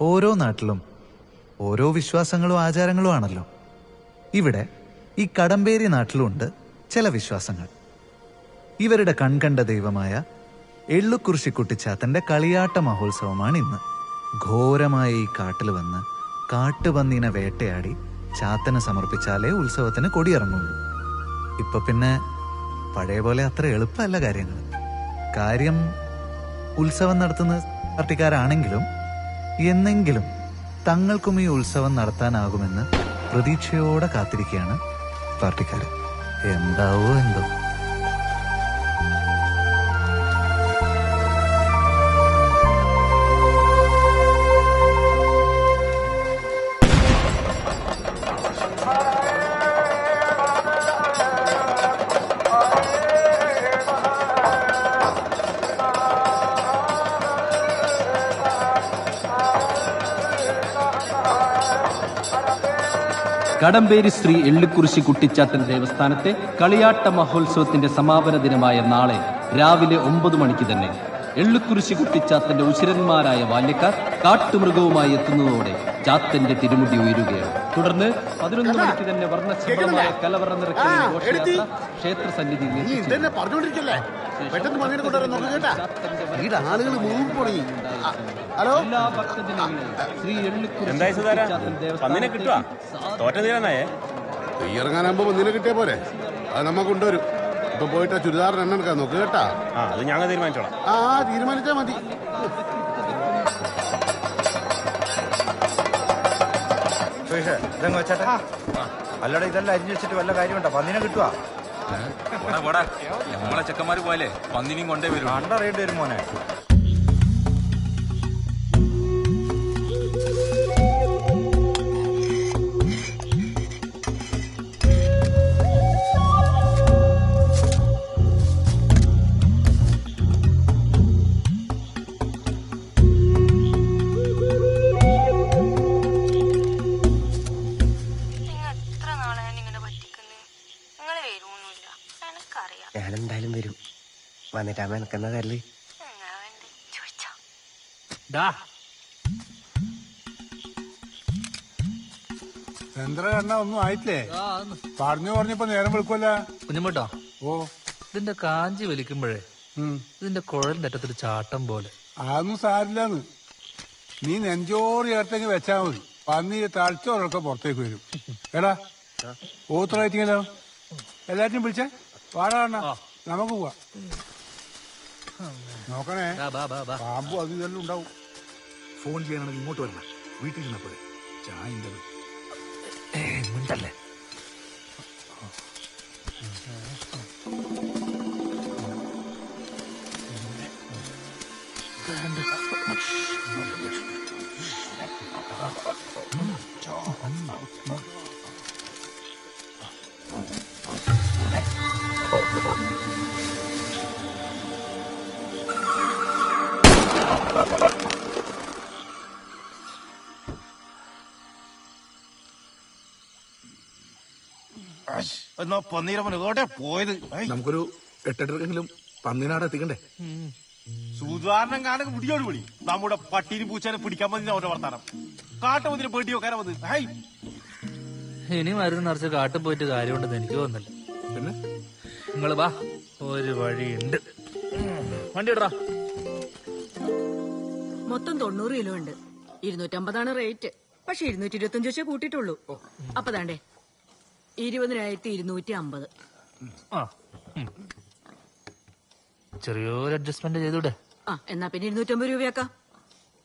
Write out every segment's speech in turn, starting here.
ഓരോ നാട്ടിലും ഓരോ വിശ്വാസങ്ങളും ആചാരങ്ങളും ആണല്ലോ. ഇവിടെ ഈ കടമ്പേരി നാട്ടിലുണ്ട് ചില വിശ്വാസങ്ങൾ. ഇവരുടെ കൺകണ്ട ദൈവമായ എള്ളുക്കുറിശി കുട്ടിച്ചാത്തന്റെ കളിയാട്ട മഹോത്സവമാണ് ഇന്ന്. ഘോരമായ ഈ കാട്ടിൽ വന്ന് കാട്ടുപന്നീനെ വേട്ടയാടി ചാത്തന് സമർപ്പിച്ചാലേ ഉത്സവത്തിന് കൊടിയിറങ്ങുള്ളൂ. ഇപ്പൊ പിന്നെ പഴയ പോലെ അത്ര എളുപ്പമല്ല കാര്യങ്ങൾ. കാര്യം ഉത്സവം നടത്തുന്ന പാർട്ടിക്കാരാണെങ്കിലും എന്നെങ്കിലും തങ്ങൾക്കും ഈ ഉത്സവം നടത്താനാകുമെന്ന് പ്രതീക്ഷയോടെ കാത്തിരിക്കുകയാണ് പാർട്ടിക്കാർ. എന്താവോ എന്തോ. കടമ്പേരി ശ്രീ എള്ളുക്കുറിശി കുട്ടിച്ചാത്തൻ ദേവസ്ഥാനത്തെ കളിയാട്ട മഹോത്സവത്തിന്റെ സമാപന ദിനമായ നാളെ രാവിലെ 9 മണിക്ക് തന്നെ എള്ളുക്കുറിശി കുട്ടിച്ചാത്തന്റെ ഉശിരന്മാരായ ബാല്യക്കാർ കാട്ടുമൃഗവുമായി എത്തുന്നതോടെ ചാത്തന്റെ തിരുമുടി ഉയരുകയാണ്. തുടർന്ന് 11 മണിക്ക് തന്നെ വർണ്ണശബളമായ കലവറ നിറയ്ക്കുന്ന ഘോഷയാത്ര ക്ഷേത്ര സന്നിധിയിൽ എല്ലാ ഭക്തജനങ്ങളും ശ്രീ എള്ളുക്കുറിശി ഇറങ്ങാനാകുമ്പോ ഒന്നിനെ കിട്ടിയ പോരെ, അത് നമ്മ കൊണ്ടുവരും. ഇപ്പൊ പോയിട്ട് ചുരിദാറിന് എണ്ണ എടുക്കാൻ നോക്ക് കേട്ടാ. അത് ഞങ്ങൾ തീരുമാനിച്ചോളാം. തീരുമാനിച്ചാ മതി. അല്ലടാ, ഇതെല്ലാം അരിഞ്ഞു വെച്ചിട്ട് വല്ല കാര്യമുണ്ടോ? പന്നിനെ കിട്ടുവാ? നമ്മളെ ചെക്കന്മാര് പോലെ പന്നിനെയും കൊണ്ടേ വരും. കണ്ടറിയേണ്ടി വരും മോനെ. ഞാനെന്തായാലും വരും. വന്നിട്ട് അമ്മ എനക്കെന്നാ തരല്? ചന്ദ്രകണ്ണ ഒന്നും ആയിട്ടില്ലേ? പറഞ്ഞപ്പോ നേരം വിളിക്കുമല്ല കുഞ്ഞുമോട്ടോ. ഓ, ഇതിന്റെ കാഞ്ചി വലിക്കുമ്പോഴേ ഇതിന്റെ കുഴലിന്റെ അറ്റത്തൊരു ചാട്ടം പോലെ. അതൊന്നും സാരില്ലാന്ന്. നീ നെഞ്ചോറ് ചേർത്തെങ്കിൽ വെച്ചാ മതി. പന്നി തളിച്ചോറൊക്കെ പുറത്തേക്ക് വരും. എടാ ഓത്തറായിട്ടിങ്ങല്ലോ, എല്ലാറ്റിനും വിളിച്ചേ വാടാ, നമുക്ക് പോവാ. നോക്കണേ, പാമ്പും അത് ഇതെല്ലാം ഉണ്ടാവും. ഫോൺ ചെയ്യാനാണെങ്കിൽ ഇങ്ങോട്ട് വരണം. വീട്ടിൽ ചെന്നപ്പോഴേ ചായ മിണ്ടല്ലേ. പോയത് നമുക്കൊരു 8:30 പന്നിനാട് എത്തിക്കണ്ടേ? സുധാരണം കാണാൻ മുടിയോട് വിളി. നമ്മുടെ പട്ടീന് പൂച്ചാനെ പിടിക്കാൻ മതി അവരുടെ വർത്താനം. കാട്ടുമതിന് പേടി വെക്കാനാ വന്ന്. ഇനി മരുന്ന് നിറച്ച് കാട്ടിൽ പോയിട്ട് കാര്യമുണ്ടെന്ന് എനിക്ക് തോന്നുന്നില്ല. പിന്നെ നിങ്ങള് വാ, ഒരു വഴിയുണ്ട്. വണ്ടി ഇടറാ. മൊത്തം 90 കിലോ ഉണ്ട്. 250 റേറ്റ്. പക്ഷെ 225 വെച്ചേ കൂട്ടിയിട്ടുള്ളൂ. അപ്പൊ താണ്ടേ 20,250. ചെറിയൊരു അഡ്ജസ്റ്റ്മെന്റ് ചെയ്തൂടെ? എന്നാ പിന്നെ 250 രൂപയാക്കാം.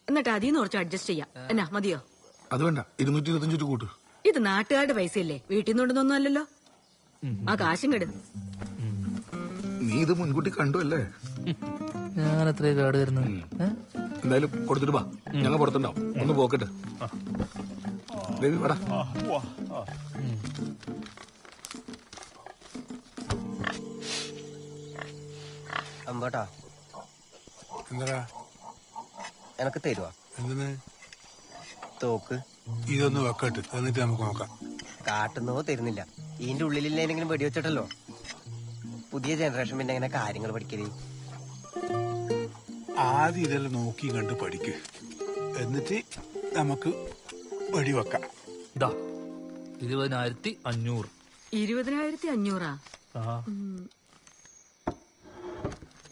എന്നിട്ട് അതിന്ന് കുറച്ച് അഡ്ജസ്റ്റ് ചെയ്യാം. എന്നാ മതിയോ? അത് വേണ്ട, 225 കൂട്ട്. ഇത് നാട്ടുകാരുടെ പൈസയല്ലേ, വീട്ടിൽ നിന്നുകൊണ്ടൊന്നും അല്ലല്ലോ. ആ കാശും കെട്. നീ ഇത് മുൻകൂട്ടി കണ്ടു അല്ലേ? ഞാൻ എത്രയോ കാട് വരുന്നു. എന്തായാലും കൊടുത്തിട്ട് വാ, ഞങ്ങൾ പുറത്തുണ്ടാവും. ഒന്ന് പോക്കട്ടെ. ദേവി വാടാ. അമ്പോട്ടാ, എന്താ എനക്ക് തരുവാ? എന്തിന്? തോക്ക്. ഇതൊന്ന് വെക്കട്ട്, എന്നിട്ട് നമുക്ക് നോക്കാം. കാട്ടുന്നോ തരുന്നില്ല. ഇതിന്റെ ഉള്ളിലില്ലെങ്കിലും വെടിവെച്ചിട്ടല്ലോ. പുതിയ ജനറേഷൻ പിന്നെ എങ്ങനെ കാര്യങ്ങൾ പഠിക്കല്? ആദ്യം ഇതെല്ലാം നോക്കി കണ്ട് പഠിക്ക്. എന്നിട്ട് നമുക്ക് വെടിവെക്കാം. ഇതാ 20,500. 20,500?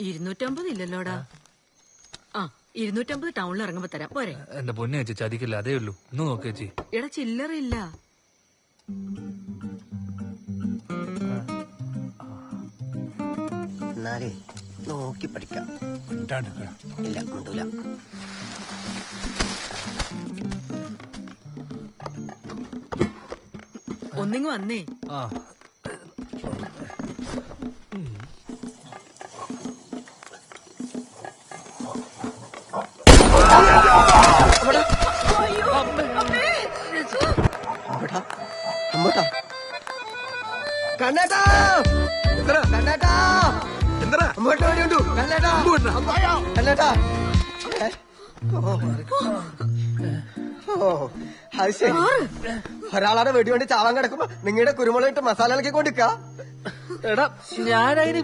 250 ഇല്ലല്ലോടാ. 250 ടൗണിൽ ഇറങ്ങുമ്പോ തരാം പോരെ? എന്റെ പൊന്നെ ചേച്ചി ചതിക്കില്ല, അതേ ഉള്ളൂ. ഒന്ന് നോക്കേച്ചി. എടാ ചില്ലറില്ല. എന്നാലേ നോക്കി പഠിക്കാം. ഇല്ല കൊണ്ടൂല. ഒന്നിങ്ങ് വന്നേ. കണ്ണേട്ടാ കണ്ണേട്ടാ അങ്ങോട്ട് വേണ്ടിയുണ്ടു. കണ്ണേട്ടാ കണ്ണേട്ടാ. അത് ശരി. ഒരാളാടെ വെടികൊണ്ട് ചാവാൻ കിടക്കുമ്പോ നിങ്ങളുടെ കുരുമുളക് ഇട്ട് മസാല ഇളക്കി കൊണ്ടിക്ക. എടാ ഞാനതിന്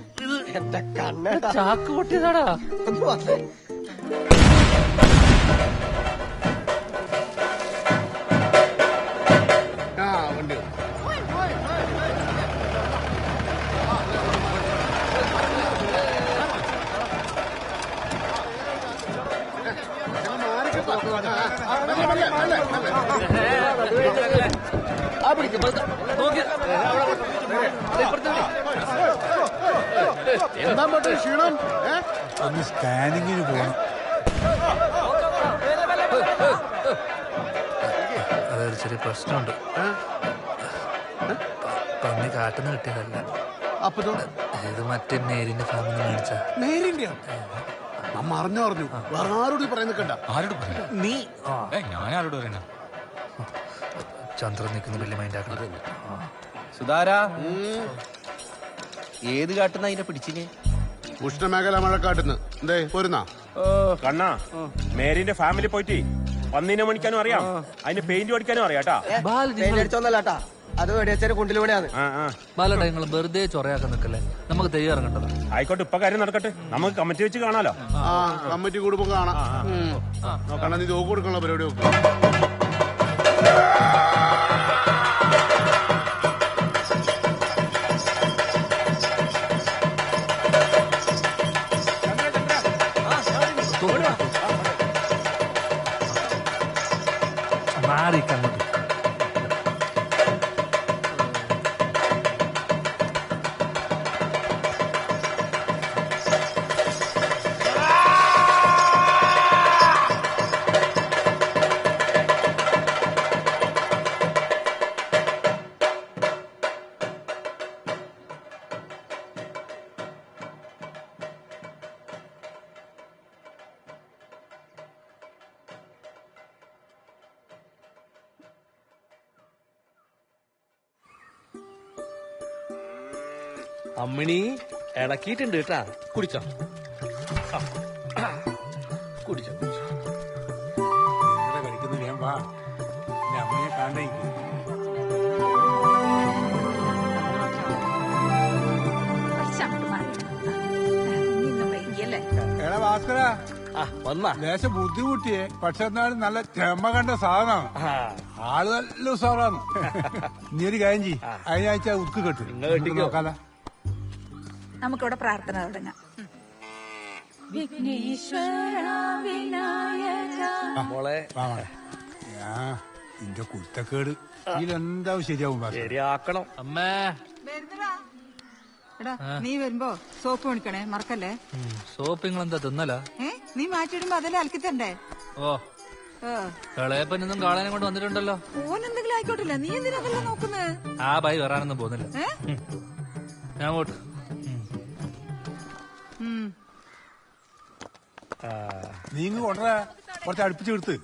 എന്റെ കണ്ണേട്ടാ ചാക്ക് പൊട്ടിയതാടാ. ഒന്ന് വന്നേ. എന്താ ക്ഷീണം? ഒന്ന് സ്കാനിങ്ങിന് പോകണം. അതൊരു ചെറിയ പ്രശ്നമുണ്ട്. പന്നി കാട്ടുന്ന കിട്ടിയതല്ല. ഇത് മറ്റേ നേരിന്റെ ഫാമിൽ മേടിച്ച. നേരിന്റെ നമ്മ അറിഞ്ഞു വേറെ ആരോട് പറയുന്ന ആരോട് പറഞ്ഞു? നീ ഞാൻ ആരോട് പറയണ? ചന്ദ്രൻ നിൽക്കുന്ന വലിയ മൈൻഡാക്കണം. സുധാരാ, ഏത് കാട്ടുന്ന അതിനെ പിടിച്ചിന്? ഉഷ്ണമേഖല മഴക്കാട്ടുന്ന്. എന്തേ പോരുന്നാ? കണ്ണാ, മേരിന്റെ ഫാമിലി പോയിട്ട് പന്നീനെ മണിക്കാനും അറിയാം, അതിന് പെയിന്റ് അടിക്കാനും അറിയാട്ടാ. അടിച്ചോന്നല്ലാട്ടാ, അത് വെടിവെച്ചൊരു കുണ്ടിലൂടെയാണ്. ബാലട്ട നിങ്ങൾ വെറുതെ ചൊറയാക്കാൻ നിൽക്കല്ലേ, നമുക്ക് തെയ്യം ഇറങ്ങേണ്ടതാ. ആയിക്കോട്ടെ, ഇപ്പൊ കാര്യം നടക്കട്ടെ, നമുക്ക് കമ്മിറ്റി വെച്ച് കാണാലോ. കമ്മിറ്റി കൂടുമ്പോ കാണാം. നോക്കണ നീ തോക്ക് കൊടുക്കണ പരിപാടി നോക്കും. മാറിക്കങ്ങോട്ട്. അമ്മിണി ഇളക്കിയിട്ടുണ്ട് കേട്ടാ. കുടിച്ചോ കുടിച്ചോ. കഴിക്കുന്ന ഞാൻ വാ, അമ്മയെ കാണേ. എടാ ഭാസ്കര, ലേശം ബുദ്ധിമുട്ടിയേ, പക്ഷെ എന്നാലും നല്ല ചെമ്മ കണ്ട സാധനമാണ്. ആള് നല്ല ഉസാറാണ്. നീ ഒരു കാര്യം ചെയ്യ്, അതിനാഴ്ച ഉക്ക് കെട്ടു നോക്കാല. നമുക്കിവിടെ പ്രാർത്ഥന തുടങ്ങാം. മോളെ നിന്റെ കുത്തക്കേട് ഇതിലെന്താവും ശരിയാവും. ശരിയാക്കണം. അമ്മേ, എടാ നീ വരുമ്പോ സോപ്പ് മേടിക്കണേ, മറക്കല്ലേ. സോപ്പ് നിങ്ങൾ എന്താ തിന്നല? നീ മാറ്റിയിടുമ്പോ അതെല്ലാം അലക്കിത്തണ്ടേ. ഓ, ഇളയപ്പനൊന്നും കാണാനും കൊണ്ട് വന്നിട്ടുണ്ടല്ലോ. ഓനെന്തെങ്കിലും ആയിക്കോട്ടില്ല, നീ എന്തിനാ അതെല്ലാം നോക്കുന്നത്? ആ ബായി വരാനൊന്നും പോകുന്നില്ല. ഞാൻ പോട്ട്. നീ ഇങ്ങ് കൊണ്ടുവരാ, കുറച്ച് അടുപ്പിച്ച് എടുത്ത്.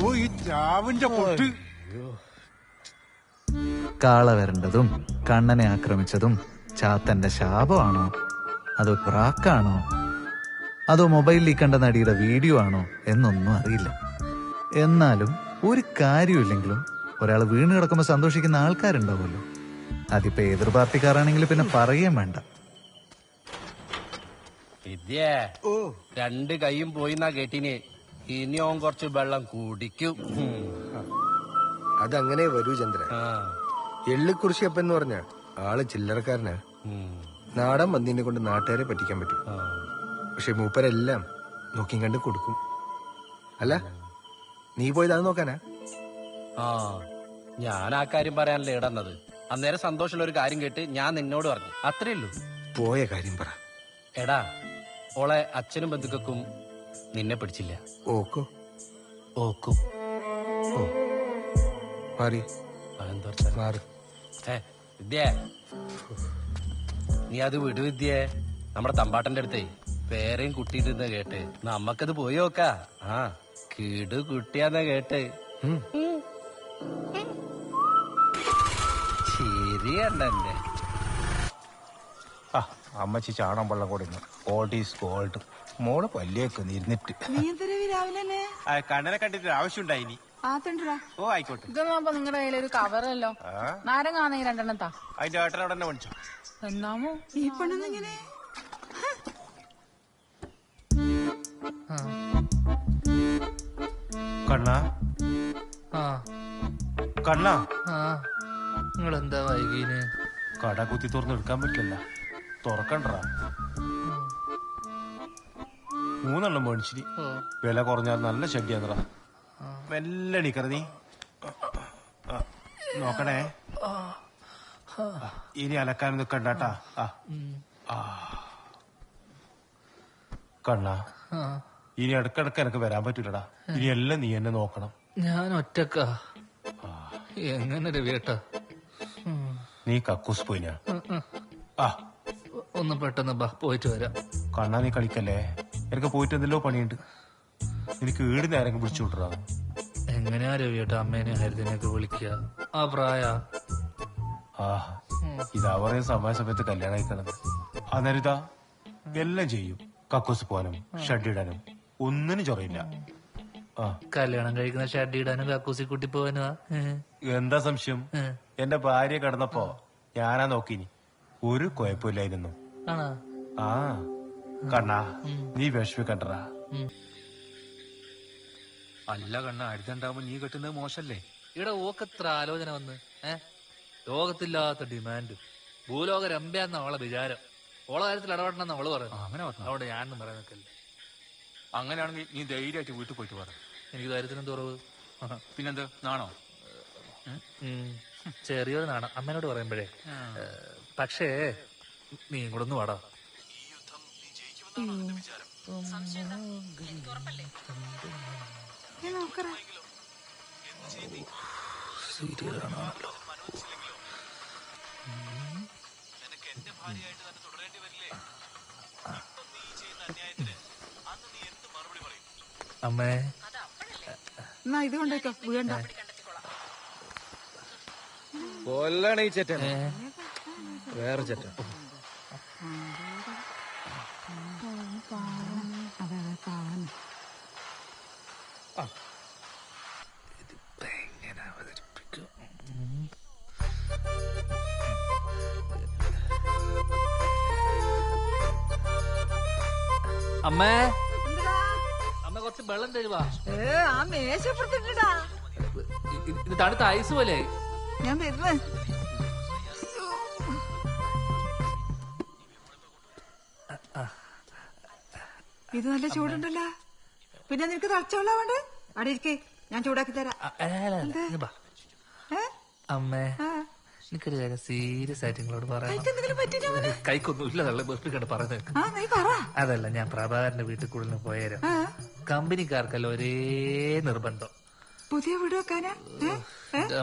ഓ, ഈ ചാവിന്റെ പൊട്ട്. കാള വരേണ്ടതും കണ്ണനെ ആക്രമിച്ചതും ചാത്തന്റെ ശാപമാണോ അതോ പ്രാക്കാണോ? അതോ മൊബൈലിൽ കണ്ട നടിയുടെ വീഡിയോ ആണോ എന്നൊന്നും അറിയില്ല. എന്നാലും ഒരു കാര്യമില്ലെങ്കിലും ഒരാൾ വീണ് കിടക്കുമ്പോൾ സന്തോഷിക്കുന്ന ആൾക്കാരുണ്ടാവുമല്ലോ. അതിപ്പോ എതിർ പാർട്ടിക്കാരാണെങ്കിൽ പിന്നെ പറയുകയും വേണ്ട. വിദ്യേ, രണ്ട് കൈയും പോയിന്നാ കേട്ടിന്. ഇനിയും കുറച്ച് വെള്ളം കുടിക്കും. അതങ്ങനെ വരൂ ചന്ദ്ര. എള്ളിക്കുറിശിയപ്പൻ എന്ന് പറഞ്ഞ ആള് ചില്ലറക്കാരനാ. നാടൻ പന്നീനെ കൊണ്ട് നാട്ടുകാരെ പറ്റിക്കാൻ പറ്റും. പക്ഷെ മൂപ്പരെല്ലാം നോക്കിയും കണ്ട് കൊടുക്കും. അല്ല, നീ പോയത് അത് നോക്കാനാ? ഞാൻ ആ കാര്യം പറയാനല്ലേ ഇടന്നത്. അന്നേരം സന്തോഷമുള്ള ഒരു കാര്യം കേട്ട് ഞാൻ നിന്നോട് പറഞ്ഞു, അത്രേ ഉള്ളൂ. പോയ കാര്യം പറ. എടാ, ഓളെ അച്ഛനും ബന്ധുക്കൾക്കും നിന്നെ പിടിച്ചില്ല. ഓക്കോ? ഓക്കും. മാറി മാറി. വിദ്യേ, നീ അത് വിടു വിദ്യേ. നമ്മുടെ തമ്പാട്ടന്റെ അടുത്തേ പേരെയും കുട്ടിയിട്ടെന്ന് കേട്ട് നമ്മക്കത് പോയി നോക്കാ. കിടു കുട്ടിയാന്നാ കേട്ട്. ശരിയല്ലേ? അമ്മച്ചി ചാണം വെള്ളം കൊടുക്കുന്നു. Gold is gold. മോള് പല്ലിയേക്കൊന്ന് ഇരുന്നിട്ട് കണ്ണനെ കണ്ടിട്ട് ആവശ്യമുണ്ടായിനി. ഓ ആയിക്കോട്ടെ. ഇതൊന്നും നിങ്ങളുടെ കയ്യിലൊരു കവറല്ലോ. നാരങ്ങാണെങ്കിൽ രണ്ടെണ്ണം താ. അതിന്റെ ഏട്ടനോട് തന്നെ വിളിച്ചോ. എന്നാമോ ഈ പെണ്ണെന്നിങ്ങനെ കണ്ണാ കണ്ണാ, നിങ്ങളെന്താ വൈകീന്? കട കുത്തി തുറന്ന് എടുക്കാൻ പറ്റില്ല. തുറക്കണ്ടാ. 3 എണ്ണം മേടിച്ചിരി. വില കുറഞ്ഞാൽ നല്ല ശല്യാന്നറ. മെല്ലെ എണീക്കറ നീ. നോക്കണേ, ഇനി അലക്കാൻ നിക്കണ്ടാട്ടാ. കണ്ണാ, ഇനി ഇടക്കിടക്ക് എനക്ക് വരാൻ പറ്റൂലടാ. ഇനി എല്ലാം നീ എന്നെ നോക്കണം. ഞാൻ ഒറ്റക്കാ. എങ്ങനെ രവിയേട്ടാ? നീ കക്കൂസ് പോയിനാ? ഒന്ന് പെട്ടെന്ന് ബാ, പോയിട്ട് വരാം. കണ്ണാ, നീ കളിക്കല്ലേ. എനിക്ക് പോയിട്ട് എന്തെല്ലോ പണിയുണ്ട്. എനിക്ക് വീട് നേരം പിടിച്ചു വിട്ടറാ. എങ്ങനെയാ രവിയേട്ടാ അമ്മേനെ ഹരിതനെയൊക്കെ വിളിക്കുക? ആ പ്രായ ഇതാ പറയുന്ന സമയത്ത് കല്യാണം കഴിക്കണത്. അന്നേരം ഇതാ എല്ലാം ചെയ്യും. കക്കൂസ് പോകാനും ഷഡ് ഇടാനും ഒന്നിനും ചൊറയില്ല. കല്യാണം കഴിക്കുന്ന ഷഡ് ഇടാനും കക്കൂസി കൂട്ടി പോവാനുവാ. എന്താ സംശയം? എന്റെ ഭാര്യ കിടന്നപ്പോ ഞാനാ നോക്കിനി. ഒരു കുഴപ്പമില്ലായിരുന്നു. കണ്ണാ, നീ വിഷമിക്കണ്ടറാ. അല്ല കണ്ണ, അടുത്തുണ്ടാവുമ്പോ നീ കെട്ടുന്നത് മോശല്ലേ? ഇവിടെ ഓക്കത്ര ആലോചന വന്ന് ലോകത്തില്ലാത്ത ഡിമാൻഡ്. ഭൂലോക രമ്യാന്ന അവളെ വിചാരം. ഓളെ കാര്യത്തിൽ ഇടപെടണമെന്ന് അവള് പറയുന്നു. അങ്ങനെ അവിടെ ഞാനൊന്നും പറയാൻ നിൽക്കല്ലേ. അങ്ങനെയാണെങ്കിൽ നീ ധൈര്യമായിട്ട് വീട്ടിൽ പോയിട്ട് പറ. എനിക്ക് ധൈര്യത്തിനും തുറവ്. പിന്നെന്ത്, നാണോ? ചെറിയൊരു നാണം അമ്മേനോട് പറയുമ്പോഴേ. പക്ഷേ നീ കൂടെ ഒന്ന് വാടാ. സീരിയലാണല്ലോ. അമ്മേ, എന്നാ ഇത് കൊണ്ടേക്കോ, വീണ്ട. കൊല്ലാണ് ഈ ചേട്ടൻ. വേറെ ചേട്ടൻ. എങ്ങനെ അവതരിപ്പിക്കും? അമ്മേ, അമ്മ കുറച്ച് വെള്ളം തരുവാ. ആ മേശപ്പുറത്തിട്ടാ. ഇത് തണുത്ത ഐസ് പോലെ. ഞാൻ വരുന്നേ. ഇത് നല്ല ചൂടുണ്ടല്ലോ. പിന്നെ നിനക്ക് തളച്ചോളാ വേണ്ട. അവിടെ ഇരിക്കേ, ഞാൻ ചൂടാക്കി തരാം. അമ്മേ, എനിക്കൊരു കാര്യം സീരിയസ് ആയിട്ട് നിങ്ങളോട് പറയാം. കൈക്കൊന്നുമില്ല, നല്ല ബെർപ്പിക്കണ്ട് പറയുന്നത്. അതല്ല, ഞാൻ പ്രഭാകരന്റെ വീട്ടിൽ കൂടുതൽ പോയാലും കമ്പനിക്കാർക്കല്ല ഒരേ നിർബന്ധം. പുതിയ വീട് വെക്കാനാ?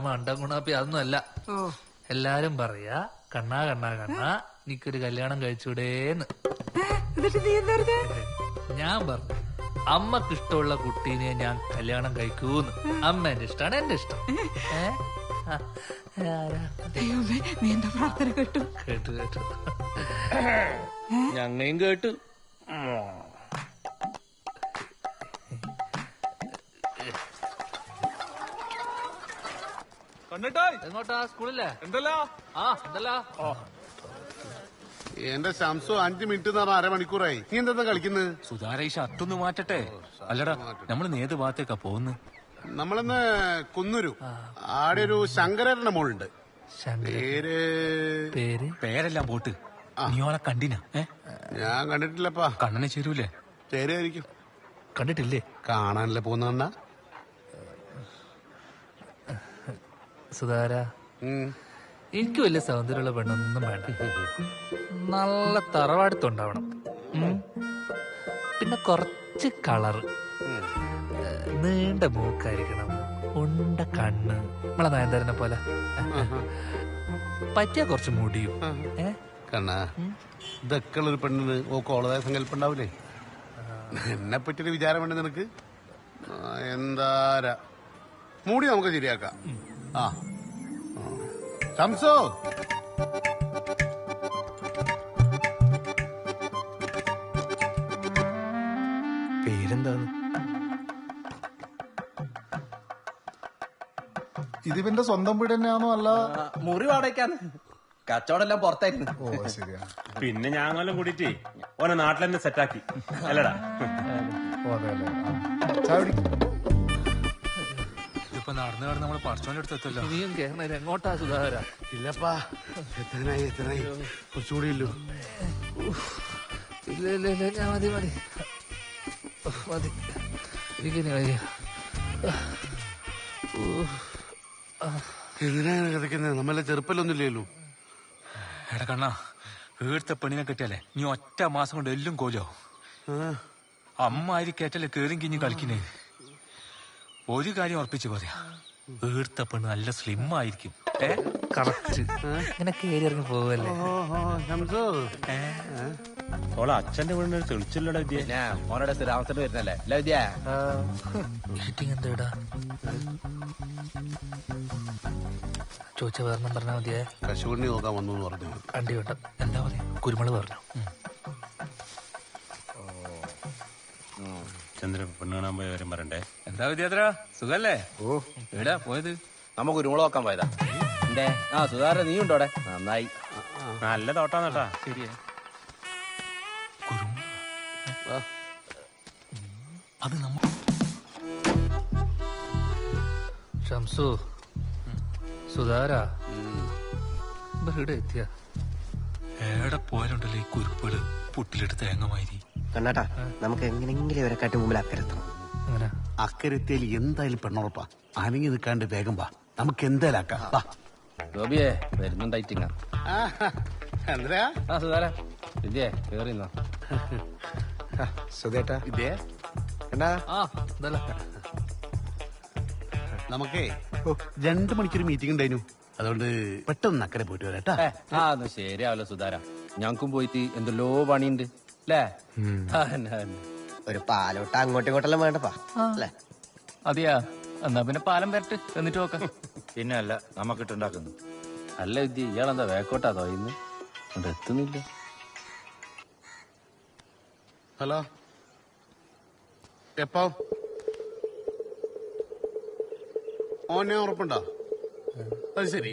മണ്ടം ഗുണാപ്പി അതൊന്നും അല്ല. എല്ലാരും പറയാ, കണ്ണാ കണ്ണാ കണ്ണാ എനിക്കൊരു കല്യാണം കഴിച്ചൂടേന്ന്. ഞാൻ പറഞ്ഞു, അമ്മക്ക് ഇഷ്ടമുള്ള കുട്ടീനെ ഞാൻ കല്യാണം കഴിക്കൂന്ന്. അമ്മേന്റെ ഇഷ്ടമാണ് എന്റെ ഇഷ്ടം. നീ എന്താ പ്രാർത്ഥന കേട്ടു? കേട്ടു കേട്ടു, ഞങ്ങയും കേട്ടു. എങ്ങോട്ടാ സ്കൂളില്ലേ? എന്തല്ലോ? എന്റെ ശംസു 5 മിനിറ്റ് എന്ന് പറഞ്ഞാൽ അരമണിക്കൂറായി. നീ എന്താ കളിക്കുന്നത്? സുധാര ഈ ഷർട്ടൊന്ന് മാറ്റട്ടെ. അല്ലടാ നമ്മൾ ഏത് ഭാഗത്തേക്കാ പോകുന്നത്? നമ്മളിന്ന് കുന്നൂരു ആടെ ഒരു ശങ്കരന്റെ മോളുണ്ട്. പേരെല്ലാം പോട്ട്. നീ ഓളെ കണ്ടിനാ? ഞാൻ കണ്ടിട്ടില്ലപ്പാ. കണ്ണനെ ചേരൂലേ? ചേരായിരിക്കും. കണ്ടിട്ടില്ലേ? കാണാനല്ലേ പോകുന്ന സുധാര, എനിക്ക് വലിയ സൗന്ദര്യമുള്ള പെണ്ണൊന്നും വേണ്ട. നല്ല തറവാടുത്തുണ്ടാവണം. പിന്നെ കുറച്ച് കളറ്, നീണ്ട മൂക്കായിരിക്കണം, ഉണ്ട കണ്ണ്, നമ്മളെ നയൻതാരനെ പോലെ. പറ്റിയ കുറച്ച് മുടിയും. കണ്ണാ, ഇതൊക്കെ ഉള്ളൊരു പെണ്ണിന് ഓ കോളതായ സങ്കല്പം ഉണ്ടാവില്ലേ? എന്നെ പറ്റിയൊരു വിചാരം വേണ്ട നിനക്ക്? എന്താരാ മൂടി നമുക്ക് ശരിയാക്കാം. ആ ശംസോ, പേരെന്താണ്? ഇതിവന്റെ സ്വന്തം വീട് തന്നെയാണോ? അല്ല മുറി വാടകയ്ക്കാന്ന്. കച്ചവടം പുറത്തായിരുന്നു. ഓ ശരിയാ. പിന്നെ ഞാങ്ങെല്ലാം കൂടിയിട്ട് ഓനെ നാട്ടിൽ തന്നെ സെറ്റാക്കി അല്ലടാ. ഓ അതെ അല്ലേ. ചായ കുടിക്ക്. ഇപ്പൊ നടന്നു കടന്ന് നമ്മള് പറച്ചോന്റെ അടുത്തെത്തല്ലോ. ഇനിയും കേരള എങ്ങോട്ടാ സുധാകര? ഇല്ലപ്പാ, എത്രനായി കുറച്ചുകൂടി ഇല്ലു. ഇല്ല ഇല്ല ഇല്ല, ഞാൻ മതി മതി മതി. എനിക്കിനി വയ്യ. എന്തിനാണ് കിടക്കുന്നത്? നമ്മളെ ചെറുപ്പല്ലൊന്നുമില്ലല്ലോ. എടാ കണ്ണാ, വീഴ്ത്ത പെണ്ണിനെ കെട്ടിയാലേ നീ ഒറ്റ മാസം കൊണ്ട് എല്ലാം കോലോ. അമ്മ ആരി കേട്ടല്ലേ കേറിയും കിഞ്ഞ് കളിക്കുന്നേ. ഒരു കാര്യം ഉറപ്പിച്ച് പറയാ, വീഴ്ത്ത പെണ്ണ് നല്ല സ്ലിം ആയിരിക്കും. കറക്റ്റ്. ഇങ്ങനെ കേറി ഇറങ്ങി പോവല്ലേ? ഓളെ അച്ഛന്റെ വീടിന് തെളിച്ചില്ലടാ വിദ്യ. ഓനോടെ സ്ഥിരാമത്തിന് വരുന്നല്ലേ അല്ല വിദ്യ? മീറ്റിംഗ് എന്താ ചോദിച്ച കാരണം പറഞ്ഞാ മതിയേ. കശുവണ്ണി നോക്കാൻ വന്നു പറഞ്ഞു. അണ്ടി വേണ്ട, എന്താ പറയാ, കുരുമുളക് പറഞ്ഞു. ചന്ദ്രൻ പെണ്ണ് കാണാൻ പോയ കാര്യം പറയണ്ടേ? എന്താ വിദ്യാത്ര, സുഖല്ലേ? ഓ എവിടാ പോയത്? നമ്മ കുരുമുളക് നോക്കാൻ പോയതാ. എന്തേ? ആ സുധാര, നീ ഉണ്ടോടെ? നന്നായി. നല്ല തോട്ടാന്നേട്ടാ. ശരിയാ. അത് നമ്മ ഷംസു, സുധാര ഇവിടെ എത്തിയ എവിടെ പോയാലുണ്ടല്ലോ ഈ കുരുപ്പുകള് പുട്ടിലിട്ട് തേങ്ങമാതിരി. കണ്ണാട്ടാ, നമുക്ക് എങ്ങനെങ്കിലും ഇവരെ കാട്ടി മുമ്പിൽ അക്കരെത്തണം. അങ്ങനെ അക്കരത്തേൽ എന്തായാലും പെണ്ണുറപ്പാ. അനങ്ങി നിൽക്കാണ്ട് വേഗം വാ, നമുക്ക് എന്തായാലും ആക്കാം. ഗോപിയെ വരുന്നുണ്ടായിട്ടിങ്ങ. എന്താ ആ സുധാര, വിദ്യേ കേറിന്നോ? സുധേട്ടാ, ഇതേ എന്നാ ആ എന്തല്ല. നമുക്കേ 2 മണിക്കൊരു മീറ്റിംഗ് ഉണ്ടായിരുന്നു. അതുകൊണ്ട് പെട്ടെന്ന് അക്കരെ പോയിട്ട് വരാട്ടാ. ആ അത് ശരിയാവല്ലോ സുധാര, ഞങ്ങൾക്കും പോയിട്ട് എന്തെല്ലോ പണിയുണ്ട് അല്ലേ? ഒരു പാലോട്ട അങ്ങോട്ടും ഇങ്ങോട്ടെല്ലാം വേണ്ടപ്പാ അല്ലേ? അതെയാ, എന്നാ പിന്നെ പാലം വരട്ട് എന്നിട്ട് നോക്കാം. പിന്നെ അല്ല നമുക്കിട്ടുണ്ടാക്കുന്നു. അല്ല വിദ്യ, ഇയാളെന്താ വേക്കോട്ടാ തോന്നുന്നു, അവിടെ എത്തുന്നില്ല. ഹലോ, എപ്പോ ഓനെ ഉറപ്പുണ്ടോ? അത് ശരി.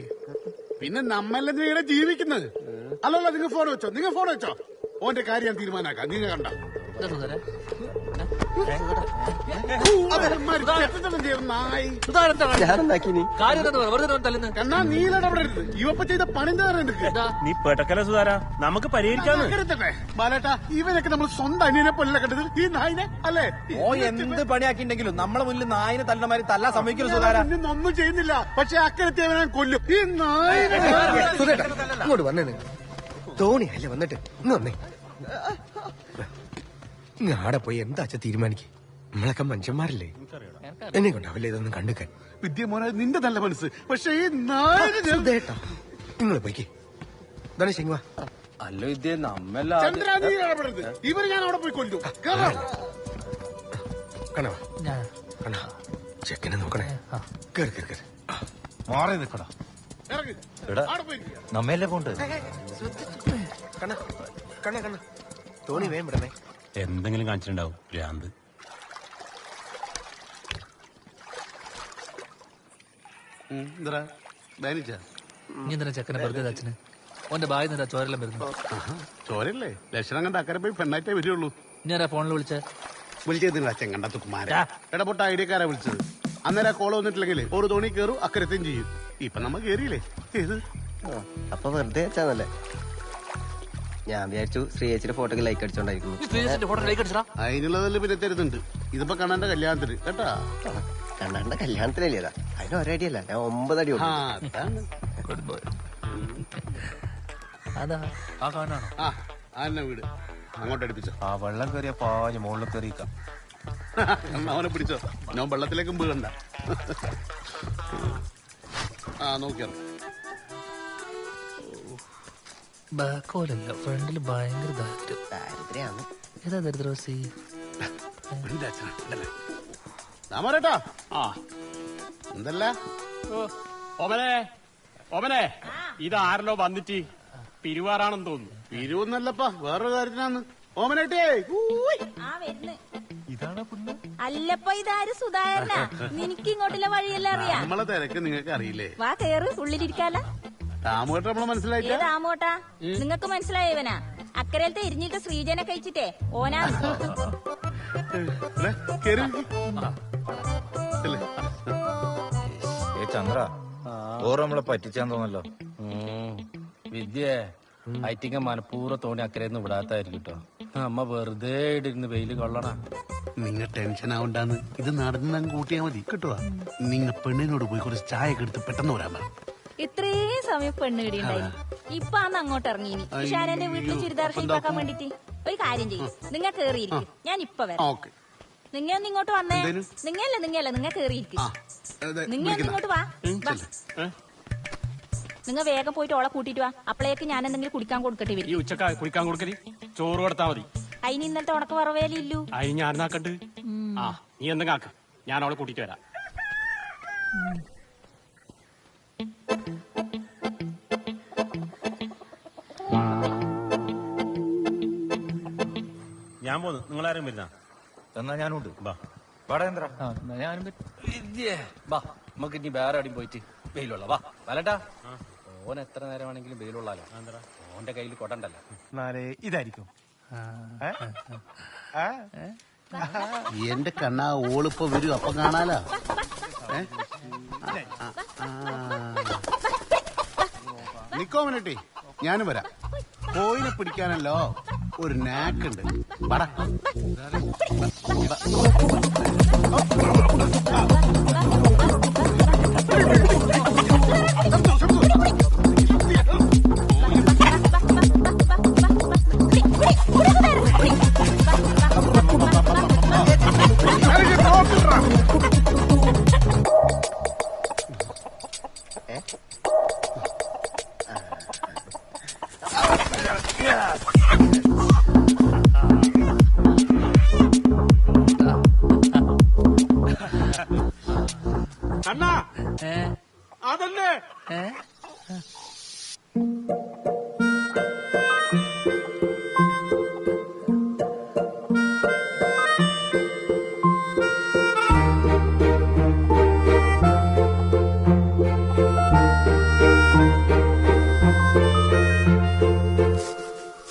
പിന്നെ നമ്മളെന്തിനാ ഇവിടെ ജീവിക്കുന്നത്? അല്ലല്ല, നിങ്ങൾ ഫോൺ വെച്ചോ. ഓന്റെ കാര്യം ഞാൻ തീരുമാനാക്കാം. നിങ്ങൾ കണ്ട കണ്ണാ, നീലടപെടരുത്. ഇവപ്പ ചെയ്ത പണിന്റെ നീ പെട്ടക്കല സുധാര, നമുക്ക് പരിഹരിക്കാന്ന്. ബാലേട്ടാ, ഇവനൊക്കെ നമ്മൾ സ്വന്തം അനിയനെ പോലെ കണ്ടത്, ഈ നായിനെ അല്ലേ? ഓ എന്ത് പണിയാക്കിണ്ടെങ്കിലും നമ്മളെ മുന്നിൽ നായിനെ തല്ലമാരി തല്ലാൻ സമ്മതിക്കലും സുധാര. ഒന്നും ചെയ്യുന്നില്ല, പക്ഷെ അക്കരത്തെ കൊല്ലും ഈ നായിനെ. സുധേട്ടാ, ഇങ്ങോട്ട് വന്നേ. നിങ്ങൾ തോണി അല്ലേ വന്നിട്ട് ഇന്ന് വന്നേ. ആടെ പോയി എന്താ അച്ഛ തീരുമാനിക്കേ? നമ്മളൊക്കെ മനുഷ്യന്മാരല്ലേ, എന്നെ കൊണ്ടാവില്ല ഇതൊന്നും കണ്ടുക്കാൻ. വിദ്യ മോനെ, നിന്റെ നല്ല മനസ്സ്, പക്ഷെ ഈ നായിനെ. നിങ്ങൾ പോയിക്കേ. ഇതാണ് ശരിവാ. അല്ല വിദ്യ, നമ്മെല്ലാം ചന്ദ്ര, നീ ഇടപെടരുത്. ഇവര് ഞാൻ അവിടെ പോയി കൊല്ലും. കണോ കണോ, ചെക്കനെ നോക്കണേ. കേറി കേറി കേറി. മാറി നിൽക്കടാ. നമ്മയല്ലേ പോണ്ട്. കണ്ണ കണ്ണ കണ്ണ തോണി വേം വിടണേ. എന്തെങ്കിലും കാണിച്ചിട്ടുണ്ടാവും ഭ്രാന്ത്. എന്താ നീ എന്തിനാ ചെക്കനെ വെറുതെ അച്ഛന് ഓന്റെ ബായി നിന്നാ ചോരെല്ലാം വരുന്നു. ചോരല്ലേ ലക്ഷണം കണ്ട അക്കരെ പോയി പെണ്ണായിട്ടേ വരുള്ളൂ. ഞാനാ ഫോണിൽ വിളിച്ചതില്ല ചെങ്കണ്ടത്ത് കുമാര ഇടപെട്ട ഐഡിയക്കാരാ വിളിച്ചത്. അന്നേരം കോള് വന്നിട്ടില്ലെങ്കിൽ ഒരു തോണി കയറും അക്കരത്തെയും ചെയ്യും. ഇപ്പൊ നമ്മ കേറിയില്ലേ ഏത് അപ്പൊ വെറുതെ വെച്ചാന്നല്ലേ. ഞാൻ വിചാരിച്ചു ശ്രീയേച്ചിയുടെ ഫോട്ടോക്ക് ലൈക്ക് അടിച്ചോണ്ടായിരിക്കുന്നു. അതിനുള്ളതല്ലേ പിന്നെ തരുന്നുണ്ട്. ഇതിപ്പോ കണ്ണന്റെ കല്യാണത്തിന് കേട്ടാ. കണ്ണന്റെ കല്യാണത്തിനല്ലേതാ അതിന് ഒരടി അല്ല, ഞാൻ 9 അടി അതാ ആ കാണാണോ? ആ വീട് അങ്ങോട്ട് അടുപ്പിച്ചോ. ആ വെള്ളം കയറിയ പാഞ്ഞ് മുകളിൽ കയറിയിക്കാം. അവനെ പിടിച്ചോ, ഞാൻ വെള്ളത്തിലേക്കും വീഴണ്ട. നോക്കിയാ ബാക്കോലല്ല ഫ്രണ്ടില് ഭയങ്കര ദാരിദ്ര്യാണ്. ഏതാ ദരിദ്രവാസി? രാമരേട്ടാ എന്തല്ല ഓമനെ ഇതാരല്ലോ വന്നിട്ട് പിരിവാറാണെന്ന് തോന്നുന്നു. പിരിവൊന്നല്ലപ്പാ, വേറൊരു കാര്യത്തിനാന്ന്. ഓമനേട്ടേ ഇതാണ് പെണ്ണ്. അല്ലപ്പോ ഇതാര് സുധാകരനാ? നിനക്ക് ഇങ്ങോട്ടുള്ള വഴിയെല്ലാം അറിയാം. നമ്മളെ തിരക്ക് നിങ്ങൾക്ക് അറിയില്ലേ? വാ കേറ്, ഉള്ളിലിരിക്കാല. രാമോട്ട നമ്മളെ മനസ്സിലായില്ല. രാമോട്ടാ നിങ്ങക്ക് മനസ്സിലായവനാ? അക്കരയിലത്തെ എരിഞ്ഞിട്ട് ശ്രീജനെ കഴിച്ചിട്ടേ ഓനാ. ചന്ദ്ര ഓർ നമ്മളെ പറ്റിച്ചാൻ തോന്നല്ലോ. വിദ്യേ ഐറ്റിങ്ങ മനഃപൂർവ്വം തോണി അക്കരയൊന്നും വിടാത്തായിരിക്കും കേട്ടോ. അമ്മ വെറുതെ ഇടിരുന്ന് വെയില് കൊള്ളണ. നിങ്ങൾ ടെൻഷൻ ആവണ്ടാന്ന്, ഇത് നടന്ന് കൂട്ടിയാ മതി കിട്ടുവാ. നിങ്ങ പെണ്ണിനോട് പോയി കുറച്ച് ചായ ഒക്കെ എടുത്ത് പെട്ടെന്ന് വരാൻ പറ. ഇത്രയും സമയം പെണ്ണ് കിടിയുണ്ടായി. ഇപ്പൊ അന്ന് അങ്ങോട്ട് ഇറങ്ങിനി ഷാനന്റെ വീട്ടിൽ ചുരിദാർ ഷേപ്പാക്കാൻ വേണ്ടിട്ട്. ഒരു കാര്യം ചെയ്യും, നിങ്ങ കേറിയിരിക്കും, ഞാൻ ഇപ്പൊ വരാം. നിങ്ങ ഒന്ന് ഇങ്ങോട്ട് വന്നേ. നിങ്ങ കേറിയിരിക്കും. നിങ്ങ ഇങ്ങോട്ട് വാ. നിങ്ങ വേഗം പോയിട്ട് ഓളെ കൂട്ടിട്ട് വാ. അപ്പളേക്ക് ഞാൻ എന്തെങ്കിലും കുടിക്കാൻ കൊടുക്കട്ടെ വരും. ഈ ഉച്ചക്ക കുടിക്കാൻ കൊടുക്കല് ചോറ് കൊടുത്താ മതി. അതിന് ഇന്നലത്തെ ഉണക്ക് വറവേലില്ലു. അതിന് ഞാൻ നാക്കണ്ട്. നീ എന്തെങ്കിലും ആക്ക്, ഞാൻ അവളെ കൂട്ടിട്ട് വരാം. ഞാൻ പോന്നു, നിങ്ങളാരും വരുന്ന എന്നാ ഞാനുണ്ട്. വാടേന്ദ്ര ഞാനും വാ, നമുക്ക് ഇനി വേറെ അടിയും പോയിട്ട് വെയിലുള്ള വാ. വലട്ടാ ഓൻ എത്ര നേരം വേണമെങ്കിലും വെയിലുള്ളാലോ. ഓന്റെ കയ്യിൽ കൊടണ്ടല്ലോ. ഇതായിരിക്കും എന്റെ കണ്ണാ ഓളിപ്പോ വരും, അപ്പൊ കാണാലോ. നിക്കോമനട്ടെ, ഞാനും വരാം. കോയിനെ പിടിക്കാനല്ലോ ഒരു നാക്കുണ്ട്. പടാ അണ്ണാ അതല്ലേ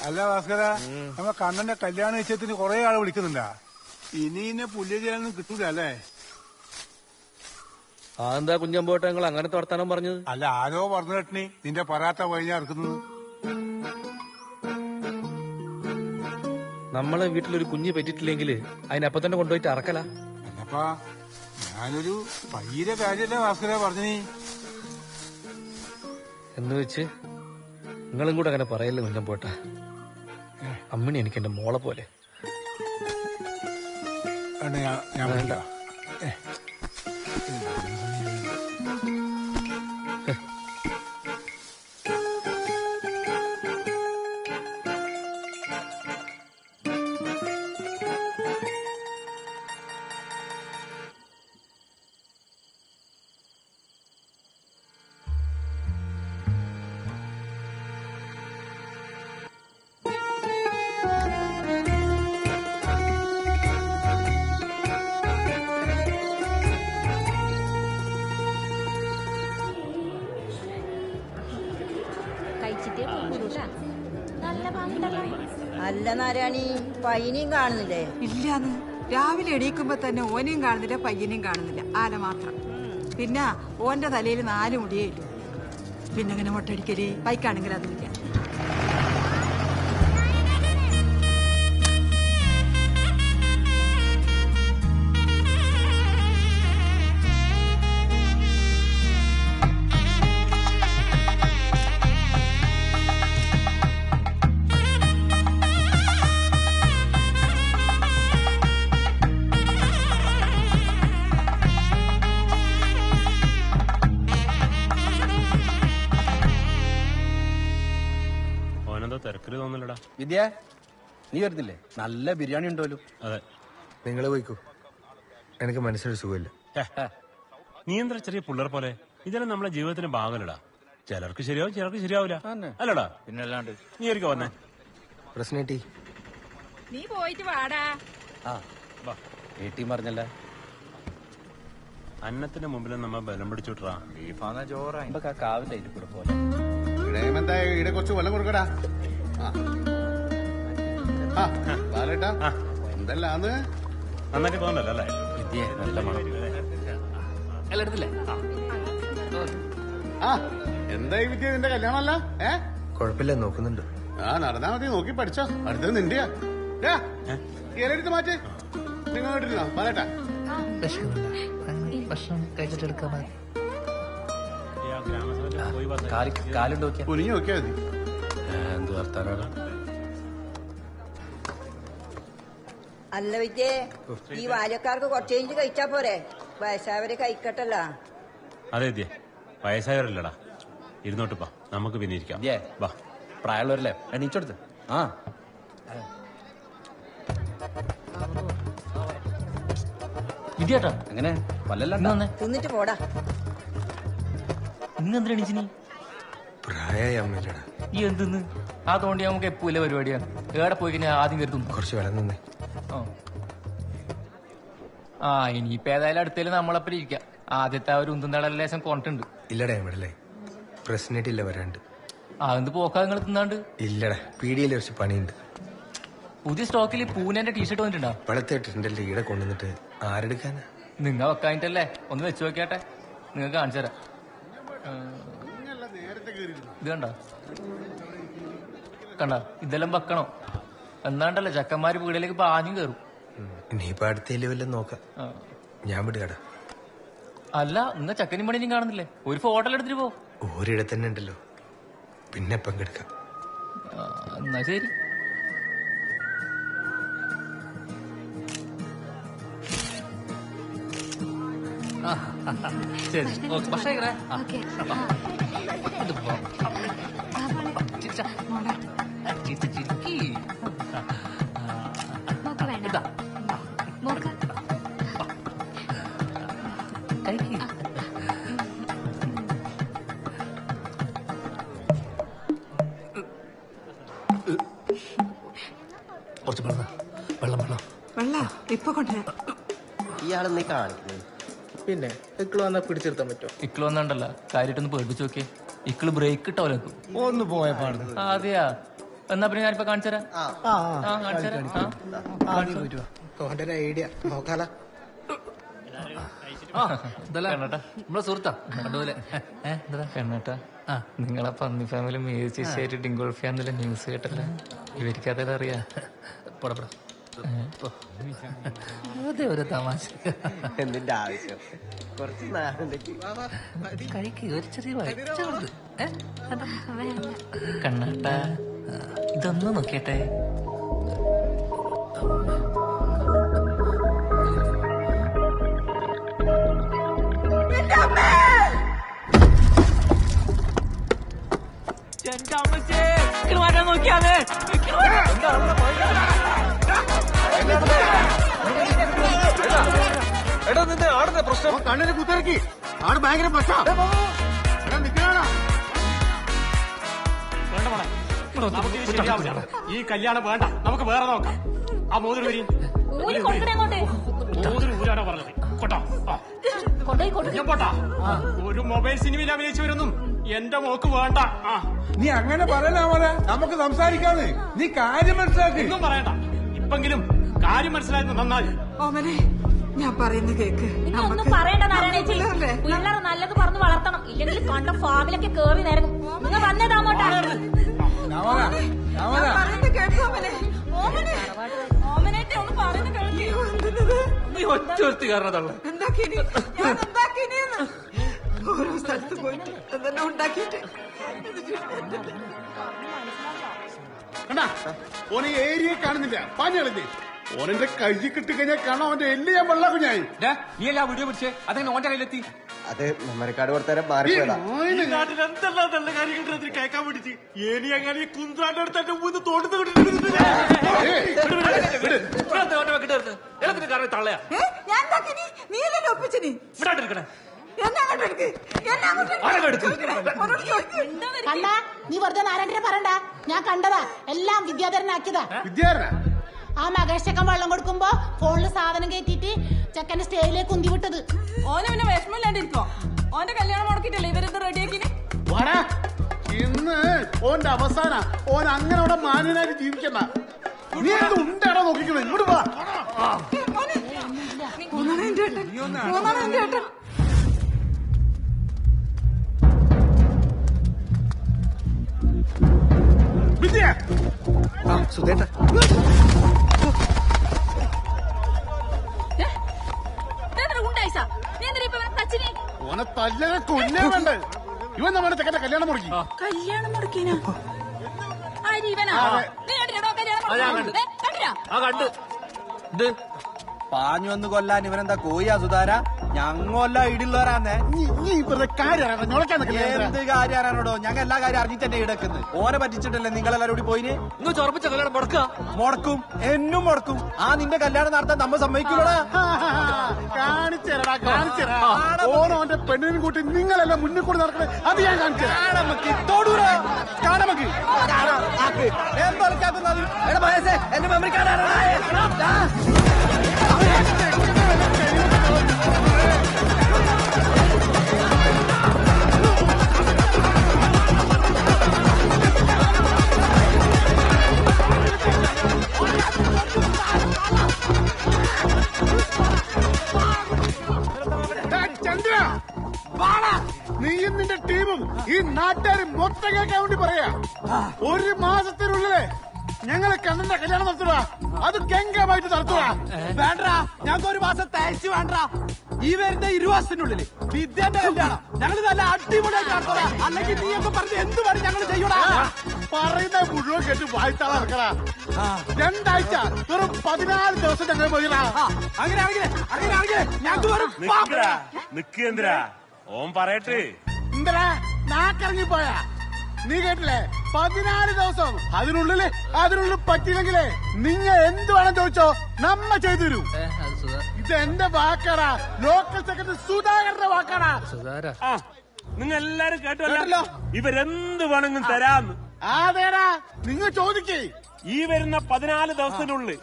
അല്ല ഭാസ്കര, നമ്മളെ കണ്ണന്റെ കല്യാണ നിശ്ചയത്തിന് കുറെ ആള് വിളിക്കുന്നുണ്ടാ. ഇനി പുല്ലിയൊന്നും കിട്ടൂല അല്ലേ? അതെന്താ കുഞ്ഞമ്പോട്ടെ നിങ്ങൾ അങ്ങനത്തെ വർത്താനം പറഞ്ഞത്? അല്ല, ആരോ പറഞ്ഞു കേട്ടിനി നിന്റെ പരാത്ത വഴിഞ്ഞാ ഇറക്കുന്നത്. നമ്മളെ വീട്ടിലൊരു കുഞ്ഞ് പറ്റിട്ടില്ലെങ്കിൽ അതിനപ്പം തന്നെ കൊണ്ടുപോയിട്ട് അറക്കല. അല്ലപ്പാ, ഞാനൊരു പയ്യന്റെ കാര്യല്ലേ ഭാസ്കര പറഞ്ഞു. എന്ന് വെച്ച് നിങ്ങളും കൂടെ അങ്ങനെ പറയല്ലേ കുഞ്ഞമ്പോട്ട. അമ്മിണി എനിക്ക് എന്റെ മോളെ പോലെ. ഞാൻ വേണ്ട. അല്ല നാരായണി പൈനിയും കാണുന്നില്ലേ? ഇല്ലാന്ന്. രാവിലെ എണീക്കുമ്പോ തന്നെ ഓനെയും കാണുന്നില്ല പയ്യനെയും കാണുന്നില്ല, ആന മാത്രം. പിന്നെ ഓന്റെ തലയിൽ 4 മുടിയേ ഇല്ലു. പിന്നെ അങ്ങനെ മുട്ടടിക്കല് ബൈക്കാണെങ്കിൽ അതുമില്ല. തിരക്കില് തോന്നില്ലടാ. വിദ്യ, നീ വരുന്നില്ലേ? നല്ല ബിരിയാണി ഉണ്ടല്ലോ. അതെ, നിങ്ങൾ പോയിക്കോ, എനിക്ക് മനസ്സിലൊരു സുഖമില്ല. നീ എന്താ ചെറിയ പിള്ളേർ പോലെ? ഇതെല്ലാം നമ്മളെ ജീവിതത്തിന്റെ ഭാഗമല്ലടാ. ചിലർക്ക് ശരിയാവും, ചിലർക്ക് ശരിയാവില്ല, അല്ലടാ? പിന്നല്ലാണ്ട്. നീ ഒരിക്കൽ വന്നേ. പ്രശ്നേട്ടി നീ പോയിട്ട് വാടാ. വീട്ടിൽ പറഞ്ഞല്ല, അന്നത്തിന്റെ മുമ്പിൽ നമ്മ ബലം പിടിച്ചോട്ടാ. കാവില്ല കൂടെ പോലെ ഇവിടെ കുറച്ച് വെള്ളം കൊടുക്കടാ. ബാലേട്ടാ, എന്തെല്ലാന്ന്? നന്നായിട്ട് തോന്നല്ലോ അല്ലേ? വിദ്യ നല്ല മണം. എല്ലാം എടുത്തില്ലേ? എന്തായി വിദ്യ, നിന്റെ കല്യാണമല്ല? കുഴപ്പമില്ല, നോക്കുന്നുണ്ട്. നടന്നാ മതി, നോക്കി പഠിച്ചോ. അടുത്തത് നിന്റെയാ. ഇലയെടുത്ത് മാറ്റ്. നിങ്ങൾ കേട്ടിരുന്നോ ബാലേട്ടാ? ഭക്ഷണം കഴിച്ചിട്ടെടുക്കാൻ കാലുണ്ട് നോക്കിയാ കുനിഞ്ഞു നോക്കിയാ മതി. എന്ത് വർത്താനാണ്? അല്ല വിദ്യേ, ഈ ബാല്യക്കാർക്ക് കുറച്ച് കഴിഞ്ഞ് കഴിച്ചാ പോരെ? വയസ്സായവരെ കഴിക്കട്ടല്ല. അതെ വിദ്യ, വയസ്സായവരല്ലടാ. ഇരുന്നോട്ടിപ്പാ, നമുക്ക് പിന്നെ ഇരിക്കാം. വാ, പ്രായമുള്ളവരല്ലേ, എണീച്ചെടുത്ത്. വിദ്യാട്ടാ, എങ്ങനെ പല്ലല്ല തിന്നിട്ട് പോടാ. ഇന്നെന്താ എണീച്ചു? നീ പ്രായമായ അമ്മയില്ലടാ. ഈ എന്തെന്ന് ആ തോണ്ടി നമുക്ക് എപ്പോഴും പരിപാടിയാണ്. ഏടെ പോയി കഴിഞ്ഞാൽ ആദ്യം കരുതും കുറച്ച് വെള്ളം നിന്നേ. ഇനിയിപ്പോ ഏതായാലും അടുത്തേലും നമ്മളപ്പം ഇരിക്കാം. ആദ്യത്തെ ആ ഒരു ഉന്തുന്നട ലേശം കൊണ്ടിട്ടുണ്ട്. ഇല്ലടാ ഇവിടെ പ്രശ്നമായിട്ടില്ല, വരാണ്ട്. അതെന്ത് പോക്കാ നിങ്ങൾ തിന്നാണ്ട്? ഇല്ലടാ, പീടിയയിൽ കുറച്ച് പണിയുണ്ട്. പുതിയ സ്റ്റോക്കിൽ പൂനെന്റെ ടീഷർട്ട് വന്നിട്ടുണ്ടോ? ഇപ്പോഴത്തെ ഇട്ടിട്ടുണ്ടല്ലേ, ഇവിടെ കൊണ്ടുവന്നിട്ട് ആരെടുക്കാനാ? നിങ്ങൾ വെക്കാനിട്ടല്ലേ, ഒന്ന് വെച്ച് നോക്കിയാട്ടെ, നിങ്ങൾക്ക് കാണിച്ചു തരാം. ഇത് കണ്ട കണ്ട, ഇതെല്ലാം വെക്കണം. എന്നാണ്ടല്ലേ ചക്കന്മാര് വീടിലേക്ക് പാഞ്ഞും കയറും. ഇനിയിപ്പോ അടുത്തേലും വല്ലതും നോക്കാം. ഞാൻ വിടുകടാ. അല്ല, നിങ്ങൾ ചക്കനും പണിയും കാണുന്നില്ലേ? ഒരു ഫോട്ടോ എടുത്തിട്ട് പോ. ഒരിടത്ത് തന്നെ ഉണ്ടല്ലോ, പിന്നെ പങ്കെടുക്കാം. എന്നാ ശരി. ശരി, ഓക്കെ. ഭക്ഷണം കുറച്ച് വെള്ളം വെള്ളം വെള്ളം ഇപ്പൊ കൊണ്ടുവരാം. ഇയാളെന്നീ കാണിക്കുന്നത്. പിന്നെ ഇക്കള് വന്നാ പിടിച്ചെടുത്താൻ പറ്റുമോ? ഇക്കള് വന്നാണ്ടല്ല, കാര്യമായിട്ടൊന്ന് പേടിപ്പിച്ച് നോക്കിയേ. ഇക്കള് ബ്രേക്ക് ഇട്ടാവല്ലോ. ഒന്ന് പോയ പാടുന്നു. അതെയാ, എന്നാ പിന്നെ ഞാനിപ്പോ കാണിച്ചുതരാം. തോന്റെ ഒരു ഐഡിയ നോക്കാല. നമ്മളെ സുഹൃത്താ കണ്ടുപോലെ. പെണ്ണേട്ടാ, നിങ്ങളെ പന്നി ഫാമിലി മേച്ചിട്ട് ഡിങ്കോൾഫിയാന്നുള്ള ന്യൂസ് കേട്ടല്ലേ? ഇവർക്ക് അതെല്ലാം അറിയാ. അതെ, ഒരു തമാശ. എന്തിന്റെ ആവശ്യം? കുറച്ച് കഴിക്ക്, ഒരു ചെറിയ കണ്ണാട്ടാ, ഇതൊന്ന് നോക്കിയട്ടെ. നോക്കിയാതെ എടാ, നിന്റെ ആടിന്റെ പ്രശ്നം കണ്ണിന് കുത്തിറക്കി. ആട് ഭയങ്കര പ്രശ്നം. ഈ കല്യാണം വേണ്ട, നമുക്ക് വേറെ നോക്കാം. ആ മോതിരം വരി. മോതിരം ഊരാനോ പറഞ്ഞത്? കൊണ്ടോ കൊണ്ടുപോയി പോട്ടാ ഒരു മൊബൈൽ സിനിമയിൽ അഭിനയിച്ചവരൊന്നും എന്റെ മോക്ക് വേണ്ട. നീ അങ്ങനെ പറയണ മോനെ, നമുക്ക് സംസാരിക്കാന്ന്. നീ കാര്യം മനസ്സിലാക്കി. ഒന്നും പറയണ്ട. ഇപ്പെങ്കിലും കാര്യം മനസ്സിലായത് നന്നായി. ഓമനെ, ഞാൻ പറയുന്ന കേക്ക്. ഒന്നും പറയണ്ട നാരായണേച്ചി. പിള്ളേർ നല്ലത് പറഞ്ഞു വളർത്തണം, ഇല്ലെങ്കിൽ കണ്ട ഫാമിലൊക്കെ കേറി നേരം നിങ്ങൾ വന്നേതാമോട്ടാ. നീ ഒറ്റ ഒരുത്തി കാരണതള്ള ഓരോ സ്ഥലത്ത് പോയിട്ട് എന്തെല്ലാം ഉണ്ടാക്കിയിട്ട് കണ്ടാ ഓനെ ഏരിയ കാണുന്നില്ല. പാഞ്ഞളില്ലേ ഓനെന്റെ കൈ കിട്ടിക്കഴിഞ്ഞാൽ കാണാൻ അവന്റെ എല്ല് ഞാൻ വെള്ളാക്കും ഞാൻ. നീ എല്ലാ വീഡിയോ പിടിച്ചേ അതെങ്ങനെ ഓന്റെ കയ്യിലെത്തി? അത് മെമ്മറിക്കാട് കൊടുത്തരം മാറിപ്പോയതാ. എന്തെല്ലാം നല്ല കാര്യങ്ങൾ കേൾക്കാൻ വേണ്ടിട്ട് ഇനി അങ്ങനെ കുന്ത്രാന്റെ അടുത്ത് എന്റെ മുന്ന് തോണ്ടുന്നു കാരണം തള്ളയാ നീ ഒപ്പിച്ചിനി എടുക്കണേ. കണ്ടാ നീ വെറുതെ നാരായണനെ പറയണ്ട. ഞാൻ കണ്ടതാ, എല്ലാം വിദ്യാധരനാക്കിയതാ. ആ മകേഷ് ചെക്കൻ വെള്ളം കൊടുക്കുമ്പോ ഫോണില് സാധനം കയറ്റിട്ട് ചെക്കന്റെ സ്റ്റേജിലേക്ക് കുന്തി വിട്ടത്. ഓനെ പിന്നെ വിഷമില്ലാണ്ടിരിക്കോ? ഓന്റെ കല്യാണം മുടക്കിട്ടല്ലേ ഇവരെന്ത് റെഡിയാക്കിന്? ഇന്ന് ഓന്റെ അവസാന ഓൻ അങ്ങനെ അവിടെ മാന്യനായിട്ട് ജീവിക്കണ്ട. നീ എന്ത് ഉണ്ടാടാ നോക്കിക്കണേ? ഇങ്ങോട്ട് വാ. സുധേട്ട ഓനെ തല്ലനെ കൊല്ലാ വേണ്ട. ഇവൻ നമ്മുടെ ചെക്കന്റെ കല്യാണം മുടക്കി. കല്യാണം മുടക്കിനാ? പാഞ്ഞു വന്ന് കൊല്ലാൻ ഇവനെന്താ കോയാ സുധാര? ഞങ്ങല്ല ഇടുള്ളവരാന്നേ. എന്ത് കാര്യം അറിയാനോടോ? ഞങ്ങൾ എല്ലാ കാര്യം അറിഞ്ഞിട്ടെന്നെ ഇടക്കുന്നത്. ഓനെ പറ്റിച്ചിട്ടല്ലേ നിങ്ങളെല്ലാരും കൂടി പോയിന്? നിങ്ങൾ ചൊറപ്പിച്ച കല്യാണം മുടക്കും, എന്നും മുടക്കും. ആ നിന്റെ കല്യാണം നടത്താൻ നമ്മ സമ്മതിക്കൂടാ. കാണിച്ചേരടാ, കാണിച്ചേരാ. ഓനോന്റെ പെണ്ണിനും കൂട്ടി നിങ്ങളെല്ലാം മുന്നിൽ കൂടി നടക്കണേ. അത് ഞാൻ കാണിച്ചു എന്റെ മെമ്മറിക്കാരാണ്. ചന്ദ്ര, നീയും നിന്റെ ടീമും ഈ നാട്ടുകാർ മൊത്തം കേൾക്കാൻ വേണ്ടി പറയാ. ഒരു മാസത്തിനുള്ളില് ഞങ്ങളെ കണ്ണന്റെ കല്യാണം നടത്തുക. അത് ഗംഗമായിട്ട് നടത്തുക. വേണ്ട, ഞങ്ങൾക്ക് ഒരു മാസം തയ്ച്ചു വേണ്ട. ഈ വരുന്ന 20 ദിവസത്തിനുള്ളില് വിദ്യന്റെ കല്യാണം ഞങ്ങൾ നല്ല അടിപൊളിയായിട്ട് നടത്തുക. അല്ലെങ്കിൽ നീയൊക്കെ പറഞ്ഞ് എന്ത് പണി ഞങ്ങൾ ചെയ്യൂടാ? പറയുന്ന മുഴുവൻ കേട്ട് വായിത്താളെ ഇറക്കടാ. 2 ആഴ്ച വെറും 14 ദിവസം ഞങ്ങൾ പോയിടാ. അങ്ങനെയാണെങ്കിൽ ഞങ്ങൾക്ക് വെറും നിക്കേന്ദ്രാ ഓൻ പറയട്ടെ. എന്തരാ നാക്കിറങ്ങി പോയാ? നീ കേട്ടില്ലേ? 14 ദിവസം. അതിനുള്ളിൽ പറ്റില്ലെങ്കിലേ നിങ്ങൾ എന്ത് വേണം ചോദിച്ചോ, നമ്മ ചെയ്തു തരൂ. ഇത് എന്റെ വാക്കാടാ. ലോക്കൽ സെക്രട്ടറി സുധാകരന്റെ വാക്കാടാ. നിങ്ങൾ എല്ലാരും കേട്ടല്ലോ, ഇവരെന്ത് വേണമെങ്കിലും തരാന്ന്. അതേടാ, നിങ്ങൾ ചോദിക്കേ. ഈ വരുന്ന 14 ദിവസത്തിനുള്ളിൽ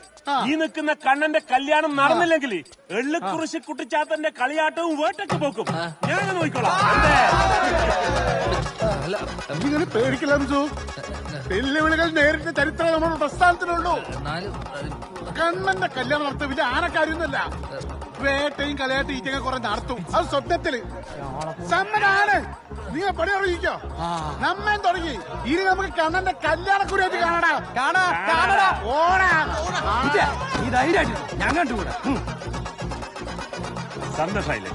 ഈ നിൽക്കുന്ന കണ്ണന്റെ കല്യാണം നടന്നില്ലെങ്കിൽ എള്ളിക്കുറിശി കുട്ടിച്ചാത്തന്റെ കളിയാട്ടവും വേട്ടയ്ക്ക് പോക്കും ഞാൻ നോക്കിക്കോളാം. നിങ്ങൾ പേടിക്കില്ല. വെല്ലുവിളികൾ നേരിട്ട് ചരിത്രം നമ്മുടെ പ്രസ്ഥാനത്തിനുള്ളൂ. കണ്ണന്റെ കല്യാണം നടത്തും. ഇത് ആനക്കാര്യൊന്നുമല്ല. വേട്ടയും കളയാട്ടും ഈറ്റൊക്കെ കുറെ നടത്തും. അത് സ്വപ്നത്തില് സമ്മതാണ്. നിങ്ങൾ പണി അറിയിക്കോ. നമ്മൻ തുടങ്ങി. ഇനി നമുക്ക് കണ്ണന്റെ കല്യാണക്കുറിയായിട്ട് കാണാടാ. ഓടാ ഈ ധൈര്യമായിട്ട് ഞാൻ കണ്ടുകൂടാ. സന്തോഷായില്ലേ?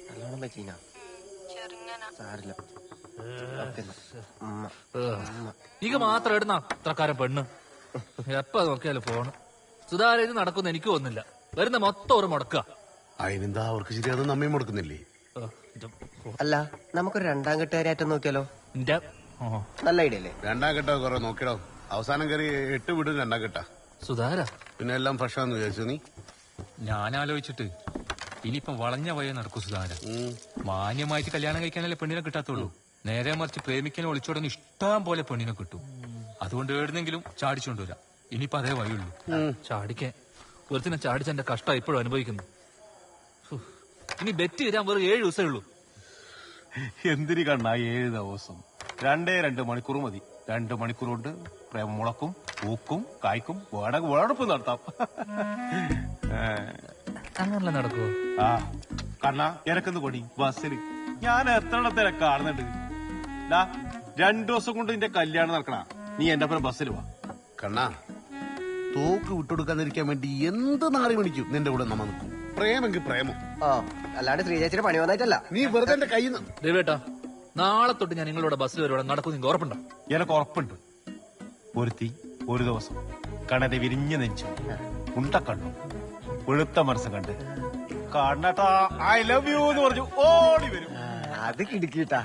നല്ലോണം പറ്റീന സാരില്ല. ഇക മാത്രം ഇടുന്ന അത്രക്കാരൻ പെണ്ണ്. എപ്പ നോക്കിയാലും ഫോണ്. സുധാര ഇത് നടക്കുന്ന എനിക്ക് തോന്നുന്നില്ല. വരുന്ന മൊത്തം ഒരു മുടക്ക. അതിനെന്താ അവർക്ക് ശരിയാതെ നമ്മയും മുടക്കുന്നില്ലേ? അല്ല, നമുക്കൊരു 2ാം കെട്ടുകാരായിട്ട് നോക്കിയാലോ? നല്ല ഐഡിയ അല്ലേ? 2ാം കെട്ടോ കുറെ നോക്കിടോ. അവസാനം കയറി 8 വീടും 2ാം കെട്ടാ. സുധാര പിന്നെ എല്ലാം ഫ്രഷാന്ന് വിചാരിച്ചു നീ? ഞാൻ ആലോചിച്ചിട്ട് ഇനിയിപ്പം വളഞ്ഞ വഴി നടക്കൂ സുധാര. മാന്യമായിട്ട് കല്യാണം കഴിക്കാനല്ലേ പെണ്ണിനെ കിട്ടാത്തുള്ളൂ. നേരെ മറിച്ച് പ്രേമിക്കാൻ ഒളിച്ചോടുന്ന ഇഷ്ടം പോലെ പെണ്ണിനെ കിട്ടും. അതുകൊണ്ട് എവിടുന്നെങ്കിലും ചാടിച്ചുകൊണ്ടുവരാം. ഇനിയിപ്പോ അതേ വഴിയുള്ളൂ. ചാടിക്കാൻ ഒരുത്തിനെ ചാടിച്ച എന്റെ കഷ്ടം ഇപ്പോഴും അനുഭവിക്കുന്നു. ഇനി ബെറ്റ് വരാൻ വെറും 7 ദിവസമേ ഉള്ളൂ. എന്തിരി കണ്ണ 7 ദിവസം? 2 മണിക്കൂർ മതി. 2 മണിക്കൂർ കൊണ്ട് പ്രേമം മുളക്കും, പൂക്കും, കായ്ക്കും, വേടപ്പ് നടത്താം. അങ്ങനല്ല നടക്കുവോ? ആ കണ്ണ ഇറക്കുന്ന കൊടി ബസ്സിൽ ഞാൻ എത്രത്തിനെ കാണുന്നുണ്ട്. 2 ദിവസം കൊണ്ട് നിന്റെ കല്യാണം നടക്കണ. നീ എന്റെ ഒപ്പം ബസ്സിൽ വാ. കണ്ണാ, തോക്ക് വിട്ടുകൊടുക്കാതിരിക്കാൻ വേണ്ടി എന്ത് നാറി വിളിക്കും നിന്റെ കൂടെ നമ്മ നിൽക്കും. പ്രേമെങ്കിൽ പ്രേമം. അല്ലാണ്ട് ശ്രീചേച്ചിയുടെ പണി വന്നിട്ടല്ല. നീ വെറുതെ എന്റെ കയ്യിൽ നിന്ന്. ദേവേട്ടാ, നാളെ തൊട്ട് ഞാൻ നിങ്ങളോട് ബസ്സിൽ വരുവാടെ നടക്കും. നിങ്ങൾക്ക് ഉറപ്പുണ്ടോ? എനിക്ക് ഉറപ്പുണ്ട്. ഒരുത്തി ഒരു ദിവസം കണ്ണന്റെ വിരിഞ്ഞ നെഞ്ചു ഉണ്ടക്കണ്ണു വെളുത്ത മനസ്സ് കണ്ട് കണ്ണട്ടാ ഐ ലവ് യു എന്ന് പറഞ്ഞു ഓടി വരും. അത് കിടക്കിട്ടാ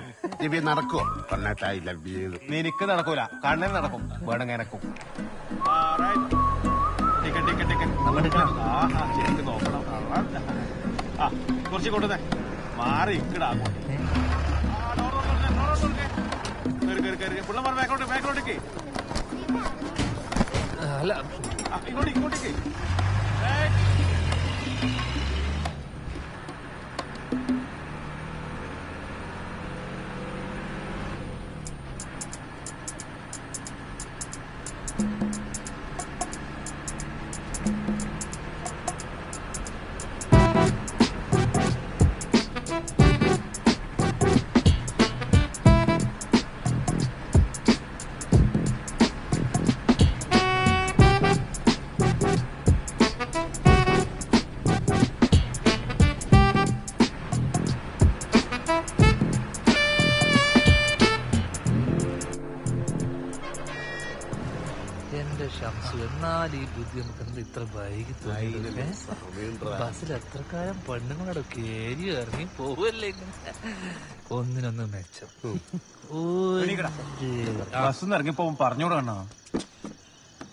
നടക്കുവോ? കണ്ണേട്ടാ ഐ ലവ് യു. നിനക്ക് നടക്കൂല, കണ്ണന് നടക്കും. വേണമെങ്കിൽ എനക്കും. ശരിക്കും നോക്കണം. ആ കുറച്ച് കൊണ്ടുവന്നേ. മാറി ഇക്കടാ പിള്ളമാർ ബാക്കോട്ടേക്ക് അല്ല ഇങ്ങോട്ടേക്ക്. എന്നാൽ ഈ ബുദ്ധി നമുക്ക് ഇത്ര വൈകി ബസ്സിൽ എത്ര കാലം പെണ്ണുങ്ങളോട് കേരി ഇറങ്ങി പോവല്ലേ ഒന്നിനൊന്ന് മെച്ചം. ബസ് ഇറങ്ങിപ്പോ പറഞ്ഞോടാ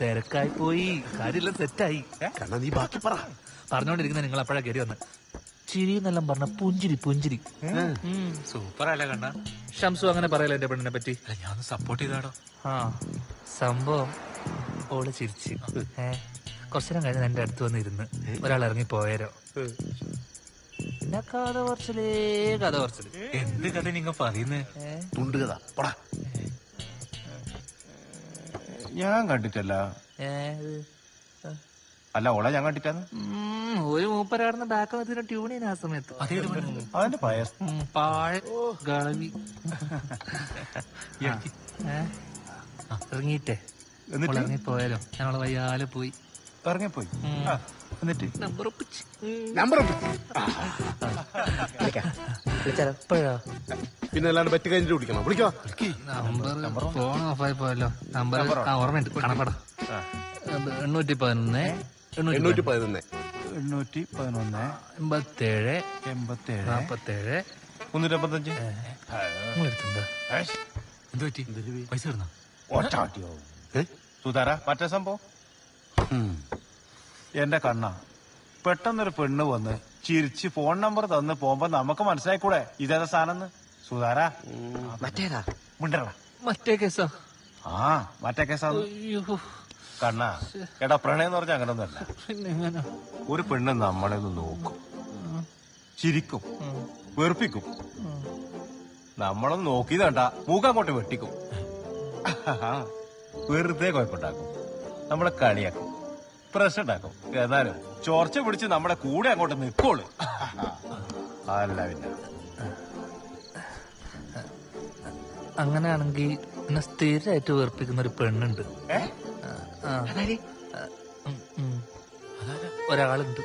തിരക്കായി പോയി. കാര്യമെല്ലാം സെറ്റായി. നീ ബാക്കി പറ. പറഞ്ഞോണ്ടിരിക്കുന്ന നിങ്ങൾ അപ്പോഴാ കയറി വന്ന് ചിരി എന്നെല്ലാം പറഞ്ഞ പുഞ്ചിരി പുഞ്ചിരി സൂപ്പർ അല്ല കണ്ണ. ഷംസു അങ്ങനെ പറയല എന്റെ പെണ്ണിനെ പറ്റി. ഞാൻ സപ്പോർട്ട് ചെയ്താടോ. ആ സംഭവം ഓള് ചിരിച്ച് കുറച്ചു നേരം കഴിഞ്ഞ് എന്റെ അടുത്ത് വന്നിരുന്ന് ഒരാൾ ഇറങ്ങി പോയാരോ. പിന്നെ കഥ കുറച്ചിലേ കഥ കുറച്ചില്. എന്ത് കഥ നിങ്ങ പറയുന്നേ? തുണ്ട് കഥ. ഞാൻ കണ്ടിട്ടല്ല. അല്ല ഓളെ ഞാൻ കണ്ടിട്ടാന്ന്. ഒരു മൂപ്പരാടുന്ന ബാക്ക് വന്നിട്ട് ട്യൂൺ ചെയ്യുന്ന ആ സമയത്ത് അതിന്റെ പാഴ ഗളവി ഇറങ്ങിയിട്ടേ ഇറങ്ങി പോയാലോ. ഞങ്ങള് വയ്യാലെ പോയി ഇറങ്ങിപ്പോയി. എന്നിട്ട് നമ്പർ എപ്പോഴാ പിന്നെ അല്ലാണ്ട് പറ്റി കഴിഞ്ഞിട്ട് വിളിക്കണം. വിളിക്കോ നമ്പർ ഫോൺ ഓഫായി പോയല്ലോ. നമ്പർ ഓർമ്മയുണ്ട്. കണക്കട 811 811 87 47 47 155. എന്ത് പറ്റി? പൈസ ഇടുന്ന സുധാര മറ്റേ സംഭവം എന്റെ കണ്ണ പെട്ടെന്നൊരു പെണ്ണ് വന്ന് ചിരിച്ച് ഫോൺ നമ്പർ തന്ന് പോകുമ്പോ നമുക്ക് മനസ്സിലായിക്കൂടെ ഇതേതാ സാധനം? സുധാര മറ്റേതാ മിണ്ടടാ. മറ്റേ കേസാ? ആ മറ്റേ കേസാണ് കണ്ണ. എടാ പ്രണയം എന്ന് പറഞ്ഞാൽ അങ്ങനൊന്നുമല്ല. ഒരു പെണ്ണ് നമ്മളെ ഒന്ന് നോക്കും, ചിരിക്കും, വെറുപ്പിക്കും. നമ്മളൊന്ന് നോക്കിയത് കണ്ട മൂക്കങ്ങോട്ട് വെട്ടിക്കും. വെറുതെ കുഴപ്പമുണ്ടാക്കും, നമ്മളെ കളിയാക്കും, പ്രശ്നം ഉണ്ടാക്കും. എന്നാലും ചോർച്ച പിടിച്ച് നമ്മുടെ കൂടെ അങ്ങോട്ട് നിൽക്കോളൂ. അല്ല പിന്നെ അങ്ങനെയാണെങ്കിൽ എന്നെ സ്ഥിരമായിട്ട് വെറുപ്പിക്കുന്ന ഒരു പെണ്ണുണ്ട്. ഒരാളുണ്ട്.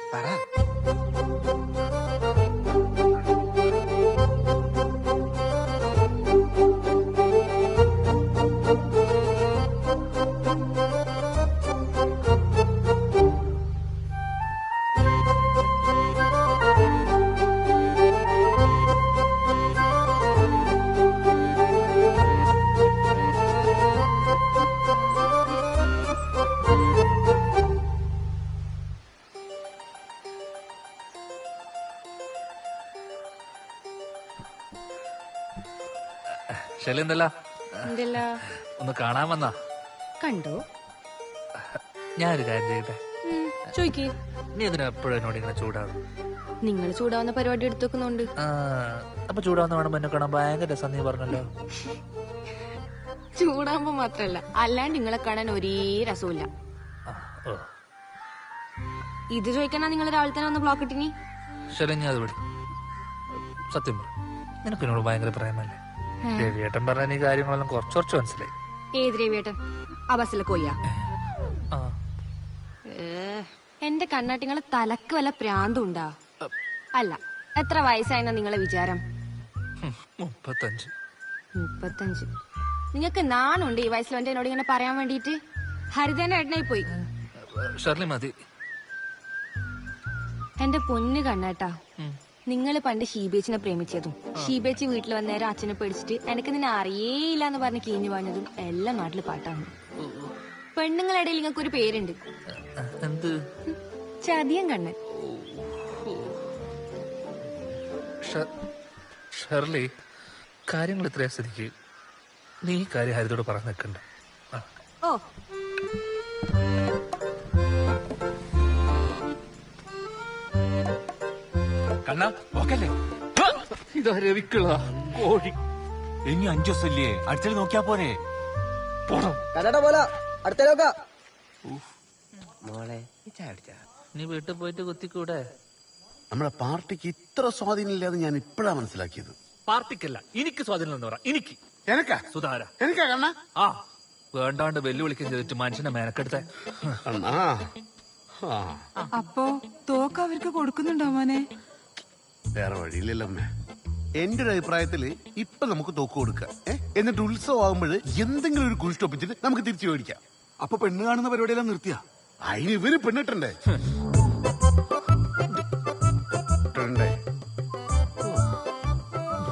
ശല്യം എന്തല്ല? ഒന്ന് കാണാൻ വന്നാ. കണ്ടോ? ഞാനൊരു കാര്യം ചെയ്യട്ടെ? ചോയ്ക്ക്. നീ എന്തിനാ എപ്പോഴും എന്നോട് ഇങ്ങനെ ചൂടാകും? നിങ്ങൾ ചൂടാവുന്ന പരിപാടി എടുത്തു വെക്കുന്നുണ്ട്. അപ്പൊ ചൂടാവുന്ന വേണം എന്നെ കാണാൻ ഭയങ്കര രസം നീ പറഞ്ഞല്ലോ. ചൂടാകുമ്പോ മാത്രല്ല, അല്ലാണ്ട് നിങ്ങളെ കാണാൻ ഒരേ രസമില്ല. ഇത് ചോദിക്കണ നിങ്ങൾ രാവിലെ തന്നെ ഒന്ന് ബ്ലോക്ക് ഇട്ടിനി. ശരി, ഞാൻ അത് വിടും. സത്യം പറ, നിനക്ക് എന്നോട് ഭയങ്കര പ്രേമല്ലേ? രവിയേട്ടൻ പറഞ്ഞ നീ കാര്യങ്ങളെല്ലാം കുറച്ച് മനസ്സിലായി. ഏത് രവിയേട്ടൻ? ആ ബസ്സിലെ കൊയ്യ. എന്റെ കണ്ണാട്ടിങ്ങളെ തലക്ക് വല്ല പ്രാന്തുണ്ടാ? അല്ല, എത്ര വയസ്സായെന്ന നിങ്ങളെ വിചാരം? 35. നിങ്ങൾക്ക് നാണുണ്ട് ഈ വയസ്സിൽ എന്നോട് ഇങ്ങനെ പറയാൻ വേണ്ടിട്ട്? ഹരിതേന്റെ ഏട്ടനായി പോയി. മതി. എന്റെ പൊന്ന് കണ്ണാട്ടാ, നിങ്ങൾ പണ്ട് ഷീബേച്ചിനെ പ്രേമിച്ചതും ഷീബേച്ചി വീട്ടിൽ വന്നേരം അച്ഛനെ പേടിച്ചിട്ട് എനിക്ക് നിന്നെ അറിയേയില്ല എന്ന് പറഞ്ഞ് കീഞ്ഞു പറഞ്ഞതും എല്ലാം നാട്ടില് പാട്ടാണ്. പെണ്ണുങ്ങളുടെ ഇടയിൽ നിങ്ങൾക്ക് ഒരു പേരുണ്ട്, ചതിയൻ കണ്ണൻ. ഷെർലി, കാര്യങ്ങൾ ഇത്രയും സ്ഥിതിക്ക് നീ ഈ കാര്യം ഹരിതോട് പറഞ്ഞു നിൽക്കണ്ട. ഓ, കണ്ണ ഓക്കല്ലേ? ഇതാ രവിക്കുള്ള കോഴി. ഇനി 5 ദിവസമില്ലേ, അടുത്തത് നോക്കിയാ പോരെ? പോണം. മോളെ നീ വീട്ടിൽ പോയിട്ട് കുത്തിക്കൂടെ? നമ്മുടെ പാർട്ടിക്ക് ഇത്ര സ്വാധീനമില്ലാതെ ഞാൻ ഇപ്പോഴാ മനസ്സിലാക്കിയത്. പാർട്ടിക്കല്ല, എനിക്ക് സ്വാധീനം എന്ന് പറ. എനിക്ക് എനക്കാ സുധാര എനിക്കാ കണ്ണ. ആ വേണ്ടാണ്ട് വെല്ലുവിളിക്കുകയും ചെയ്തിട്ട് മനുഷ്യനെ മേനക്കെടുത്ത. അപ്പോ തോക്ക് അവർക്ക് കൊടുക്കുന്നുണ്ടോ മോനെ? വേറെ വഴിയില്ലല്ലോ അമ്മേ. എന്റെ ഒരു അഭിപ്രായത്തില് ഇപ്പൊ നമുക്ക് തോക്ക് കൊടുക്കാം. എന്നിട്ട് ഉത്സവം ആകുമ്പോൾ എന്തെങ്കിലും ഒരു കുഴിസ്റ്റൊപ്പിച്ചിട്ട് നമുക്ക് തിരിച്ചു മേടിക്കാം. അപ്പൊ പെണ്ണ് കാണുന്ന പരിപാടിയെല്ലാം നിർത്തിയാ? അതിന് ഇവര് പെണ്ണിട്ടണ്ടേ?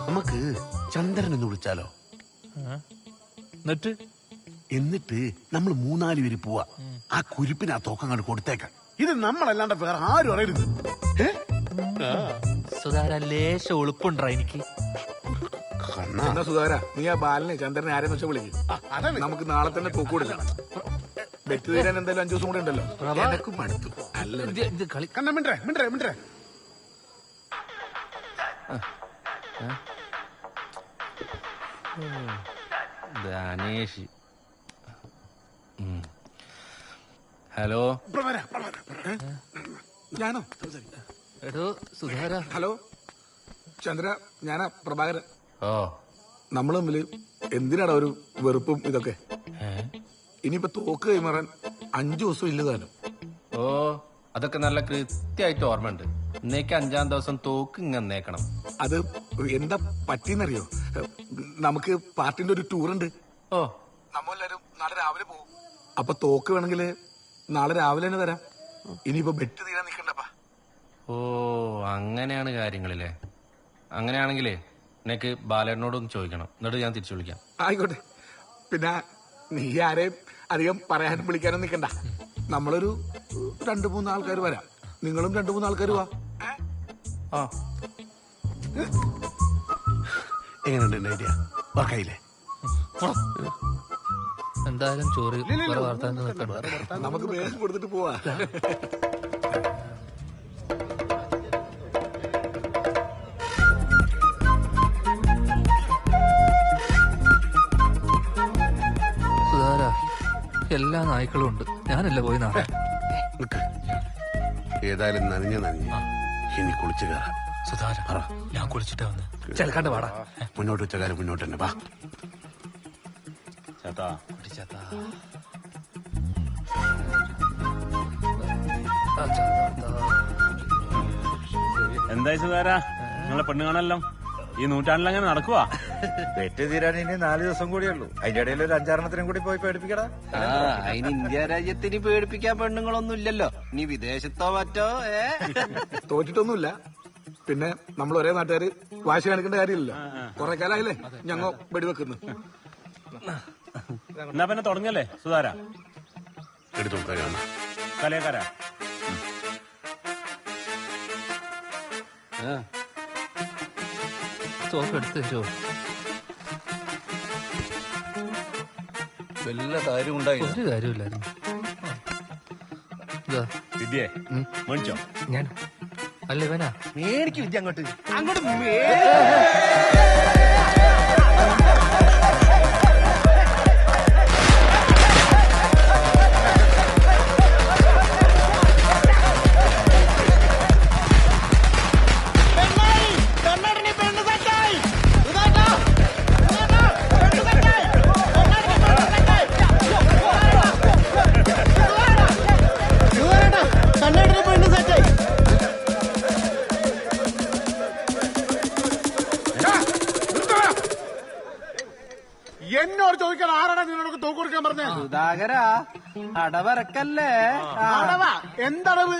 നമുക്ക് ചന്ദ്രൻ എന്ന് വിളിച്ചാലോ? എന്നിട്ട് നമ്മൾ 3-4 പേര് പോവാ. ആ കുരിപ്പിന് ആ തോക്കങ്ങാണ്ട് കൊടുത്തേക്കാം. ഇത് നമ്മളല്ലാണ്ട് വേറെ ആരും അറിയരുത്. സുധാര ലേശം എളുപ്പുണ്ടാ എനിക്ക്? എന്നാ സുധാര, നീ ആ ബാലനെ ചന്ദ്രനെ ആരെന്ന് വെച്ചാൽ വിളിക്കും. നമുക്ക് നാളെ തന്നെ തോക്ക് കൊടുക്കാം. ബെറ്റ് തീരാൻ എന്തായാലും 5 ദിവസം കൂടെ ഉണ്ടല്ലോ. കണ്ണ മിണ്ടേ. ധനേഷ്. ഹലോ. ഞാനോ? എടോ സുധാര. ഹലോ ചന്ദ്ര, ഞാനാ പ്രഭാകരൻ. ഓ, നമ്മൾ തമ്മില് എന്തിനാടാ ഒരു വെറുപ്പും ഇതൊക്കെ? ഇനിയിപ്പോ തോക്ക് കൈമാറാൻ 5 ദിവസം ഇല്ലതാനും. ഓ, അതൊക്കെ നല്ല കൃത്യമായിട്ട് ഓർമ്മയുണ്ട്. ഇന്നേക്ക് 5-ാം ദിവസം തോക്ക് ഇങ്ങന്നേക്കണം. അത് എന്താ പറ്റിയെന്നറിയോ? നമുക്ക് പാർട്ടിന്റെ ഒരു ടൂർ ഉണ്ട്. ഓ, നമ്മളെല്ലാരും നാളെ രാവിലെ പോകും. അപ്പൊ തോക്ക് വേണമെങ്കിൽ നാളെ രാവിലെ തന്നെ തരാം. ഇനിയിപ്പോ ബെറ്റ് തീരാൻ നിക്കണ്ടപ്പാ. ഓ, അങ്ങനെയാണ് കാര്യങ്ങളില്ലേ? അങ്ങനെയാണെങ്കിലേ എനിക്ക് ബാലേട്ടനോടൊന്ന് ചോദിക്കണം, എന്നിട്ട് ഞാൻ തിരിച്ചു വിളിക്കാം. ആയിക്കോട്ടെ. പിന്നെ നീ ആരെയും അധികം പറയാനും വിളിക്കാനും നിക്കണ്ട. നമ്മളൊരു 2-3 ആൾക്കാർ വരാം. നിങ്ങളും 2-3 ആൾക്കാർ വാ. എങ്ങനെയുണ്ട് ഐഡിയ? വർക്കായില്ലേ? എന്തായാലും ചോറി നമുക്ക് വേഗം കൊടുത്തിട്ട് പോവാ. സുധാര, എല്ലാ നായ്ക്കളും ഉണ്ട്. ഞാനല്ല പോയി നാളെ. ഏതായാലും നനഞ്ഞ ഇനി കുളിച്ചു കയറാം. സുധാര, ഞാൻ കുളിച്ചിട്ടാ വന്ന്. ചെലക്കാണ്ട് വാടാ. മുന്നോട്ട് വെച്ച കാലം മുന്നോട്ട് തന്നെ വാ. എന്തായി സുധാര, നിങ്ങളെ പെണ്ണ് കാണല്ലോ? ഈ നൂറ്റാണ്ടിലങ്ങനെ നടക്കുവാ? പെറ്റ് തീരാൻ ഇനി 4 ദിവസം കൂടിയുള്ളൂ. അതിന്റെ ഇടയിൽ ഒരു 5-6 കൂടി പോയി പേടിപ്പിക്കടാ. അതിന് ഇന്ത്യ രാജ്യത്തിന് പേടിപ്പിക്കാൻ പെണ്ണുങ്ങളൊന്നും ഇല്ലല്ലോ. നീ വിദേശത്തോ മറ്റോ? തോറ്റിട്ടൊന്നുമില്ല. പിന്നെ നമ്മൾ ഒരേ നാട്ടുകാര് വാശി കാണിക്കേണ്ട കാര്യമില്ലല്ലോ. കുറെ കാലമായില്ലേ ഞങ്ങൾ വെടിവെക്കുന്നു. എന്നാ പിന്നെ തുടങ്ങല്ലേ സുധാര? എടുത്തു കലയക്കാരാ. തോക്കെടുത്ത് തരുമോ? വല്ല കാര്യം ഉണ്ടായി ഒരു കാര്യമില്ലായിരുന്നു. വിദ്യേ മേടിച്ചോ? ഞാൻ അല്ല ഇവനാ മേടിക്കും വിദ്യ അങ്ങോട്ട് അങ്ങോട്ട് എന്നോട് ചോദിക്കാൻ ആരാടാ നിന്നോട് തോക്ക് കൊടുക്കാൻ പറഞ്ഞേ? സുധാകര അടവറക്കല്ലേ. അടവ എന്തടവ്?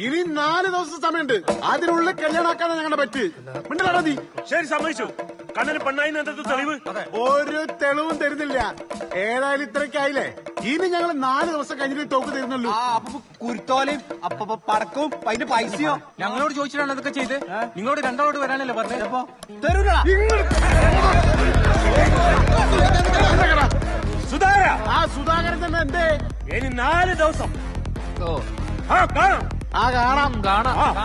ഇനി 4 ദിവസം സമയമുണ്ട്. അതിനുള്ളിൽ കല്യാണാക്കാതെ ഞങ്ങളുടെ പറ്റ്. മിണ്ടടാ നീ. ശരി സമ്മതിച്ചു. കണ്ണന് പെണ്ണായി തെളിവ് ഒരു തെളിവും തരുന്നില്ല. ഏതായാലും ഇത്രയ്ക്കായില്ലേ? ഇനി ഞങ്ങൾ 4 ദിവസം കഴിഞ്ഞിട്ട് തോക്ക് തരുന്നുള്ളൂ. അപ്പൊ കുരുത്തോലയും അപ്പൊ പടക്കവും അതിന്റെ പൈസയോ ഞങ്ങളോട് ചോദിച്ചിട്ടാണ് അതൊക്കെ ചെയ്ത്. നിങ്ങളോട് രണ്ടാളോട് വരാനല്ലേ പറഞ്ഞപ്പോ തരൂല. സുധാകര ആ സുധാകരൻ തന്നെ എന്തേ? ഇനി 4 ദിവസം കാണാം.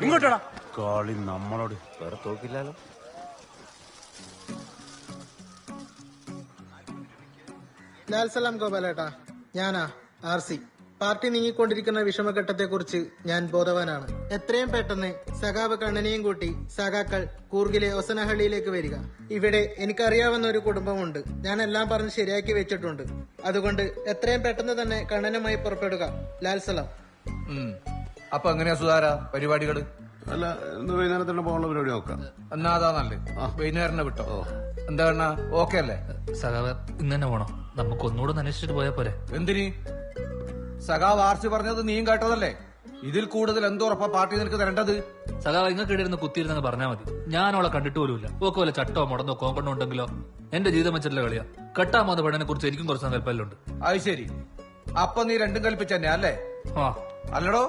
ഇങ്ങോട്ടാ കളി നമ്മളോട് വേറെ തോക്കില്ലാലോ. ലാൽ സലാം ഗോപാലേട്ടാ, ഞാനാ RC. പാർട്ടി നീങ്ങിക്കൊണ്ടിരിക്കുന്ന വിഷമഘട്ടത്തെക്കുറിച്ച് ഞാൻ ബോധവാനാണ്. എത്രയും പെട്ടെന്ന് സഖാവ് കണ്ണനെയും കൂട്ടി സഖാക്കൾ കൂർഗിലെ ഒസനഹള്ളിയിലേക്ക് വരിക. ഇവിടെ എനിക്കറിയാവുന്ന ഒരു കുടുംബമുണ്ട്. ഞാൻ എല്ലാം പറഞ്ഞ് ശരിയാക്കി വെച്ചിട്ടുണ്ട്. അതുകൊണ്ട് എത്രയും പെട്ടെന്ന് തന്നെ കണ്ണനുമായി പുറപ്പെടുക. ലാൽ സലാം. അപ്പൊ എങ്ങനെയാ സുധാര പരിപാടികള്? അല്ല ഇന്ന് വൈകുന്നേരം തന്നെ പോകാനുള്ള പരിപാടി നോക്കാം. എന്നാ അതാ നല്ലത്. വൈകുന്നേരം വിട്ടോ. എന്താ കണ്ണ ഓക്കെ അല്ലേ? സഖാവ് ഇന്ന് തന്നെ പോണോ? നമുക്ക് ഒന്നുകൂടെ അന്വേഷിച്ചിട്ട് പോയാ പോരെ? എന്തിന്? സഖാവ് RC പറഞ്ഞത് നീയും കേട്ടതല്ലേ? ഇതിൽ കൂടുതൽ എന്തോറപ്പാ പാർട്ടി നിനക്ക് തരേണ്ടത്? സഖാവ് ഇങ്ങക്ക് ഇടയിരുന്ന് കുത്തിയിരുന്നെന്ന് പറഞ്ഞാൽ മതി. ഞാൻ അവളെ കണ്ടിട്ട് പോലുമില്ല. ഓക്കെ വല്ല ചട്ടോ മുടന്നോ കോങ്കണ്ണോ ഉണ്ടെങ്കിലോ. എന്റെ ജീവിതം വെച്ചിട്ടുള്ള കളിയാ. കെട്ടാമാത പെണ്ണിനെ കുറിച്ച് എനിക്കും കുറച്ച് സങ്കല്പമുണ്ട്. അത് ശരി. അപ്പൊ നീ രണ്ടും കൽപ്പിച്ചന്നെ അല്ലേ? അല്ലടോ,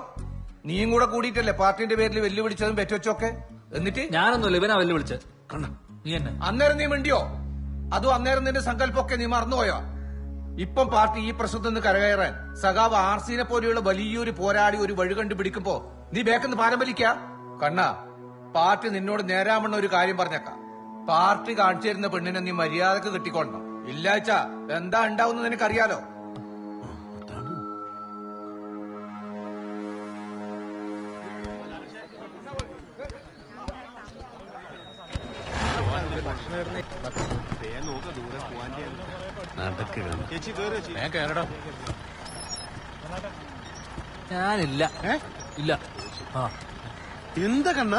നീയും കൂടെ കൂടിയിട്ടല്ലേ പാർട്ടിന്റെ പേരിൽ വെല്ലുവിളിച്ചതും പെറ്റുവെച്ചൊക്കെ? എന്നിട്ട് ഞാനൊന്നുമില്ല, ഇവനാ വെല്ലുവിളിച്ചത്. കണ്ണ നീ എന്നെ അന്നേരം നീ മിണ്ടിയോ? അതും അന്നേരം നിന്റെ സങ്കല്പമൊക്കെ നീ മറന്നുപോയോ? ഇപ്പം പാർട്ടി ഈ പ്രശ്നത്തിൽ നിന്ന് കരകയറാൻ സഖാവ് RCനെ പോലെയുള്ള വലിയൊരു പോരാടി ഒരു വഴി കണ്ടുപിടിക്കുമ്പോ നീ ബേക്കെന്ന് പാരമ്പലിക്ക. കണ്ണ, പാർട്ടി നിന്നോട് നേരാമണ്ണ ഒരു കാര്യം പറഞ്ഞേക്കാം. പാർട്ടി കാണിച്ചു തരുന്ന പെണ്ണിനെ നീ മര്യാദക്ക് കിട്ടിക്കൊള്ളണം. ഇല്ലാച്ച എന്താ ഉണ്ടാവുന്ന നിനക്കറിയാലോ. ഞാനില്ല. ഇല്ല. എന്താ കണ്ണ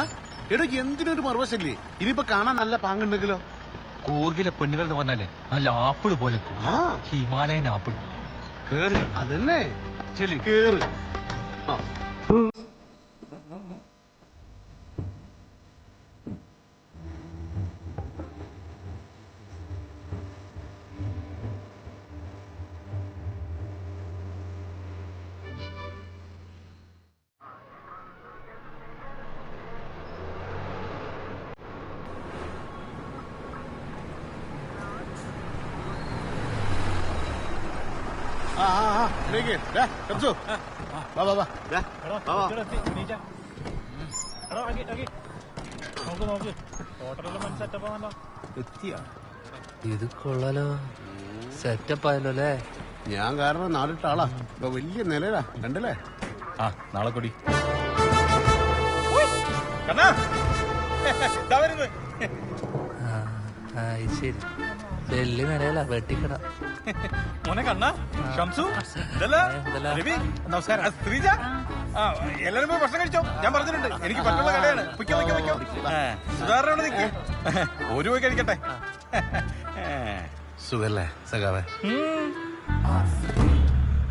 എടാ, എന്തിനൊരു മറുവശല്ലേ? ഇനിയിപ്പോ കാണാൻ നല്ല പാങ്ങുണ്ടെങ്കിലോ? കൂർഗിലെ പെണ്ണുകൾ എന്ന് പറഞ്ഞാലേ നല്ല ആപ്പിള് പോലെ ഹിമാലയൻ ആപ്പിൾ. കേറ്. അതന്നെ ശരി കേറ്. ഇത് കൊള്ളാലോ, സെറ്റപ്പ് ആയല്ലോ അല്ലേ? ഞാൻ കാരണം നാടിട്ട ആളാ. വലിയ നിലയിലാ കണ്ടല്ലേ? നാളെ കൂടി ശരി. വെള്ളി നിലയല്ല, വെട്ടിക്കട. മോനെ കണ്ണ ഷംസു നമസ്കാരം. ശ്രീജ എല്ലാരും പോയി ഭക്ഷണം കഴിച്ചോ? ഞാൻ പറഞ്ഞിട്ടുണ്ട് എനിക്ക് പറ്റുള്ള കടയാണ്. സുധാരണ നിൽക്ക്, ഒരു പോയി കഴിക്കട്ടെ. സുഖല്ലേ സഖാവേ?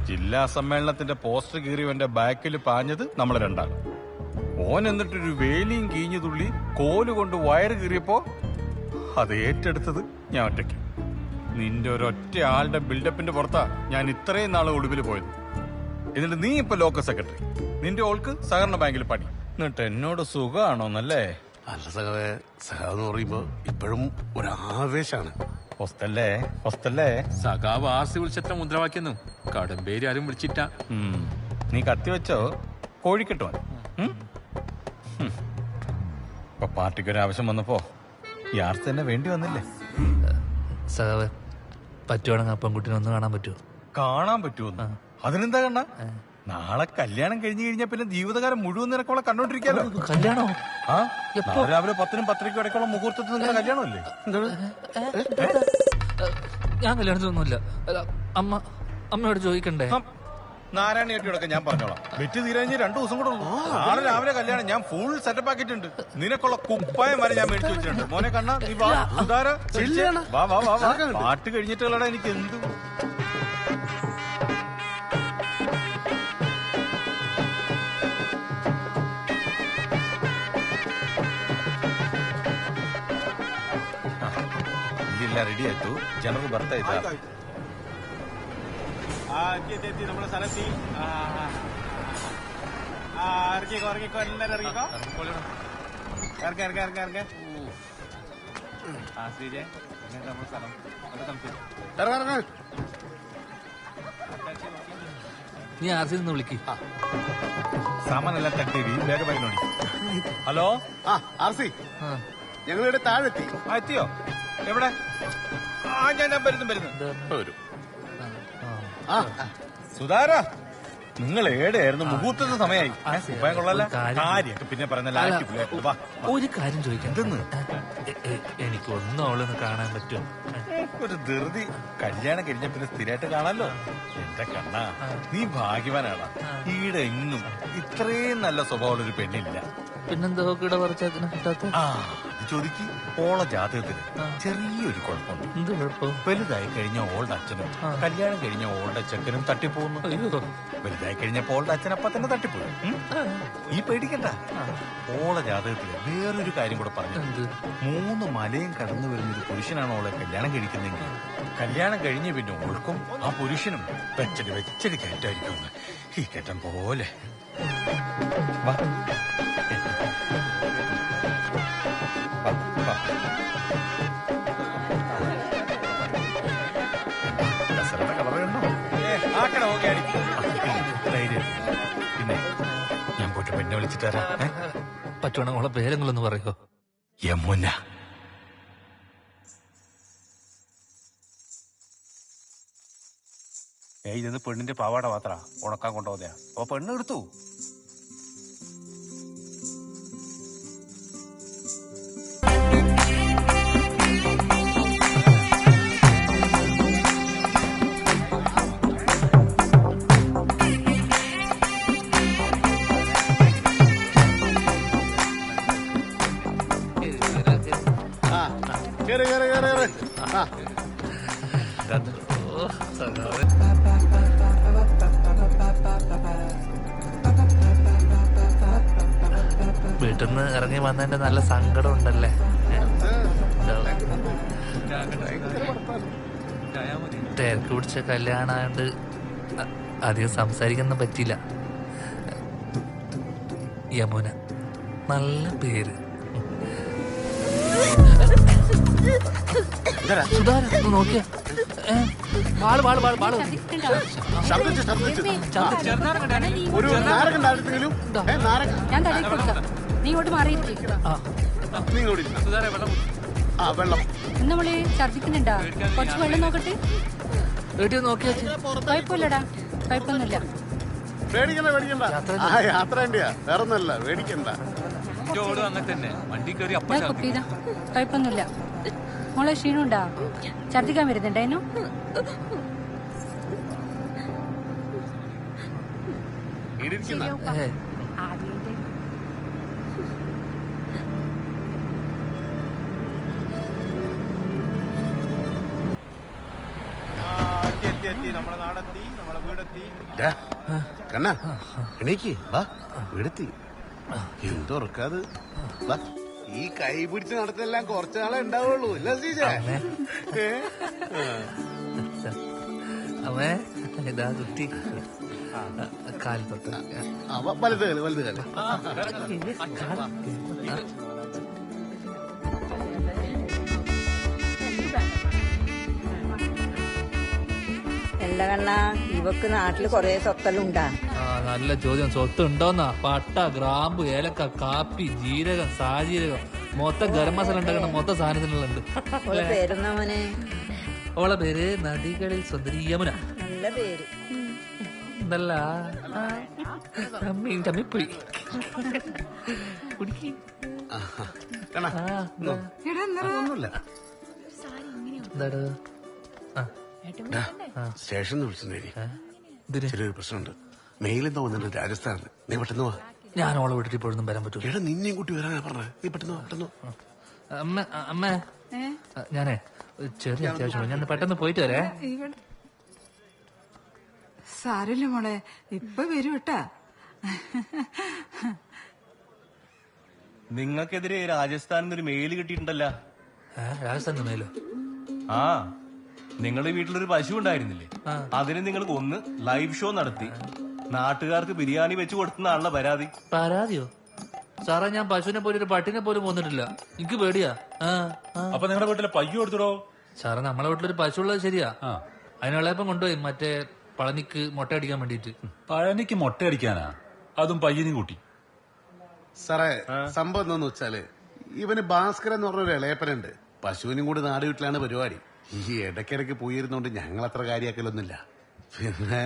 ജില്ലാ സമ്മേളനത്തിന്റെ പോസ്റ്റർ കീറിയവന്റെ ബാക്കിൽ പാഞ്ഞത് നമ്മളെ രണ്ടാണ്. ഓൻ എന്നിട്ടൊരു വേലിയും കീഞ്ഞു തുള്ളി കോലുകൊണ്ട് വയറ് കീറിയപ്പോ അത് ഏറ്റെടുത്തത് ഞാൻ ഒറ്റയ്ക്ക്. നിന്റെ ഒരൊറ്റ ആളുടെ ബിൽഡപ്പിന്റെ പുറത്താ ഞാൻ ഇത്രയും നാളെ ഒളിവിൽ പോയത്. എന്നിട്ട് നീ ഇപ്പൊ ലോക്കൽ സെക്രട്ടറി, നിന്റെ ഓൾക്ക് സഹകരണ ബാങ്കിൽ പണി. എന്നിട്ട് എന്നോട് സുഖമാണോന്നല്ലേ? അല്ല സഖാവേ, സഖാവെന്ന് പറയുമ്പോ ഇപ്പോഴും ഒരു ആവേശാണ്. ഹോസ്റ്റല്ലേ ഹോസ്റ്റല്ലേ സഖാവ് ആർസി വിളിച്ചത്ര മുദ്രാവാക്യെന്നു കടമ്പേരി ആരും വിളിച്ചിട്ട. നീ കത്തി വെച്ചോ കോഴിക്കിട്ടോ. ഇപ്പൊ പാർട്ടിക്ക് ഒരു ആവശ്യം വന്നപ്പോ ഈ ആർസി തന്നെ വേണ്ടി വന്നില്ലേ? സഖാവ് പറ്റുവാണെങ്കിൽ ആ പെൺകുട്ടിനെ ഒന്ന് കാണാൻ പറ്റുമോ? കാണാൻ പറ്റുമോ? അതിനെന്താ കണ്ണ? നാളെ കല്യാണം കഴിഞ്ഞു കഴിഞ്ഞാൽ പിന്നെ ജീവിതകാലം മുഴുവൻ നിനക്കോളെ കണ്ടോണ്ടിരിക്കാലോ. കല്യാണോ? ആ രാവിലെ 10-നും 10:30 ഇടയ്ക്കുള്ള മുഹൂർത്തത്തിൽ നിങ്ങളുടെ കല്യാണമല്ലേ? ഞാൻ കല്യാണത്തിനൊന്നുമില്ല. അമ്മയോട് ചോദിക്കണ്ടേ? നാരായണിയേട്ടിയോടൊക്കെ ഞാൻ പറഞ്ഞോളാം. വെറ്റ് തീരാഞ്ഞ് 2 ദിവസം കൂടെ ഉള്ളൂ. നാളെ രാവിലെ കല്യാണം. ഞാൻ ഫുൾ സെറ്റപ്പ് ആക്കിയിട്ടുണ്ട്. നിനക്കുള്ള കുപ്പായം വരെ ഞാൻ മേടിച്ചു വെച്ചിട്ടുണ്ട്. മോനെ കണ്ണ നീ വാ. വാ വാ വാ വാ. പാട്ട് കഴിഞ്ഞിട്ടുള്ളടാ എനിക്ക് എന്ത് റെഡി ആയിട്ടു. ജനറൽ ബർത്ത് ആയിട്ടാ നമ്മുടെ സ്ഥലത്തി ഇറങ്ങിക്കോ ഇറങ്ങിക്കോ എല്ലാരും ഇറങ്ങിക്കോ. ഇറങ്ങ ഇറങ്ങ ഇറങ്ങ ഇറങ്ങ. ശ്രീജയ നമ്മുടെ സ്ഥലം ഇറങ്ങ. നീ ആർസി നിന്ന് വിളിക്ക്. സാമാനെല്ലാം തട്ടി വേഗം നോടി. ഹലോ ആർസി, ഞങ്ങളിവിടെ താഴെ എത്തി. എത്തിയോ? എവിടെ? ഞാൻ വരുന്നു. സുധാര, നിങ്ങൾ ഏടെയായിരുന്നു? മുഹൂർത്തത്തിന് സമയമായി. കൊള്ളാല കാര്യമൊക്കെ പിന്നെ പറഞ്ഞ. ഒരു കാര്യം ചോദിക്കാം. എനിക്ക് ഒന്നും അവളൊന്ന് കാണാൻ പറ്റുമോ? ഒരു ധൃതി. കല്യാണം കഴിഞ്ഞ പിന്നെ സ്ഥിരമായിട്ട് കാണാലോ. എന്റെ കണ്ണ, നീ ഭാഗ്യവാനാണ്. ഈടെ എങ്ങും ഇത്രയും നല്ല സ്വഭാവമുള്ളൊരു പെണ്ണില്ല. പിന്നെന്തോ ഇവിടെ പറിച്ചതിനെ കിട്ടാത്ത ചോദിക്ക്. ഓള ജാതകത്തിന് ചെറിയൊരു കുഴപ്പമുണ്ട്. എന്ത് കുഴപ്പം? വലുതായി കഴിഞ്ഞ ഓളുടെ അച്ഛനും കല്യാണം കഴിഞ്ഞ ഓളുടെ ചെക്കനും തട്ടിപ്പോകുന്നു. വലുതായി കഴിഞ്ഞപ്പോ ഓളുടെ അച്ഛനപ്പ തന്നെ തട്ടിപ്പോയി. ഈ പേടിക്കണ്ട. ഓള ജാതകത്തില് വേറൊരു കാര്യം കൂടെ പറഞ്ഞു. 3 മലയും കടന്നു വരുന്നൊരു പുരുഷനാണ് ഓളെ കല്യാണം കഴിക്കുന്നെങ്കിൽ കല്യാണം കഴിഞ്ഞ പിന്നെ ഓൾക്കും ആ പുരുഷനും വെച്ചടി കയറ്റായിരിക്കും. ഈ കയറ്റം പോലെ പിന്നെ ഞാൻ പോയിട്ട് പെണ്ണെ വിളിച്ചിട്ട് തരാം. പറ്റുവാണെങ്കിൽ അവളെ പേരെങ്കിലൊന്ന് പറയോ? യമുന. ഇതെന്ന് പെണ്ണിന്റെ പാവാട മാത്ര ഉണക്കാൻ കൊണ്ടുപോകുന്നയാ. അപ്പൊ പെണ്ണ് എടുത്തു. വീട്ടിൽ നിന്ന് ഇറങ്ങി വന്നതിന്റെ നല്ല സങ്കടം ഉണ്ടല്ലേ? തിരക്ക് പിടിച്ച കല്യാണമായോണ്ട് അധികം സംസാരിക്കാൻ പറ്റിയില്ല. യമുന, നല്ല പേര്. സുധാര നോക്കിയ ഒരു നാരകം ഉണ്ടായിരുന്നെങ്കിലും ഞാൻ തലയിൽ കൊടുക്കാം. നീ ഇങ്ങോട്ട് മാറിയിരിക്കും. നീ ഇങ്ങോട്ട് ആ വെള്ളം നമ്മള് ഛർദിക്കുന്നുണ്ടാ? കുറച്ച് വെള്ളം നോക്കട്ടെ. വീട്ടിൽ നോക്കിയാ കുഴപ്പമില്ലടാ, കുഴപ്പമൊന്നുമില്ല. പേടിക്കണ്ട പേടിക്കണ്ട. ആ യാത്ര വേണ്ടിയാ, വേറെ ഒന്നല്ല. പേടിക്കണ്ട. അങ്ങനെ തന്നെ വണ്ടി കയറി കുഴപ്പമൊന്നുമില്ല. മോളെ ക്ഷീണുണ്ടാ? ഛർദിക്കാൻ വരുന്നുണ്ടായിരുന്നു? നമ്മുടെ നാടെത്തി, നമ്മളെ വീടെത്തി. കണ്ണ എണീക്ക് വാ, വീടെത്തി. എന്തുറക്കാത്? ഈ കൈ പിടിച്ച് നടത്തെല്ലാം കുറച്ചു നാളെ ഉണ്ടാവുള്ളൂ. അല്ല ശ്രീജേ? അവേ ഇതാ കുട്ടി കാൽ തൊട്ട് വലുത് കാല് വലുത് കാല്. അല്ല കണ്ണ ഇവക്ക് നാട്ടില് കൊറേ സ്വത്തെല്ലാം ഉണ്ടാ? നല്ല ചോദ്യം. സ്വത്ത് ഉണ്ടോന്നാ? പട്ട, ഗ്രാമ്പു, ഏലക്ക, കാപ്പി, ജീരകം, സാജീരകം, മൊത്തം ഗരം മസാല ഉണ്ടാക്കുന്ന മൊത്തം സാധനത്തിനുള്ളുണ്ട്. പേരെന്നാ മോനെ? ഓളെ പേര് നദികളിൽ സുന്ദരി യമുന. നല്ല പേര്. എന്തല്ല പോയി സ്റ്റേഷനിൽ വിളിച്ചിട്ടുണ്ടേനി. ചെറിയൊരു പ്രശ്നമുണ്ട്. മെയിലെന്താ വന്നിട്ട് രാജസ്ഥാനിൽ. നീ പെട്ടെന്ന് വാ. ഞാൻ ഓളെ വീട്ടിൽ ഇപ്പോഴൊന്നും വരാൻ പറ്റൂ. എടാ നിന്നെയും കൂട്ടി വരാനാ പറഞ്ഞത്. നീ പെട്ടെന്ന് പെട്ടെന്ന്. അമ്മ ഞാനേ ചെറിയ അത്യാവശ്യം ഞാൻ പെട്ടെന്ന് പോയിട്ട് വരേ. സാരല്ല മോളെ, ഇപ്പൊ വരൂ കേട്ടാ. നിങ്ങൾക്കെതിരെ രാജസ്ഥാനിൽ ഒരു മെയിൽ കിട്ടിയിട്ടുണ്ടല്ലോ. രാജസ്ഥാനിൽ മെയിലോ? ആ, നിങ്ങളുടെ വീട്ടിലൊരു പശു ഉണ്ടായിരുന്നില്ലേ? അതിന് നിങ്ങൾ കൊന്ന് ലൈവ് ഷോ നടത്തി നാട്ടുകാർക്ക് ബിരിയാണി വെച്ച് കൊടുത്തുന്നാണല്ലോ പരാതി. പരാതിയോ? സാറേ, ഞാൻ പശുവിനെ പോലും ഒരു പട്ടിനെ പോലും കൊന്നിട്ടില്ല. എനിക്ക് പേടിയാ. അപ്പൊ നിങ്ങളുടെ വീട്ടിലെ പയ്യ കൊടുത്തിടോ? സാറേ, നമ്മളെ വീട്ടിലൊരു പശു ഉള്ളത് ശരിയാ. അതിനുള്ളപ്പം കൊണ്ടുപോയി മറ്റേ പളനിക്ക് മുട്ട അടിക്കാൻ വേണ്ടിട്ട്. പഴനിക്ക് മുട്ട അടിക്കാനാ? അതും പയ്യനും കൂട്ടി? സാറേ, സംഭവം എന്താന്ന് വെച്ചാല് ഇവന് ഭാസ്കരൻ എന്ന് പറഞ്ഞൊരു ഇളയപ്പനുണ്ട്. പശുവിനും കൂടി നാട് വീട്ടിലാണ് പരിപാടി. ഈ ഇടയ്ക്കിടയ്ക്ക് പോയിരുന്നോണ്ട് ഞങ്ങൾ അത്ര കാര്യമാക്കലൊന്നുമില്ല. പിന്നെ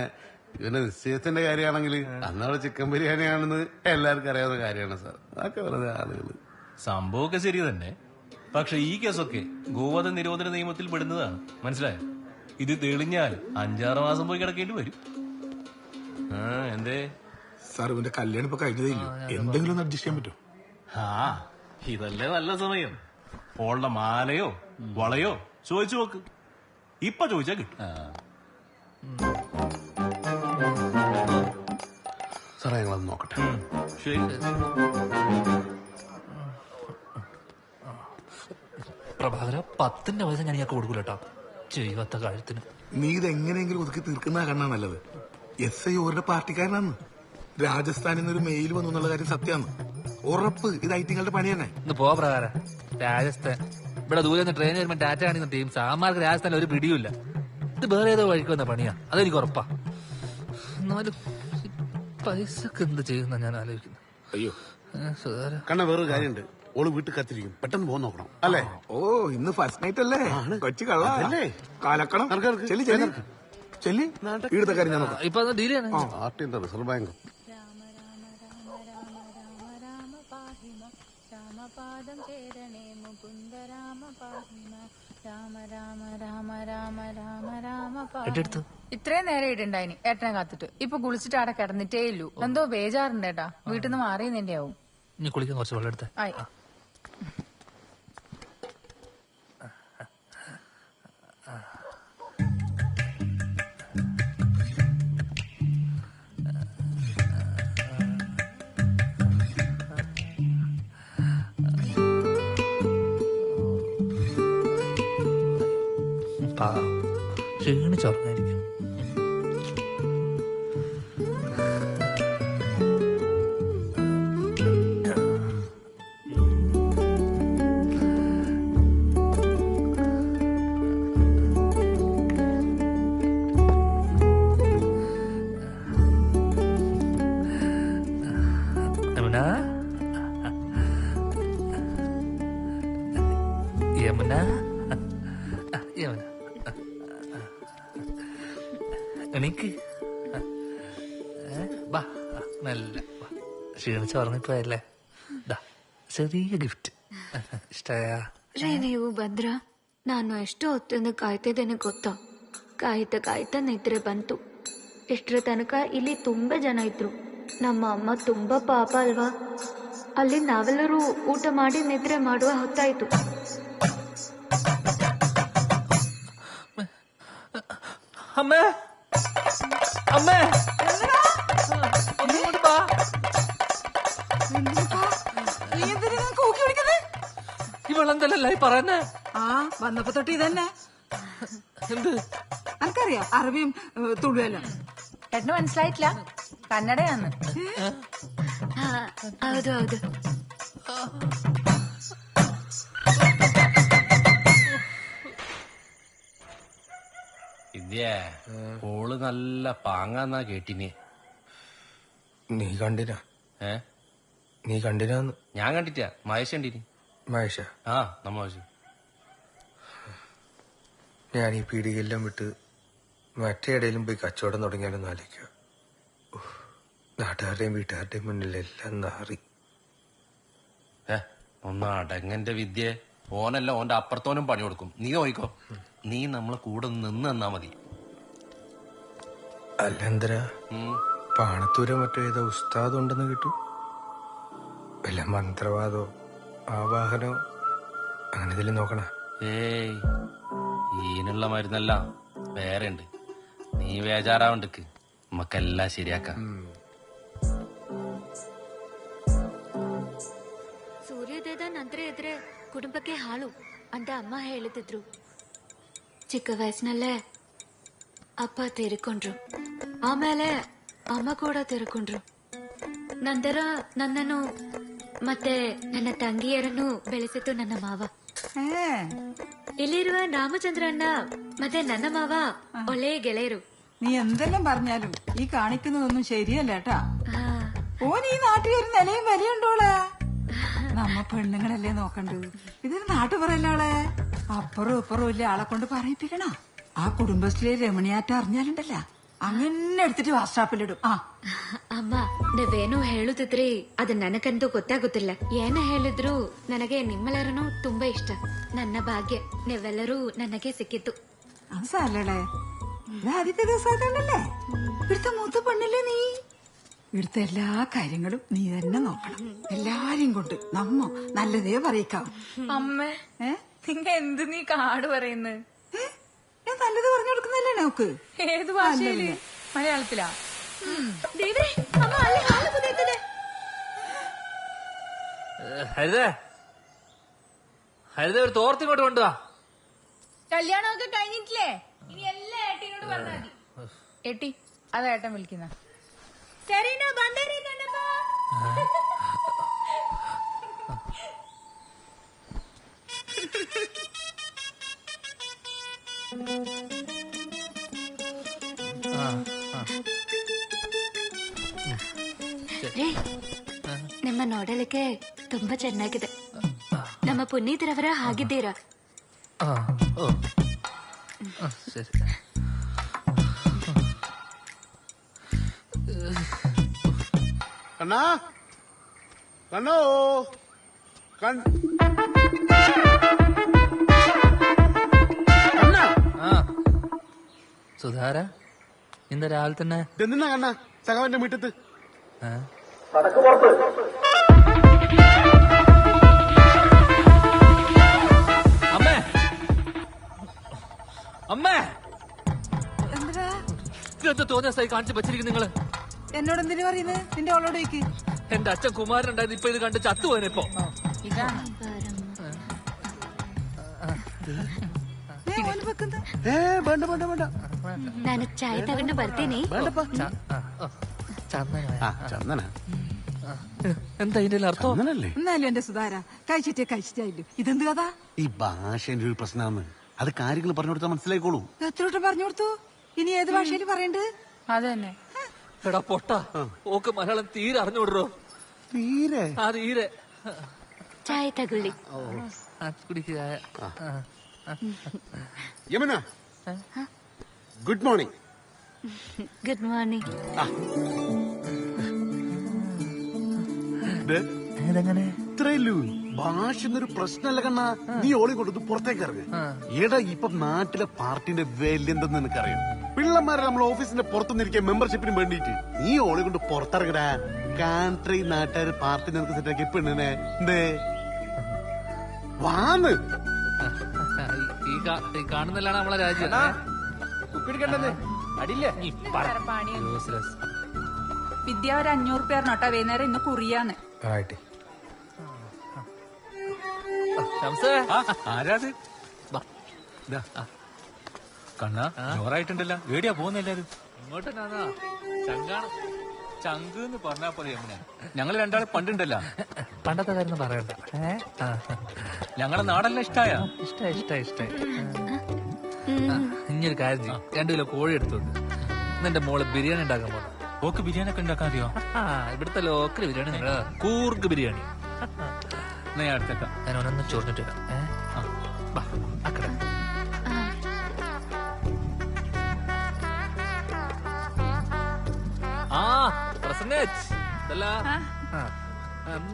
ഇവന്റെ നിശ്ചയത്തിന്റെ കാര്യമാണെങ്കിൽ അന്നവിടെ ചിക്കൻ ബിരിയാണിയാണെന്ന് എല്ലാവർക്കും അറിയാവുന്ന കാര്യമാണ് സാർ. അതൊക്കെ വെറുതെ ആളുകള്. സംഭവമൊക്കെ ശരി തന്നെ. പക്ഷെ ഈ കേസൊക്കെ ഗോവധ നിരോധന നിയമത്തിൽ പെടുന്നതാണ്. മനസ്സിലായോ? ഇത് തെളിഞ്ഞാൽ 5-6 മാസം പോയി കിടക്കേണ്ടി വരും. എന്തേ സാർ, ഇവന്റെ കല്യാണം ഇപ്പൊ കഴിഞ്ഞതേ ഇല്ല. എന്തെങ്കിലും ഒന്ന് അഡ്ജസ്റ്റ് ചെയ്യാൻ പറ്റും? ഇതല്ലേ നല്ല സമയം. ഓളുടെ മാലയോ വളയോ ചോദിച്ചു നോക്ക്. ഇപ്പൊ ചോദിച്ചാ കിട്ടും. സാറേ, ഞങ്ങളത് നോക്കട്ടെ. ശരി. പ്രഭാകര, 10ന്റെ പൈസ ഞാൻ ഇയാൾക്ക് കൊടുക്കൂലട്ടോ. ചെയ്വത്ത കഴുത്തിന്. നീ ഇത് എങ്ങനെയെങ്കിലും ഒതുക്കി തീർക്കുന്ന കണ്ണാ നല്ലത്. SI ഓരുടെ പാർട്ടിക്കാരനാണ്. രാജസ്ഥാനിൽ നിന്നൊരു മെയിൽ വന്നു എന്നുള്ള കാര്യം സത്യമാണ്. ഉറപ്പ് ഇത് ഐറ്റിങ്ങളുടെ പണി തന്നെ. ഇന്ന് പോ പ്രകാര. രാജസ്ഥാൻ ഇവിടെ ദൂരെ നിന്ന് ട്രെയിൻ വരുമ്പോ ടാറ്റ കാണിക്കുന്ന ടീം സാമാർക്ക് രാജസ്ഥാനിൽ ഒരു പിടിയുമില്ല. ഇത് വേറെ ഏതോ വഴിക്ക് വന്ന പണിയാ. അതെനിക്ക് ഉറപ്പാ. എന്നാലും പൈസക്ക് എന്ത് ചെയ്യുന്ന ഞാൻ ആലോചിക്കുന്നത്. അയ്യോ കണ്ണ, വേറൊരു കാര്യമുണ്ട്. ഓള് വീട്ടിൽ കത്തിരിക്കും. പെട്ടെന്ന് പോകാൻ നോക്കണം അല്ലേ? ഓ, ഇന്ന് ഫസ്റ്റ് നൈറ്റ് അല്ലേ? കൊച്ചു കള്ളല്ലേ? കാലക്കണം. ചെല്ലി ചെല്ലി ചെല്ലി ഇവിടുത്തെ കാര്യം ഞാൻ നോക്കാം. ഇപ്പൊ ഡീലാണ്. ആർട്ടിന്റെ റിസർവ് ബാങ്ക്. ഇത്രയും നേരം ഇടുണ്ടായിനി ഏട്ടനെ കാത്തിട്ട്. ഇപ്പൊ കുളിച്ചിട്ട് അവിടെ കിടന്നിട്ടേ ഇല്ലു. എന്തോ ബേജാറുണ്ട് ഏട്ടാ. വീട്ടിൽ നിന്ന് മാറിയെന്നെ ആവും. ഇനി കുളിക്കാൻ കുറച്ച് വെള്ളം എടുത്തേ. ക്ഷീണിച്ചുറങ്ങായിരിക്കും. യമുന, യമുന എനിക്ക് ബാ, നല്ല ക്ഷീണിച്ച് ഉറങ്ങിപ്പോയല്ലേ. ചെറിയ ಗಿಫ್ಟ್ ಇಷ್ಟಯಾ? ರೀ, ನೀವು ಭದ್ರ, ನಾನು ಎಷ್ಟು ಹೊತ್ತಿಂದ ಕಾಯ್ತಿದ್ದೇನೆ ಗೊತ್ತಾ? ಕಾಯ್ತಾ ನಿದ್ರೆ ಬಂತು. ಇಷ್ಟರ ತನಕ ಇಲ್ಲಿ ತುಂಬಾ ಜನ ಇದ್ರು. ನಮ್ಮ ಅಮ್ಮ ತುಂಬಾ ಪಾಪ ಅಲ್ವಾ? ಅಲ್ಲಿ ನಾವೆಲ್ಲರೂ ಊಟ ಮಾಡಿ ನಿದ್ರೆ ಮಾಡುವ ಹೊತ್ತಾಯ್ತು. അമ്മേ, അമ്മേ, ഇവളെന്തല്ലേ പറയുന്നേ? ആ, വന്നപ്പോ തൊട്ട് ഇതന്നെ. എന്ത് എനിക്കറിയാം, അറബിയും തുളുവല്ലോ. ഏട്ടന് മനസ്സിലായിട്ടില്ല? കന്നഡയാന്ന്. ಹೌದು ಹೌದು. ഇതേ ഓള് നല്ല പാങ്ങാന്നാ കേട്ടിന്. നീ കണ്ടിനാ? നീ കണ്ടിനാന്ന്? ഞാൻ കണ്ടിട്ടാ, മഹേഷ് കണ്ടിന്. മഹേഷ? ആ, നമ്മ ഞാൻ ഈ പീടികയെല്ലാം വിട്ട് മറ്റേ ഇടയിലും പോയി കച്ചവടം തുടങ്ങിയാലൊന്നും ആലോചിക്കുക. നാട്ടുകാരുടെയും വീട്ടുകാരുടെയും മുന്നിലെല്ലാം നാറി. ഒന്ന് അടങ്ങന്റെ വിദ്യ. ഓനല്ല ഓന്റെ അപ്പുറത്തോനും പണി കൊടുക്കും. നീ നോയിക്കോ, നീ നമ്മളെ കൂടെ നിന്ന് തന്നാ മതി. അല്ലെന്തരാ പാണത്തൂരോ മറ്റോ ഏതോ ഉസ്താദ് ഉണ്ടെന്ന് കിട്ടും. വല്ല മന്ത്രവാദോ ആവാഹനോ അങ്ങനെ ഇതിൽ നോക്കണ? ഏയ്, ഈനുള്ള മരുന്നല്ല വേറെ ഉണ്ട്. നീ വേജാറാവണ്ടക്ക്, നമുക്കെല്ലാം ശരിയാക്കാം. ಸೂರ್ಯೋದಯದ ನಂತರ ಇದ್ರೆ ಕುಟುಂಬಕ್ಕೆ ಹಾಳು ಅಂತ ಅಮ್ಮ ಹೇಳುತ್ತಿದ್ರು. ಚಿಕ್ಕ ವಯಸ್ಸಿನಲ್ಲೇ ಅಪ್ಪ ತೀರಿಕೊಂಡ್ರು. ಆಮೇಲೆ ಅಮ್ಮ ಕೂಡ ತೀರಿಕೊಂಡ್ರು. ನಂತರ ನನ್ನನ್ನು ಮತ್ತೆ ನನ್ನ ತಂಗಿಯರನ್ನು ಬೆಳೆಸಿತು ನನ್ನ ಮಾವ. ಇಲ್ಲಿರುವ ರಾಮಚಂದ್ರ ಅಣ್ಣ ಮತ್ತೆ ನನ್ನ ಮಾವ ಒಳ್ಳೆಯ ಗೆಳೆಯರು. നീ എന്തെല്ലാം പറഞ്ഞാലും ഈ കാണിക്കുന്നതൊന്നും ശരിയല്ല കേട്ടാ. ഓൻ ഈ നാട്ടിൽ ഒരു നിലയും വിലയുണ്ടോളെ. നമ്മ പെണ്ണുങ്ങളല്ലേ നോക്കണ്ടത്. ഇതൊരു നാട്ടുപറയല്ലോളെ. അപ്പുറവും ഇപ്പുറവും ഇല്ല ആളെ കൊണ്ട് പറയിപ്പിക്കണ. ആ കുടുംബശ്രീ രമണിയാറ്റം അറിഞ്ഞാലുണ്ടല്ല അങ്ങനെ എടുത്തിട്ട് വാട്സാപ്പിലിടും. ಅಮ್ಮ ನೀವೇನು ಹೇಳುತ್ತಿದ್ರಿ ಅದು ನನಗಂತೂ ಗೊತ್ತಾಗುತ್ತಿಲ್ಲ. ಏನ ಹೇಳಿದ್ರು ನನಗೆ ನಿಮ್ಮೆಲ್ಲರನ್ನೂ ತುಂಬಾ ಇಷ್ಟ. ನನ್ನ ಭಾಗ್ಯ ನೀವೆಲ್ಲರೂ ನನಗೆ ಸಿಕ್ಕಿತ್ತು. അത് സാരല്ലേ, ഇത് ആദ്യത്തെ ദിവസമായിട്ടല്ലേ. ഇവിടുത്തെ മൂത്ത പെണ്ണല്ലേ നീ. ഇവിടുത്തെ എല്ലാ കാര്യങ്ങളും നീ തന്നെ നോക്കണം. എല്ലാരെയും കൊണ്ട് നമ്മ നല്ലതേ പറയിക്കാം. അമ്മേ, നിങ്ങ എന്ത് നീ കാട് പറയുന്നത്? ഞാൻ നല്ലത് പറഞ്ഞു കൊടുക്കുന്നല്ലേ നോക്ക്. ഏത് ഭാഷയില്? മലയാളത്തിലാ? ഹരിതേ, ഹരിതേ ഒരു തോർത്തിങ്ങോട്ട് കൊണ്ടുവാ. കല്യാണമൊക്കെ കഴിഞ്ഞിട്ടില്ലേ? ഇനി എല്ലാം ഏട്ടിനോട് പറഞ്ഞാൽ മതി. ഏട്ടി, അതാ ഏട്ടൻ വിളിക്കുന്ന. ನಿಮ್ಮ ನೋಡಲಿಕ್ಕೆ ತುಂಬಾ ಚೆನ್ನಾಗಿದೆ. ನಮ್ಮ ಪುನೀತರವರ ಹಾಗಿದ್ದೀರಾ? ശരി. കണ്ണാ, കണ്ണോ, സുധാര ഇന്ന് രാവിലെ തന്നെ എന്തിനാ കണ്ണാ സഖാവിന്റെ വീട്ടത്ത്? അമ്മേ, അമ്മേ, എന്താ ഇതെന്താ തോന്നിയ സൈ കാണിച്ച് വെച്ചിരിക്കും നിങ്ങള്? എന്നോട് എന്തിനു പറയുന്നത്? നിന്റെ അവളോട് ചോദിക്ക്. എന്റെ അച്ഛൻ കുമാരൻ ഉണ്ടായിരുന്നു, ഇപ്പൊ ഇത് കണ്ട് ചത്തുപോയനെ. ഇപ്പൊ ഇതാണ് ನಾನು ಚಾಯ್ ತಗೊಂಡು ಬರ್ತೀನಿ. ചന്ദന എന്താ ഇതിന്റെ അർത്ഥം? എന്നാലും എന്റെ സുധാര കഴിച്ചിട്ടായില്ലോ. ഇതെന്ത് കഥ? ഈ ഭാഷേന്റെ ഒരു പ്രശ്നമാണ്. അത് കാര്യങ്ങൾ പറഞ്ഞു കൊടുത്താൽ മനസ്സിലായിക്കോളൂ. എത്ര പറഞ്ഞു കൊടുത്തു? ഇനി ഏത് ഭാഷയിൽ പറയണ്ട്? അതന്നെ. എടാ പൊട്ട, ഓക്ക് മലയാളം തീരെ അറിഞ്ഞുവിടറോ? തീരെ? ആ തീരെ. ಚಾಯ್ ತಗೊಳ್ಳಿ. കുടിക്കുക. Yamuna, good morning. Good morning. ഇത്രയല്ലൂ ഭാഷ എന്നൊരു പ്രശ്നമല്ല കണ്ണാ. നീ ഓളി കൊണ്ടു പുറത്തേക്ക് ഇറങ്ങ്. എടാ ഇപ്പൊ നാട്ടിലെ പാർട്ടിന്റെ വാല്യൂ എന്തെന്ന് നിനക്കറിയാം. പിള്ളമാരെ നമ്മൾ ഓഫീസിന്റെ പുറത്തുനിന്നിരിക്കാൻ മെമ്പർഷിപ്പിന് വേണ്ടിട്ട് നീ ഓളി കൊണ്ട് പുറത്തിറങ്ങടാ. കാൺട്രി നാട്ടുകാര് പാർട്ടി നിനക്ക് സെറ്റാക്കി പെണ്ണിനെ എന്തേ വാന്ന്. ഈ കാണുന്നില്ലാണ് നമ്മളെ രാജ്യം. വിദ്യ ഒരു 500 റുപ്യ കേട്ടോ. വൈകുന്നേരം ഇന്ന് കുറിയാന്ന്. ആരാത്? കണ്ണാ ജോറായിട്ടുണ്ടല്ലോ. എവിടെയാ പോകുന്ന എല്ലാരും? ഇങ്ങോട്ട് ചങ്കാണ്. ചങ്ക് എന്ന് പറഞ്ഞാ പോലെ യമുന. ഞങ്ങള് രണ്ടാളെ പണ്ടുണ്ടല്ലോ. പണ്ടത്തെ കാര്യം പറയണ്ട. ഞങ്ങളെ നാടെല്ലാം ഇഷ്ടായ? ഇഷ്ടായി. ഇനി ഒരു കാര്യം ചെയ്യും 2 കിലോ കോഴി എടുത്തു എന്റെ മോള് ബിരിയാണി ഉണ്ടാക്കാൻ പോണം. ഓക്ക് ബിരിയാണി ഒക്കെ ഉണ്ടാക്കാൻ അറിയോ? ഇവിടുത്തെ ലോക്കൽ ബിരിയാണി നിങ്ങളെ കൂർഗ് ബിരിയാണി. ഞാൻ അടുത്തേക്കാം. ഞാൻ ഒന്നൊന്ന് ചോറിഞ്ഞിട്ട് വരാം. അക്കടെ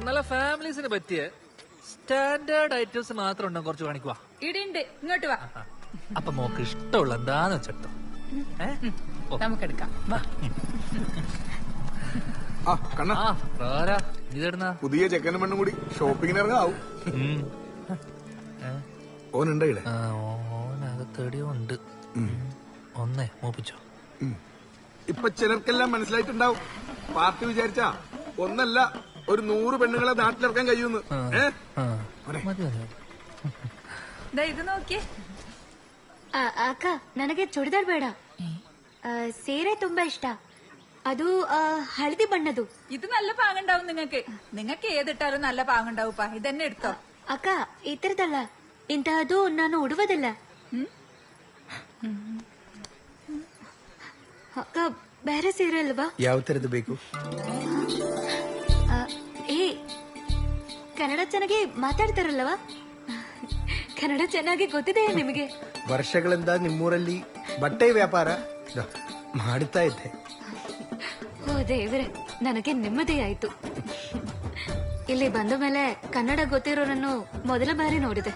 നല്ല ഫാമിലീസിന് പറ്റിയ സ്റ്റാൻഡേർഡ് ഐറ്റംസ് മാത്രം ഉണ്ടോ? കുറച്ച് കാണിക്കുവാ. ഇടിണ്ട്, ഇങ്ങോട്ട് വാ. അപ്പൊ മോക്ക് ഇഷ്ടമുള്ള എന്താന്ന് വെച്ചെടുത്തോ. നമുക്കെടുക്കാം. പുതിയ ചെക്കനും പെണ്ണും കൂടി ഷോപ്പിങ്ങിന് ഇറങ്ങാവും. ഓനുണ്ട് ഇവിടെ? ഓനകത്തെടിയോ ഉണ്ട്. ഒന്നേ മോപ്പിച്ചോ. ഇപ്പൊ ചിലർക്കെല്ലാം മനസ്സിലായിട്ടുണ്ടാവും. പാർട്ടി വിചാരിച്ചാ ഒന്നല്ല ഒരു 100 പെണ്ണുങ്ങളെ നാട്ടിലിറക്കാൻ കഴിയുമെന്ന്. ഇത് നോക്കിയേ. ಅಕ್ಕ ನನಗೆ ಚೂಡಿದಾರ್ ಬೇಡ, ಸೀರೆ ತುಂಬಾ ಇಷ್ಟ. ಅದು ಹಳದಿ ಬಣ್ಣದು. ഇത് നല്ല പാങ്ങുണ്ടാവും നിങ്ങൾക്ക് ഏതിട്ടാലും നല്ല പാങ്ങുണ്ടാവും. ഇതന്നെ എടുത്തോ. ಅಕ್ಕ ಈ ತರದಲ್ಲ, ಇಂತಹದ್ದು ನಾನು ಉಡುವುದಿಲ್ಲ. ಅಕ್ಕ ಬೇರೆ ಸೀರೆ ಅಲ್ವಾ? ಯಾವ ತರದ್ದು ಬೇಕು? ಕನ್ನಡ ಚೆನ್ನಾಗಿ ಮಾತಾಡ್ತಾರಲ್ವಾ? ಕನ್ನಡ ಚೆನ್ನಾಗಿ ಗೊತ್ತಿದೆ ನಿಮಗೆ? ವರ್ಷಗಳಿಂದ ನಿಮ್ಮೂರಲ್ಲಿ ಬಟ್ಟೆ ವ್ಯಾಪಾರ ಮಾಡುತ್ತಾ ಇದ್ದೆ. ಓ ದೇವ್ರೆ, ನನಗೆ ನೆಮ್ಮದಿ ಆಯ್ತು. ಇಲ್ಲಿ ಬಂದ ಮೇಲೆ ಕನ್ನಡ ಗೊತ್ತಿರೋರನ್ನು ಮೊದಲ ಬಾರಿ ನೋಡಿದೆ.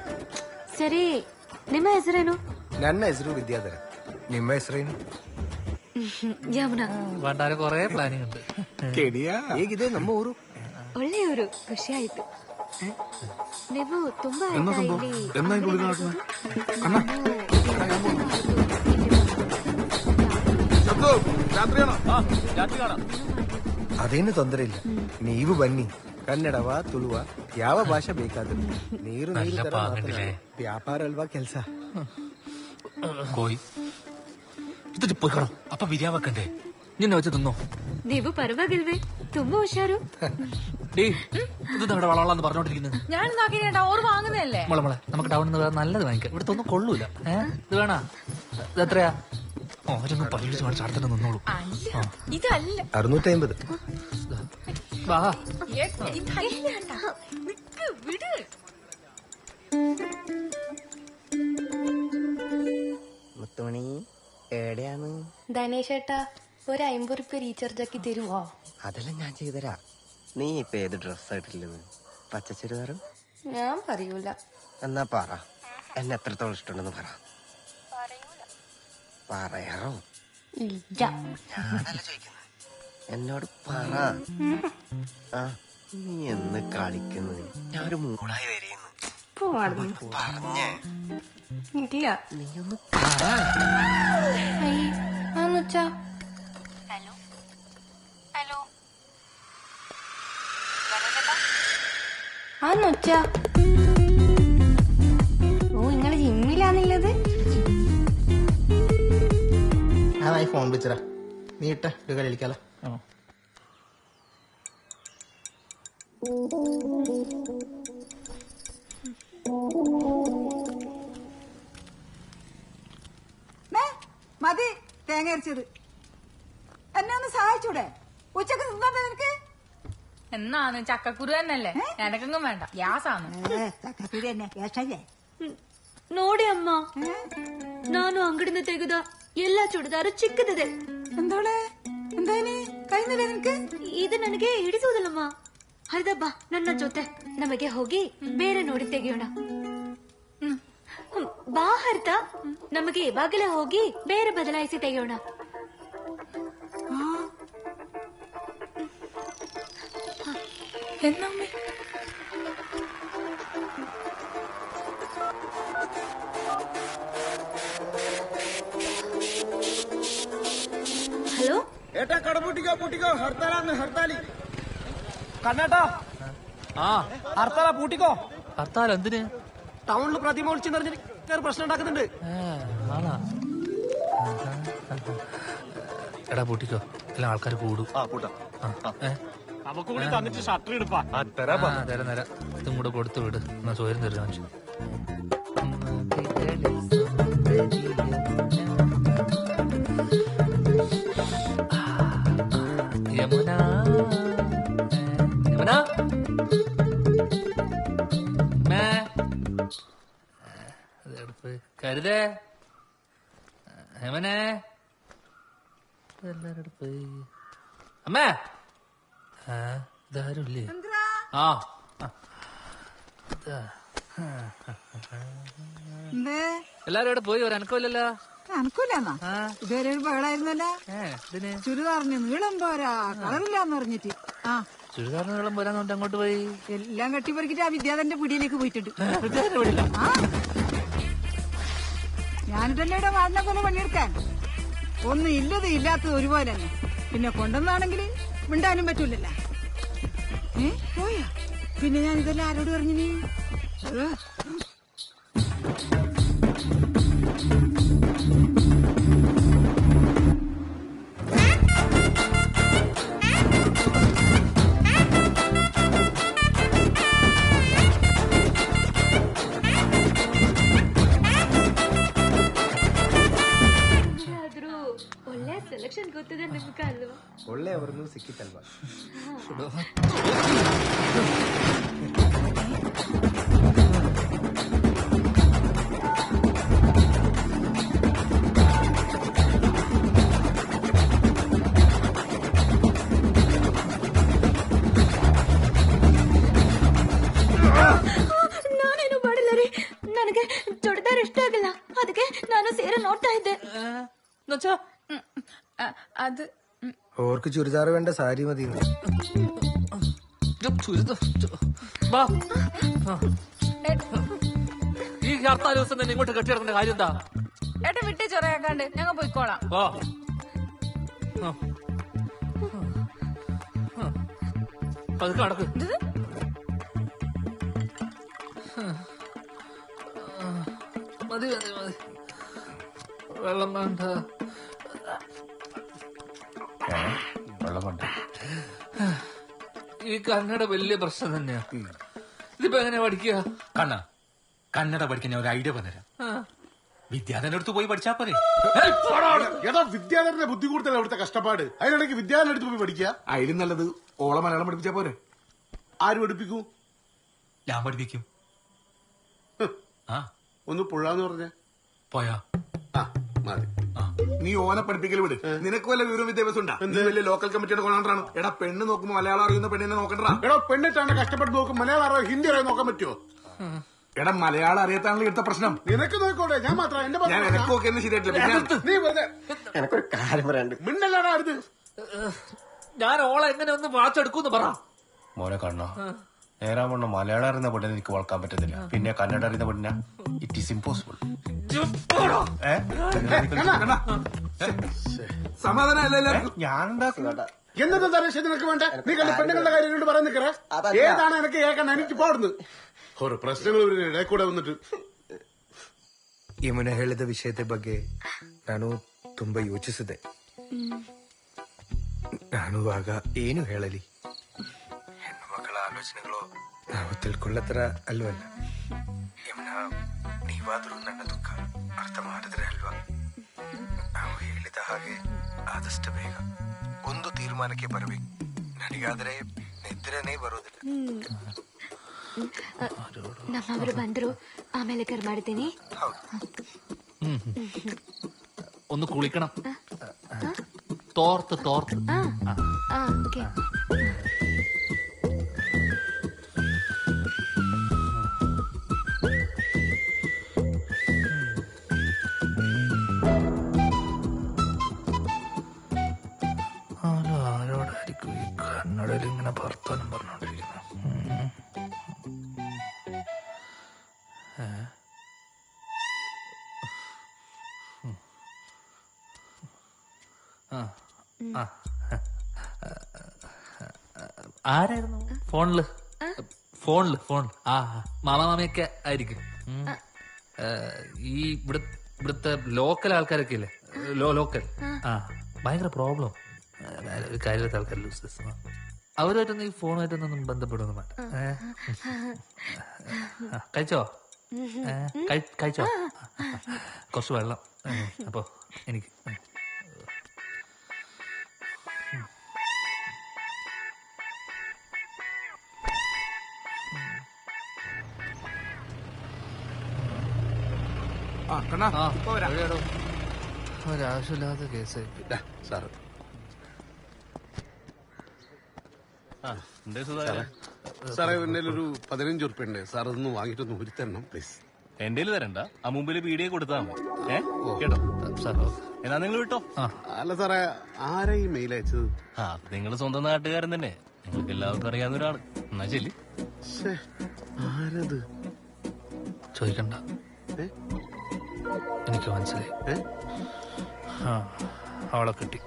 ಸರಿ, ನಿಮ್ಮ ಹೆಸರೇನು? ನನ್ನ ಹೆಸರು ವಿದ್ಯಾಧರ. ನಿಮ್ಮ ಹೆಸರೇನು? ಯಮುನಾ. ಭಂಡಾರ ಕೊರೇ ಪ್ಲಾನಿಂಗ್ ഉണ്ട്. ಹೇಗಿದೆ ನಮ್ಮ ಊರು? ಒಳ್ಳೆಯವರು, ಖುಷಿ ಆಯ್ತು. ನೀವು ತುಂಬಾ ಅದೇನು ತೊಂದರೆ ಇಲ್ಲ, ನೀವು ಬನ್ನಿ. ಕನ್ನಡವ ತುಳುವ ಯಾವ ಭಾಷೆ ಬೇಕಾದ್ರೂ ನೀರು ವ್ಯಾಪಾರ ಅಲ್ವಾ ಕೆಲಸ. അപ്പൊ ബിരിയാണി വെക്കണ്ടേ? ನಿನ್ನ വെച്ച് തിന്നോ. ನೀವು ಪರವಾಗಿಲ್ವೇ? ತುಂಬಾ ಹುಷಾರು. ഇത് നമ്മുടെ വളവളാന്ന് പറഞ്ഞോണ്ടിരിക്കുന്നത്. ഞാൻ നോക്കിട്ടാ ഓർ വാങ്ങുന്നതല്ലേ. മോളെ നമുക്ക് ടൗണിൽ നിന്ന് നല്ലത് വാങ്ങിക്കാം. ഇവിടുത്തെ ഒന്നും കൊള്ളൂല. ഇത് വേണ? ഇത് എത്രയാ? ഓരോന്നും പരീക്ഷ കാണിച്ച് അടുത്തന്നെ നിന്നോളൂ. ഇതല്ല 650. വാ വിട്. മുത്തുമണി എവിടെയാണ്? ധനേഷേട്ടാ, ഒരു 50 റുപ്യ റീചാർജ് ആക്കി തരുമോ? അതെല്ലാം ഞാൻ ചെയ്തരാ. നീ ഇപ്പൊ ഏത് ഡ്രസ്സായിട്ടില്ലത്? പച്ച ചുരിദാറും? ഞാൻ പറയൂല. എന്നാ പറ, എന്നെ എത്രത്തോളം ഇഷ്ടമുണ്ടെന്ന് പറ. പറയാറോ? ഇല്ല. ഞാനല്ല ചോദിക്കുന്നത്, എന്നോട് പറ. ആ, നീ എന്ന് കളിക്കുന്നത്? ഞാൻ ഒരു മൂളായി വരെയെന്ന് പറഞ്ഞേ. ഇല്ല. നീ ഒന്ന് പറ. ഓ, നിങ്ങള് ജിമ്മിലാണുള്ളത്? ഞാനായി ഫോൺ വിളിച്ചടാ. നീ ഇട്ട ഒരു കളി കളിക്കാലോ. മതി തേങ്ങ അരച്ചത്. എന്നെ ഒന്ന് സഹായിച്ചൂടെ? ഉച്ചക്ക് തിന്നാ നിനക്ക്? എന്നാന്ന് ചക്കക്കുരു തന്നെയല്ലേ, എനക്കെങ്ങും വേണ്ട. ഗ്യാസാണ്. ചക്കക്കുരു തന്നെ ഗ്യാസല്ലേ? ನೋಡಿ ಅಮ್ಮ, ನಾನು ಅಂಗಡಿಯಿಂದ ತೆಗೆದ ಎಲ್ಲಾ ಚೂಡಿದಾರು ಚಿಕ್ಕದಿದೆ. എന്തോളെ, എന്തായാലും കഴിഞ്ഞില്ല ನಿನക്ക്? ಇದು ನನಗೆ ಹಿಡಿಸುವುದಿಲ್ಲಮ್ಮ. ಹರಿದ ಬಾ ನನ್ನ ಜೊತೆ, ನಮಗೆ ಹೋಗಿ ಬೇರೆ ನೋಡಿ ತೆಗೆಯೋಣ. ಬಾ ಹರಿತ, ನಮಗೆ ಇವಾಗಲೇ ಹೋಗಿ ಬೇರೆ ಬದಲಾಯಿಸಿ ತೆಗೆಯೋಣ. എന്നമ്മേ ഹലോ ഏട്ടാ, കട പൂട്ടിക്കോ പൂട്ടിക്കോ, ഹർത്താലാന്ന്. ഹർത്താലി കണ്ണേട്ടാ. ഹർത്താല പൂട്ടിക്കോ. ഹർത്താൽ എന്തിന്? ടൗണിൽ പ്രതിമ ഒളിച്ചു നിറഞ്ഞിട്ട് പ്രശ്നം ഉണ്ടാക്കുന്നുണ്ട്. എടാ പൂട്ടിക്കോ, എല്ലാം ആൾക്കാർ കൂടും. നമുക്ക് കൂടി തന്നിട്ട് ഷട്ടർ എടുപ്പാ. തരാം. ഇതും കൂടെ കൊടുത്തു വിട്. എന്നാ ചോരം തരുന്ന ഹരിതേ ഹേമനെ എല്ലാരും പോയി. അമ്മേ ഇതാരുല്ലേ? ആ എല്ലാരും ഇവിടെ പോയി. ഒരു അനക്കമില്ലല്ലോ. അനക്കൂലെന്നാ ഇതുവരെ ഒരു ബഹളായിരുന്നല്ലോ. ചുരിദാറിന് നീളം പോരാ, കളറില്ലാന്ന് പറഞ്ഞിട്ട്. ആ ചുരിദാറിന് നീളം പോരാന്ന് പറഞ്ഞിട്ട് അങ്ങോട്ട് പോയി. എല്ലാം കെട്ടിപ്പറിക്കിട്ട് ആ വിദ്യാധരന്റെ പിടിയിലേക്ക് പോയിട്ടുണ്ട്. ഞാനിട്ടല്ലേ ഇവിടെ വാടിനെ പോലെ പണിയെടുക്കാൻ. ഒന്നും ഇല്ലത് ഇല്ലാത്തത് ഒരുപോലെ തന്നെ. പിന്നെ കൊണ്ടുവന്നാണെങ്കിൽ മിണ്ടാനും പറ്റൂലല്ലോ. പോയാ പിന്നെ ഞാൻ ഇതെല്ലാം ആരോട് പറഞ്ഞു? ಒಳ್ಳೆ ಸೆಲೆಕ್ಷನ್ ಗೊತ್ತಿದೆ ನಿಮ್ಗೆ ಅಲ್ವಾ? ಒಳ್ಳೆ ಅವ್ರನ್ನು ಸಿಕ್ಕಿತ್ತಲ್ವಾ? ನಾನೇನು ಮಾಡಿಲ್ಲ ರೀ. ನನಗೆ ಚೂಡಿದಾರ್ ಇಷ್ಟ ಆಗಿಲ್ಲ, ಅದಕ್ಕೆ ನಾನು ಸೀರೆ ನೋಡ್ತಾ ಇದ್ದೆ. അത് ഓർക്ക് ചുരിദാർ വേണ്ട, സാരി മതി. ഈ ഹർത്താൽ ദിവസം തന്നെ ഇങ്ങോട്ട് കെട്ടിയിടക്കേണ്ട കാര്യം എന്താ? ഏട്ടൻ വിട്ടേ ചൊറയാക്കാണ്ട് ഞങ്ങൾ പോയിക്കോളാം. പതുക്കെ നടക്ക്. മതി മതി മതി, വെള്ളം വേണ്ട. വെള്ളം വേണ്ട. ഈ കന്നഡ വലിയ പ്രശ്നം തന്നെയാ. ഇതിപ്പോ എങ്ങനെയാ പഠിക്കുക? കന്നഡ പഠിക്കാൻ ഞാൻ ഒരു ഐഡിയ പറഞ്ഞുതരാം. വിദ്യാധരന്റെ അടുത്ത് പോയി പഠിച്ചാ പോരെ? ഏതാ വിദ്യാധരന്റെ ബുദ്ധി കൂടുതൽ അവിടുത്തെ കഷ്ടപ്പാട്. അതിനിടയ്ക്ക് വിദ്യാധരന്റെ അടുത്ത് പോയി പഠിക്കുക. അതിലും നല്ലത് ഓളെ മലയാളം പഠിപ്പിച്ചാ പോരെ. ആര് പഠിപ്പിക്കൂ? ഞാൻ പഠിപ്പിക്കും. ഒന്ന് പുഴാന്ന് പറഞ്ഞേ പോയാ മതി. നീ ഓനെ പഠിപ്പിക്കൽ വിട്. നിനക്ക് വല്ല വിവരം വിദ്യാഭ്യാസം ഉണ്ടാ? നീ വലിയ ലോക്കൽ കമ്മിറ്റിയുടെ കൊണ്ടാണ്. എടാ പെണ്ണ് നോക്കുമ്പോ മലയാളം അറിയുന്ന പെണ്ണിനെ നോക്കണ്ടാ. എടാ പെണ്ണിട്ടാണ് കഷ്ടപ്പെട്ട് നോക്കും. മലയാളം അറിയോ ഹിന്ദി അറിയാൻ നോക്കാൻ പറ്റുമോ? എടാ മലയാളം അറിയാത്താണല്ലോ ഇവിടുത്തെ പ്രശ്നം. നിനക്ക് നോക്കോട്ടെ, ഞാൻ മാത്രം എന്റെ എനക്കൊക്കെ എന്ന് ശരിയായിട്ടില്ല. നീ വെറുതെ എനക്കൊരു കാര്യം പറയാണ്ട് മിണ്ടല്ലാണ് അടുത്ത്. ഞാൻ ഓളെ എങ്ങനെ ഒന്ന് വാച്ചെടുക്കൂന്ന് പറ. മോനെ കണ്ണോ, നേരാവണ്ണം മലയാളം അറിയുന്ന പെണ്ണിനെ എനിക്ക് വളക്കാൻ പറ്റത്തില്ല. പിന്നെ കന്നഡ അറിയുന്ന പെണ്ണിനാ ഇറ്റ് ഈസ് ഇമ്പോസിബിൾ. സമാധാനം ഞാൻ എന്നത്തെ തരേശം നിനക്ക് വേണ്ട? നീ കണ്ട പെണ്ണുങ്ങളുടെ കാര്യം പറയാൻ നിൽക്കറ. ഏതാണ് എനിക്ക് കേൾക്കണ്ട? എനിക്ക് പോടുന്നു ഓരോ പ്രശ്നങ്ങൾ ഇടയിൽ കൂടെ വന്നിട്ട്. ಯಮುನಾ ಹೇಳಿದ ವಿಷಯದ ಬಗ್ಗೆ ನಾನು ತುಂಬಾ ಯೋಚಿಸಿದೆ. ನಾನು ಆಗ ಏನು ಹೇಳಲಿ? ಹೆಣ್ಣು ಮಕ್ಕಳ ಆಲೋಚನೆಗಳು ನಾವು ತಿಳ್ಕೊಳ್ಳತ್ರ ಅಲ್ವಲ್ಲ. ಯಮುನಾ, ನೀವಾದ್ರೂ ನನ್ನ ದುಃಖ ಅರ್ಥ ಮಾಡಿದ್ರೆ ಅಲ್ವಾ? ನಾವು ಹೇಳಿದ ಹಾಗೆ ಆದಷ್ಟು ಬೇಗ ಒಂದು ತೀರ್ಮಾನಕ್ಕೆ ಬರಬೇಕು. ನನಗಾದ್ರೆ ನಿದ್ರೆನೇ ಬರೋದಿಲ್ಲ. ನಮ್ಮವರು ಬಂದ್ರು, ಆಮೇಲೆ ಕರ್ ಮಾಡ್ತೀನಿ. ഒന്ന് കുളിക്കണം. തോർത്ത് തോർത്ത്. ഓക്കെ. ആരോടായിരിക്കും ഈ കന്നഡയിൽ ഇങ്ങനെ വർത്താനം പറഞ്ഞോണ്ടിരിക്കുന്നത്? ആരായിരുന്നു ഫോണില്? ഫോൺ മാമയൊക്കെ ആയിരിക്കും. ഈ ഇവിടുത്തെ ലോക്കൽ ആൾക്കാരൊക്കെ ഇല്ലേ, ലോക്കൽ ഭയങ്കര പ്രോബ്ലം. കാര്യത്തെ ആൾക്കാർ ലൂസ്. അവരുമായിട്ടൊന്നും ഈ ഫോണുമായിട്ടൊന്നും ബന്ധപ്പെടുന്നു വേണ്ട. കഴിച്ചോ? കഴിച്ചോ? കുറച്ച് വെള്ളം. അപ്പൊ എനിക്ക് ഒരാവശ്യമില്ലാത്ത കേസ് സാറ് സാറേ എന്റെ ഒരു 15 ഉറുപ്പ്യ ഉണ്ട് സാർ അതൊന്ന് വാങ്ങിയിട്ടൊന്ന് ഉരുത്തരണം പ്ലീസ്. എന്റെ തരണ്ട, ആ മുമ്പിൽ പീടിയെ കൊടുത്താ മതി. കേട്ടോ എന്നാ നിങ്ങൾ വിട്ടോ. അല്ല സാറേ, ആരാ ഈ മെയിൽ അയച്ചത്? നിങ്ങൾ സ്വന്തം നാട്ടുകാരൻ തന്നെ, നിങ്ങൾക്ക് എല്ലാവർക്കും അറിയാവുന്ന ഒരാള്. എന്നാ ശരി. ആരത് ചോദിക്കണ്ട, എനിക്ക് മനസ്സിലായി. അവളെ കിട്ടി.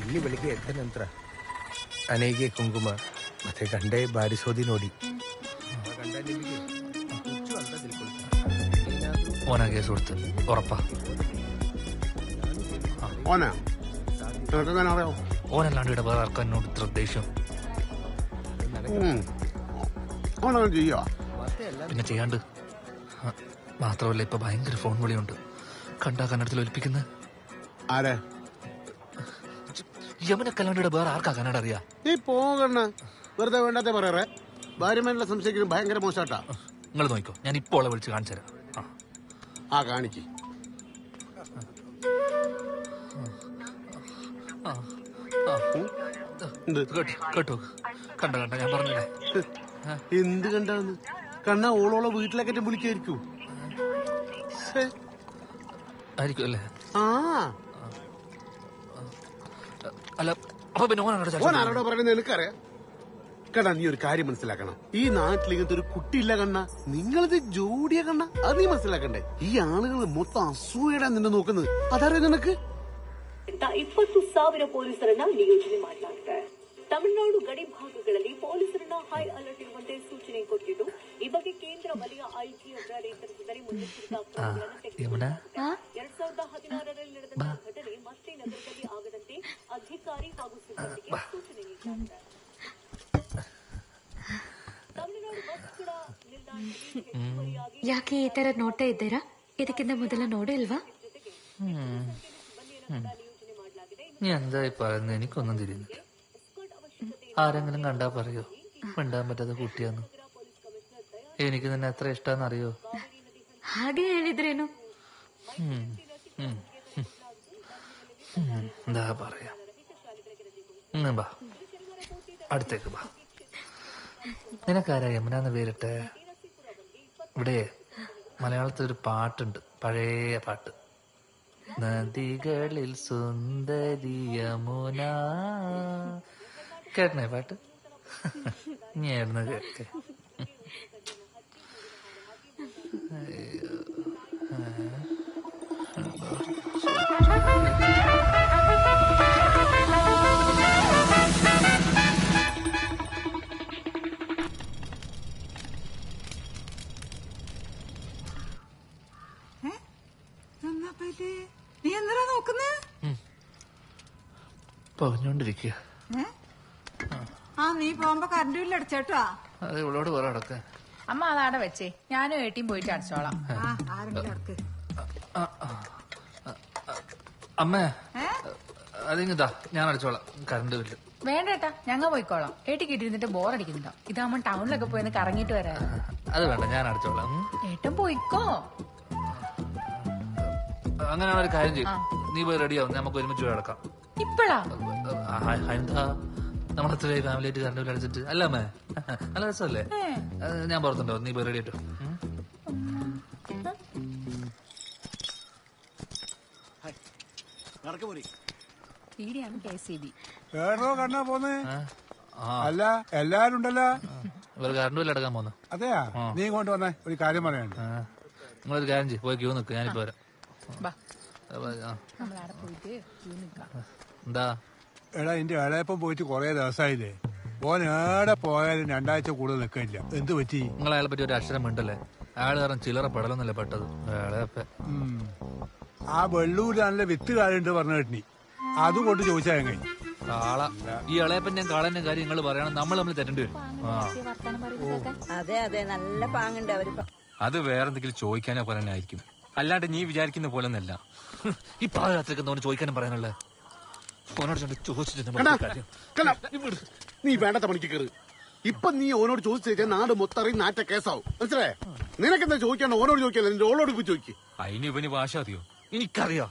ಇಲ್ಲಿ ಬೆಳಿಗ್ಗೆ ಎದ್ದ ನಂತರ ಅನೆಗೆ ಕುಂಕುಮ ಮತ್ತೆ ಗಂಡೆ ಬಾರಿಸೋದಿ ನೋಡಿ ഓനാ കേസ് കൊടുത്ത് ഉറപ്പാ. ഓനല്ലാണ്ട് ഇവിടെ വേറെ ആർക്കും എന്നോട് ഇത്ര ദേഷ്യം. പിന്നെ ചെയ്യാണ്ട് മാത്രമല്ല, ഇപ്പൊ ഭയങ്കര ഫോൺ വിളിയുണ്ട്. കണ്ടാ കന്നഡത്തിൽ ഒലിപ്പിക്കുന്നത് ആരെ? യമുനക്കല്ലാണ്ട് ഇവിടെ വേറെ ആർക്കാ കന്നഡ അറിയാ? നീ പോകണ്ണ, വെറുതെ വേണ്ടാത്ത പറയാറേ. ഭാര്യമാരുടെ സംശയിക്കുന്നത് ഭയങ്കര മോശാട്ടാ. നിങ്ങൾ നോക്കോ, ഞാൻ ഇപ്പോൾ അവളെ വിളിച്ച് കാണിച്ചു തരാം. കാണിക്ക്. കേട്ടോ, കണ്ട ഞാൻ പറഞ്ഞില്ലേ. എന്ത് കണ്ടാന്ന്? കണ്ണ ഓളോളെ വീട്ടിലേക്കറ്റം വിളിക്കായിരിക്കും. ആയിരിക്കും അല്ലേ? അല്ല, അപ്പൊ പിന്നെ ഓനാരോടോ പറയുന്നത് എനിക്കറിയാം. കണ്ണ, നീ ഒരു കാര്യം മനസ്സിലാക്കണം. ഈ നാട്ടിൽ ഇങ്ങനത്തെ ഒരു കുട്ടിയില്ല കണ്ണ. നിങ്ങളിത് ജോഡിയ കണ്ണ, അത് നീ മനസ്സിലാക്കണ്ടേ. ഈ ആളുകൾ മൊത്തം അസൂയടാ നിന്നെ നോക്കുന്നത്. അതറിയാം നിനക്ക്? 20,000 ಪೊಲೀಸರನ್ನ ನಿಯೋಜನೆ ಮಾಡಲಾಗಿದೆ. ತಮಿಳುನಾಡು ಗಡಿ ಭಾಗಗಳಲ್ಲಿ ಪೊಲೀಸರನ್ನ ಹೈ ಅಲರ್ಟ್ ಇರುವಂತೆ ಸೂಚನೆ ಕೊಟ್ಟಿದ್ದು, ಈ ಬಗ್ಗೆ ಕೇಂದ್ರ ವಲಯ ಐಜಿ ಅವರ ನೇತೃತ್ವದಲ್ಲಿ ಮುನ್ನೆಚ್ಚರಿಕಾ ಕ್ರಮಗಳನ್ನು ತೆಗೆದುಕೊಳ್ಳಲಾಗಿದೆ. 2016ರಲ್ಲಿ ನಡೆದ ಘಟನೆ ಮತ್ತೆ ನಗರದಲ್ಲಿ ಆಗದಂತೆ ಅಧಿಕಾರಿ ಹಾಗೂ ಸಿಬ್ಬಂದಿಗೆ ಸೂಚನೆ ನೀಡಲಾಗಿದೆ. ತಮಿಳುನಾಡು ಬಸ್ ಕೂಡ ನಿಲ್ದಾಣದಲ್ಲಿ ಯಾಕೆ ಈ ತರ ನೋಡ್ತಾ ಇದ್ದೀರಾ? ಇದಕ್ಕಿಂತ ಮೊದಲ ನೋಡಿಲ್ವಾ? നീ എന്തായി പറയുന്നത്? എനിക്കൊന്നും തിരിയുന്നില്ല. ആരെങ്കിലും കണ്ടാ പറയോ മിണ്ടാൻ പറ്റാത്ത കുട്ടിയാന്ന്? എനിക്ക് നിന്നെ എത്ര ഇഷ്ടാന്ന് അറിയോ? ಹಾಗೆ ಹೇಳಿದ್ರೇನು? എന്താ പറയാ, ബാ അടുത്തേക്ക് ബാ. നിനക്കാരാ യമുനാന്ന് പേരിട്ടെ? ഇവിടെ മലയാളത്തിൽ ഒരു പാട്ടുണ്ട്, പഴയ പാട്ട്. നദികളിൽ സുന്ദരി യമുന. കേട്ടണേ പാട്ട്? ഞായിരുന്നു കേട്ടെ. നീ എന്തിനാ നോക്കുന്നേ? പറഞ്ഞോണ്ടിരിക്കുക. നീ പോകുമ്പോ കറണ്ട് ബില്ല് അടച്ചേട്ടാ. അത് ഇവളോട് പറ അടക്കാൻ. അമ്മ അതാടെ വെച്ചേ, ഞാനും ഏട്ടിയും പോയിട്ട് അടച്ചോളാം. ആരെങ്കിലും അടക്ക്. അമ്മേ, അതിങ്ങതാ, ഞാൻ അടച്ചോളാം കറണ്ട് ബില്ല്. വേണ്ടേട്ടാ, ഞങ്ങൾ പോയിക്കോളാം. ഏട്ടിക്ക് ഇട്ടിരുന്നിട്ട് ബോറടിക്കുന്നുണ്ടോ? ഇതാകുമ്പോ ടൗണിലൊക്കെ പോയി കറങ്ങിട്ട് വരാം. അത് വേണ്ട, ഞാൻ അടച്ചോളാം. ഏട്ടൻ പോയിക്കോ. അങ്ങനെ ഒരു കാര്യം ചെയ്യും, നീ പോയി റെഡിയാവും, നമുക്ക് ഒരുമിച്ച് പോയി അടക്കാം. ഇപ്പഴാ? എന്താ, നമ്മളെത്ര ഫാമിലി ആയിട്ട് കറണ്ട് ബില്ല് അടച്ചിട്ട് അല്ല അമ്മേ? നല്ല രസമല്ലേ? ഞാൻ പുറത്തുണ്ടോ, നീ പോയി റെഡി ആയിട്ടോ. വേറോ കണ്ണാ പോന്നേ? അല്ല, എല്ലാരും ഉണ്ടല്ലോ. ഇവർ കറണ്ട് ബില്ല് അടക്കാൻ പോന്നു. അതെയാ? നീ ഇങ്ങോട്ട് വന്നേ, ഒരു കാര്യം പറയാനുണ്ട്. നിങ്ങളൊരു കാര്യം ചെയ്യും, പോയി ക്യൂ നിൽക്ക്, ഞാനിപ്പോ വരാം. എന്താ? എടാ, എന്റെ ഇളയപ്പം പോയിട്ട് കൊറേ ദിവസമായില്ലേ. ഓൻ ഏടെ പോയാലും 2 ആഴ്ച കൂടുതൽ നിൽക്കില്ല. എന്ത് പറ്റി? നിങ്ങൾ അയാളെ പറ്റി ഒരു അക്ഷരം മിണ്ടല്ലേ? അയാൾ കാരണം ചില്ലറ പെടലൊന്നുമില്ല പെട്ടത്. ആ വെള്ളൂരാണല്ലേ വിത്ത് കാലുണ്ട് പറഞ്ഞു കേട്ടി, അതുകൊണ്ട് ചോദിച്ചാ എങ്ങനെ? കാള, ഈ ഇളയപ്പൻ ഞാൻ കാളന്റെ കാര്യം നിങ്ങൾ പറയണം, നമ്മൾ തെറ്റേണ്ടി വരും. അതെ അതെ, നല്ല പാങ്ങുണ്ട് അവര്. അത് വേറെന്തെങ്കിലും ചോദിക്കാനോ പറയാനായിരിക്കും. അല്ലാണ്ട് നീ വിചാരിക്കുന്ന പോലെ ഒന്നല്ല. ഈ പാതിരാത്രിക്ക് എന്തോന്ന് ചോദിക്കാനും പറയാനുള്ളത്? ഓനോട് ചോദിച്ചിട്ട് നീ വേണ്ടത്ത പണിക്ക് കയറി. ഇപ്പൊ നീ ഓനോട് ചോദിച്ചു നാട് മൊത്തം അറിയും നാറ്റ കേസാവും. മനസ്സിലായേ? നിനക്കെന്താ ചോദിക്കാണ്ട് ഓനോട് ചോദിക്കല്ലോ, നിന്റെ ഓളോട് പോയി ചോദിക്കും. അതിന് ഇവന് ഭാഷ അറിയോ? എനിക്കറിയാം.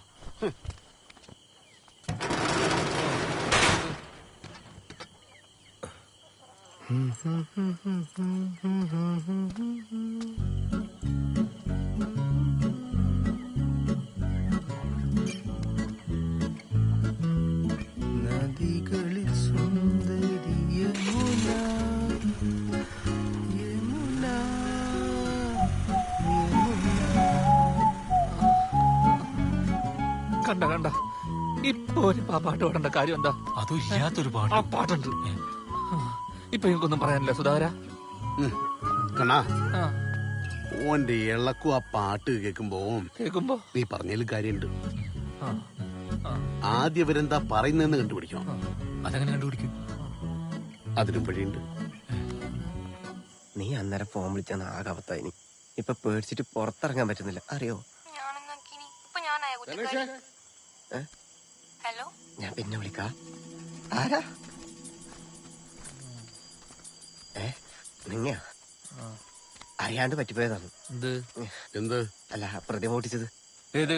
നദികളിൽ സുന്ദരി യമുന, യമുന, കണ്ട കണ്ട ഇപ്പൊ ഒരു പാട്ട് പാടേണ്ട കാര്യം എന്താ? അതും ഇല്ലാത്തൊരു പാട്ട്. ആ പാട്ടുണ്ട്. ഇപ്പൊ എനിക്കൊന്നും പറയാനില്ല സുധാകര. കണ്ണാ, ഓന്റെ ഇളക്കും ആ പാട്ട് കേൾക്കുമ്പോ നീ പറഞ്ഞതിൽ കാര്യമുണ്ട്. ആദ്യം ഇവരെന്താ പറയുന്നതെന്ന് കണ്ടുപിടിക്കണം. അതെങ്ങനെ കണ്ടുപിടിക്കും? അതിനും വഴിയുണ്ട്. നീ അന്നേരം ഫോൺ വിളിച്ചാൽ ആകവത്തായി. ഇപ്പൊ പേടിച്ചിട്ട് പുറത്തിറങ്ങാൻ പറ്റുന്നില്ല, അറിയോ? ഹലോ, ഞാൻ പിന്നെ വിളിക്കാം. ആരാ? നിങ്ങ അറിയാണ്ട് പറ്റിപ്പോയതാണ്. എന്ത്? അല്ല, പ്രതിമ പൊട്ടിച്ചത്. ഏത്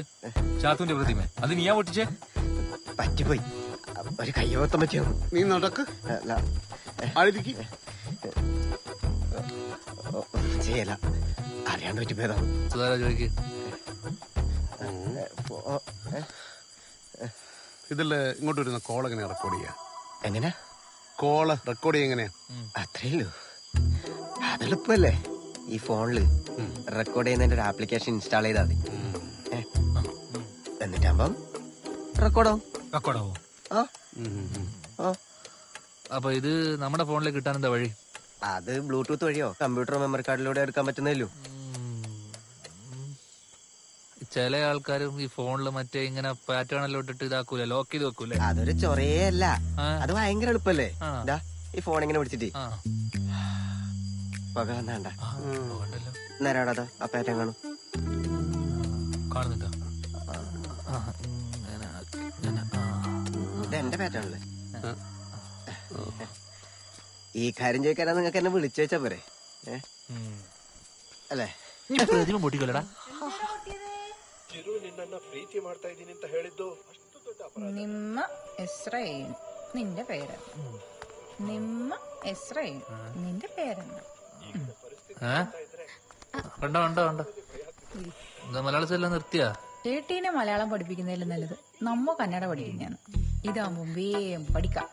ചാത്തുന്റെ പ്രതിമ? അത് നീയാ പൊട്ടിച്ചേ? പറ്റിപ്പോയി. ഒരു കയ്യോത്തം പറ്റിയോ? നീ നടക്ക്. ചെയ്യല, അറിയാണ്ട് പറ്റിപ്പോയതാണ്. സുധാകര ചോദിക്ക്. ഇതില് ഇങ്ങോട്ട് വരുന്ന കോൾ എങ്ങനെയാ റെക്കോർഡ് ചെയ്യാ? എങ്ങനെ കോള് റെക്കോർഡ് ചെയ്യാ? എങ്ങനെയാ? അത്രയുള്ളൂ. അതെളുപ്പല്ലേ? ഈ ഫോണില് റെക്കോർഡ് ചെയ്യുന്നതിന്റെ ഒരു ആപ്ലിക്കേഷൻ ഇൻസ്റ്റാൾ ചെയ്താൽ മതി. എന്നിട്ടാകുമ്പം റെക്കോർഡാവും. അപ്പൊ ഇത് നമ്മുടെ ഫോണിലേക്ക് കിട്ടാൻ എന്താ വഴി? അത് ബ്ലൂടൂത്ത് വഴിയോ കമ്പ്യൂട്ടറോ മെമ്മറി കാർഡിലൂടെ എടുക്കാൻ പറ്റുന്നല്ലോ. ചില ആൾക്കാരും ഈ ഫോണിൽ മറ്റേ ഇങ്ങനെ പാറ്റേൺ എല്ലാം ഇട്ടിട്ട് ഇതാക്കൂല, ലോക്ക് ചെയ്ത് വെക്കൂലേ? അതൊരു ചൊറയല്ല, അത് ഭയങ്കര എളുപ്പല്ലേ. ഈ ഫോൺ ഇങ്ങനെ പിടിച്ചിട്ട് പക വന്നാണ്ട നേരാടാ ആ പാറ്റേൺ കാണും. കാണുന്നുണ്ടോ? ഇത് എന്റെ പാറ്റേണല്ലേ. ഈ കാര്യം ചോദിക്കാനാ നിങ്ങൾക്ക് എന്നെ വിളിച്ചു വെച്ചാ പോരെ? ಅಲ್ಲೇ ಪ್ರತಿಮೆ ಮುಟ್ಟಿಕೊಳ್ಳಡ ಪ್ರೀತಿ ಮಾಡ್ತಾ ಇದ್ದೀನಿ ಅಂತ ಹೇಳಿದ್ದು ಅಷ್ಟು ದೊಡ್ಡ ಅಪರಾಧ. ನಿಮ್ಮ ಹೆಸರೇನು? ನಿന്റെ പേരെന്താ? ನಿಮ್ಮ ಹೆಸರೇನು? നിന്റെ പേരെന്താ? കണ്ടോ കണ്ടോ കണ്ടോ എന്താ മലയാളത്തിൽ എല്ലാം നിർത്തിയാ? ഏട്ടീനെ മലയാളം പഠിപ്പിക്കുന്നതിലും നല്ലത് നമ്മ കന്നഡ പഠിക്കുന്നതാണ്. ഇതാകുമ്പോ വേഗം പഠിക്കാം.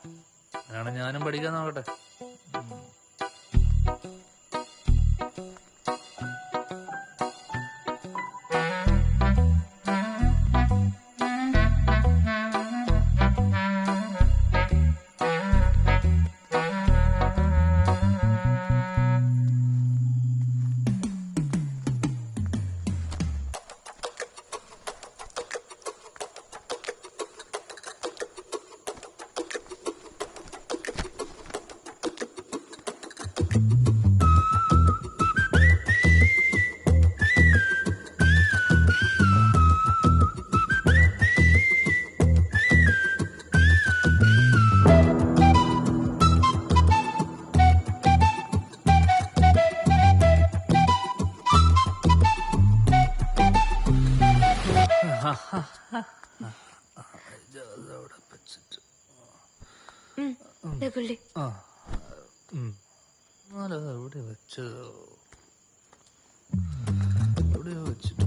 ഞാനും പഠിക്കാൻ നോക്കട്ടെ. എവിടെ വെച്ചതോ എവിടെയോ വെച്ചിട്ട്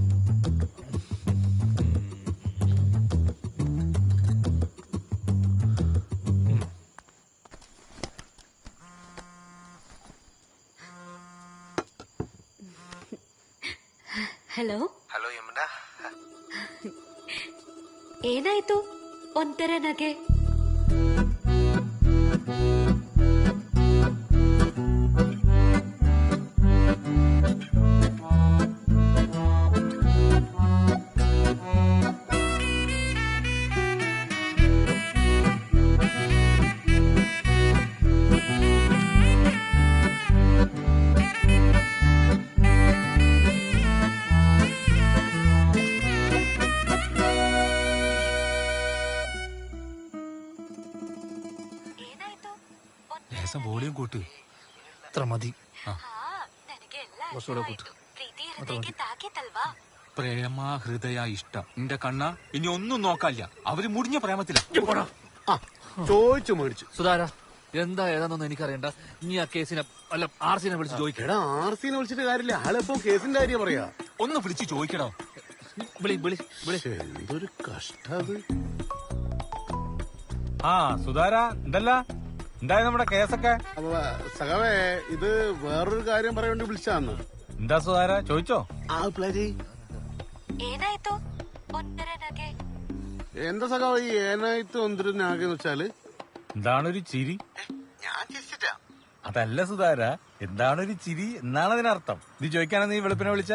ಹಲೋ ಹಲೋ ಯಮುನಾ, ಏನಾಯ್ತು? ಒಂಥರ ನಗೆ. ലേസം വോളിയം കൂട്ട്. ഇത്ര മതി. കുറച്ചുകൂടെ കൂട്ട്. പ്രേമ ഹൃദയ ഇഷ്ടം എന്റെ കണ്ണ ഇനി ഒന്നും നോക്കാല്ല. അവര് മുടിഞ്ഞ പ്രേമത്തില. ചോദിച്ചു മേടിച്ചു. സുധാര എന്താ ഏതാണെന്നൊന്നും എനിക്കറിയണ്ട. നീ ആ കേസിനെ അല്ല ആർസിനെ വിളിച്ച് ചോദിക്കടാ. ആർസിനെ വിളിച്ചിട്ട് കാര്യമില്ല. ആളിപ്പോ കേസിന്റെ കാര്യം പറയാ. ഒന്ന് വിളിച്ച് ചോദിക്കണോ? എന്തൊരു കഷ്ടത്. ആ സുധാര എന്തല്ല എന്തായി നമ്മുടെ കേസൊക്കെ? സഖാവേ ഇത് വേറൊരു കാര്യം പറയാൻ വേണ്ടി വിളിച്ചാന്ന്. എന്താ സുധാര ചോദിച്ചോ? എന്താ സഖാവ് ഈ ഏനായിട്ട് ഒന്നിരുന്നാകെന്ന് വെച്ചാല് എന്താണൊരു ചിരി? അതല്ല സുധാര, എന്താണൊരു ചിരി എന്നാണ് അതിനർത്ഥം. ഇത് ചോദിക്കാനാ നീ വെളുപ്പിനെ വിളിച്ച?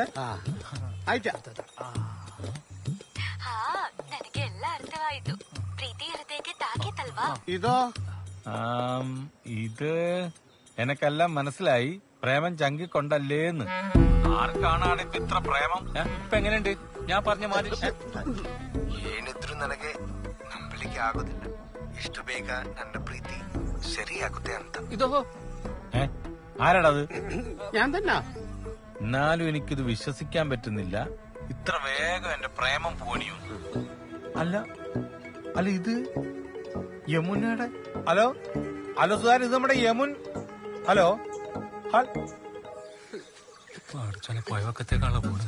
ഇതോ? ഇത് എനക്കെല്ലാം മനസ്സിലായി. പ്രേമം ചങ്കി കൊണ്ടല്ലേന്ന്. ആർക്കാണ് ഇപ്പൊ ഇത്ര പ്രേമം? ഇപ്പൊ എങ്ങനെയുണ്ട് ഞാൻ പറഞ്ഞ മാതിരി? ಏನಿದ್ರು ನನಗೆ ನಂಬಲಿಕ್ಕೆ ಆಗೋದಿಲ್ಲ. ಇಷ್ಟು ಬೇಗ ನನ್ನ ಪ್ರೀತಿ ಸರಿಯಾಗುತ್ತೆ ಅಂತ. ഇതോ ആരാടത്? ഞാൻ തന്നെ. എന്നാലും എനിക്കിത് വിശ്വസിക്കാൻ പറ്റുന്നില്ല. ഇത്ര വേഗം എന്റെ പ്രേമം പോണിയോ? അല്ല അല്ല ഇത് യമുനയുടെ. ഹലോ ഹലോ സുധാര, ഇത് നമ്മുടെ യമുൻ. ഹലോ ചില പോയവക്കത്തേക്കാണല്ലോ പോണ്.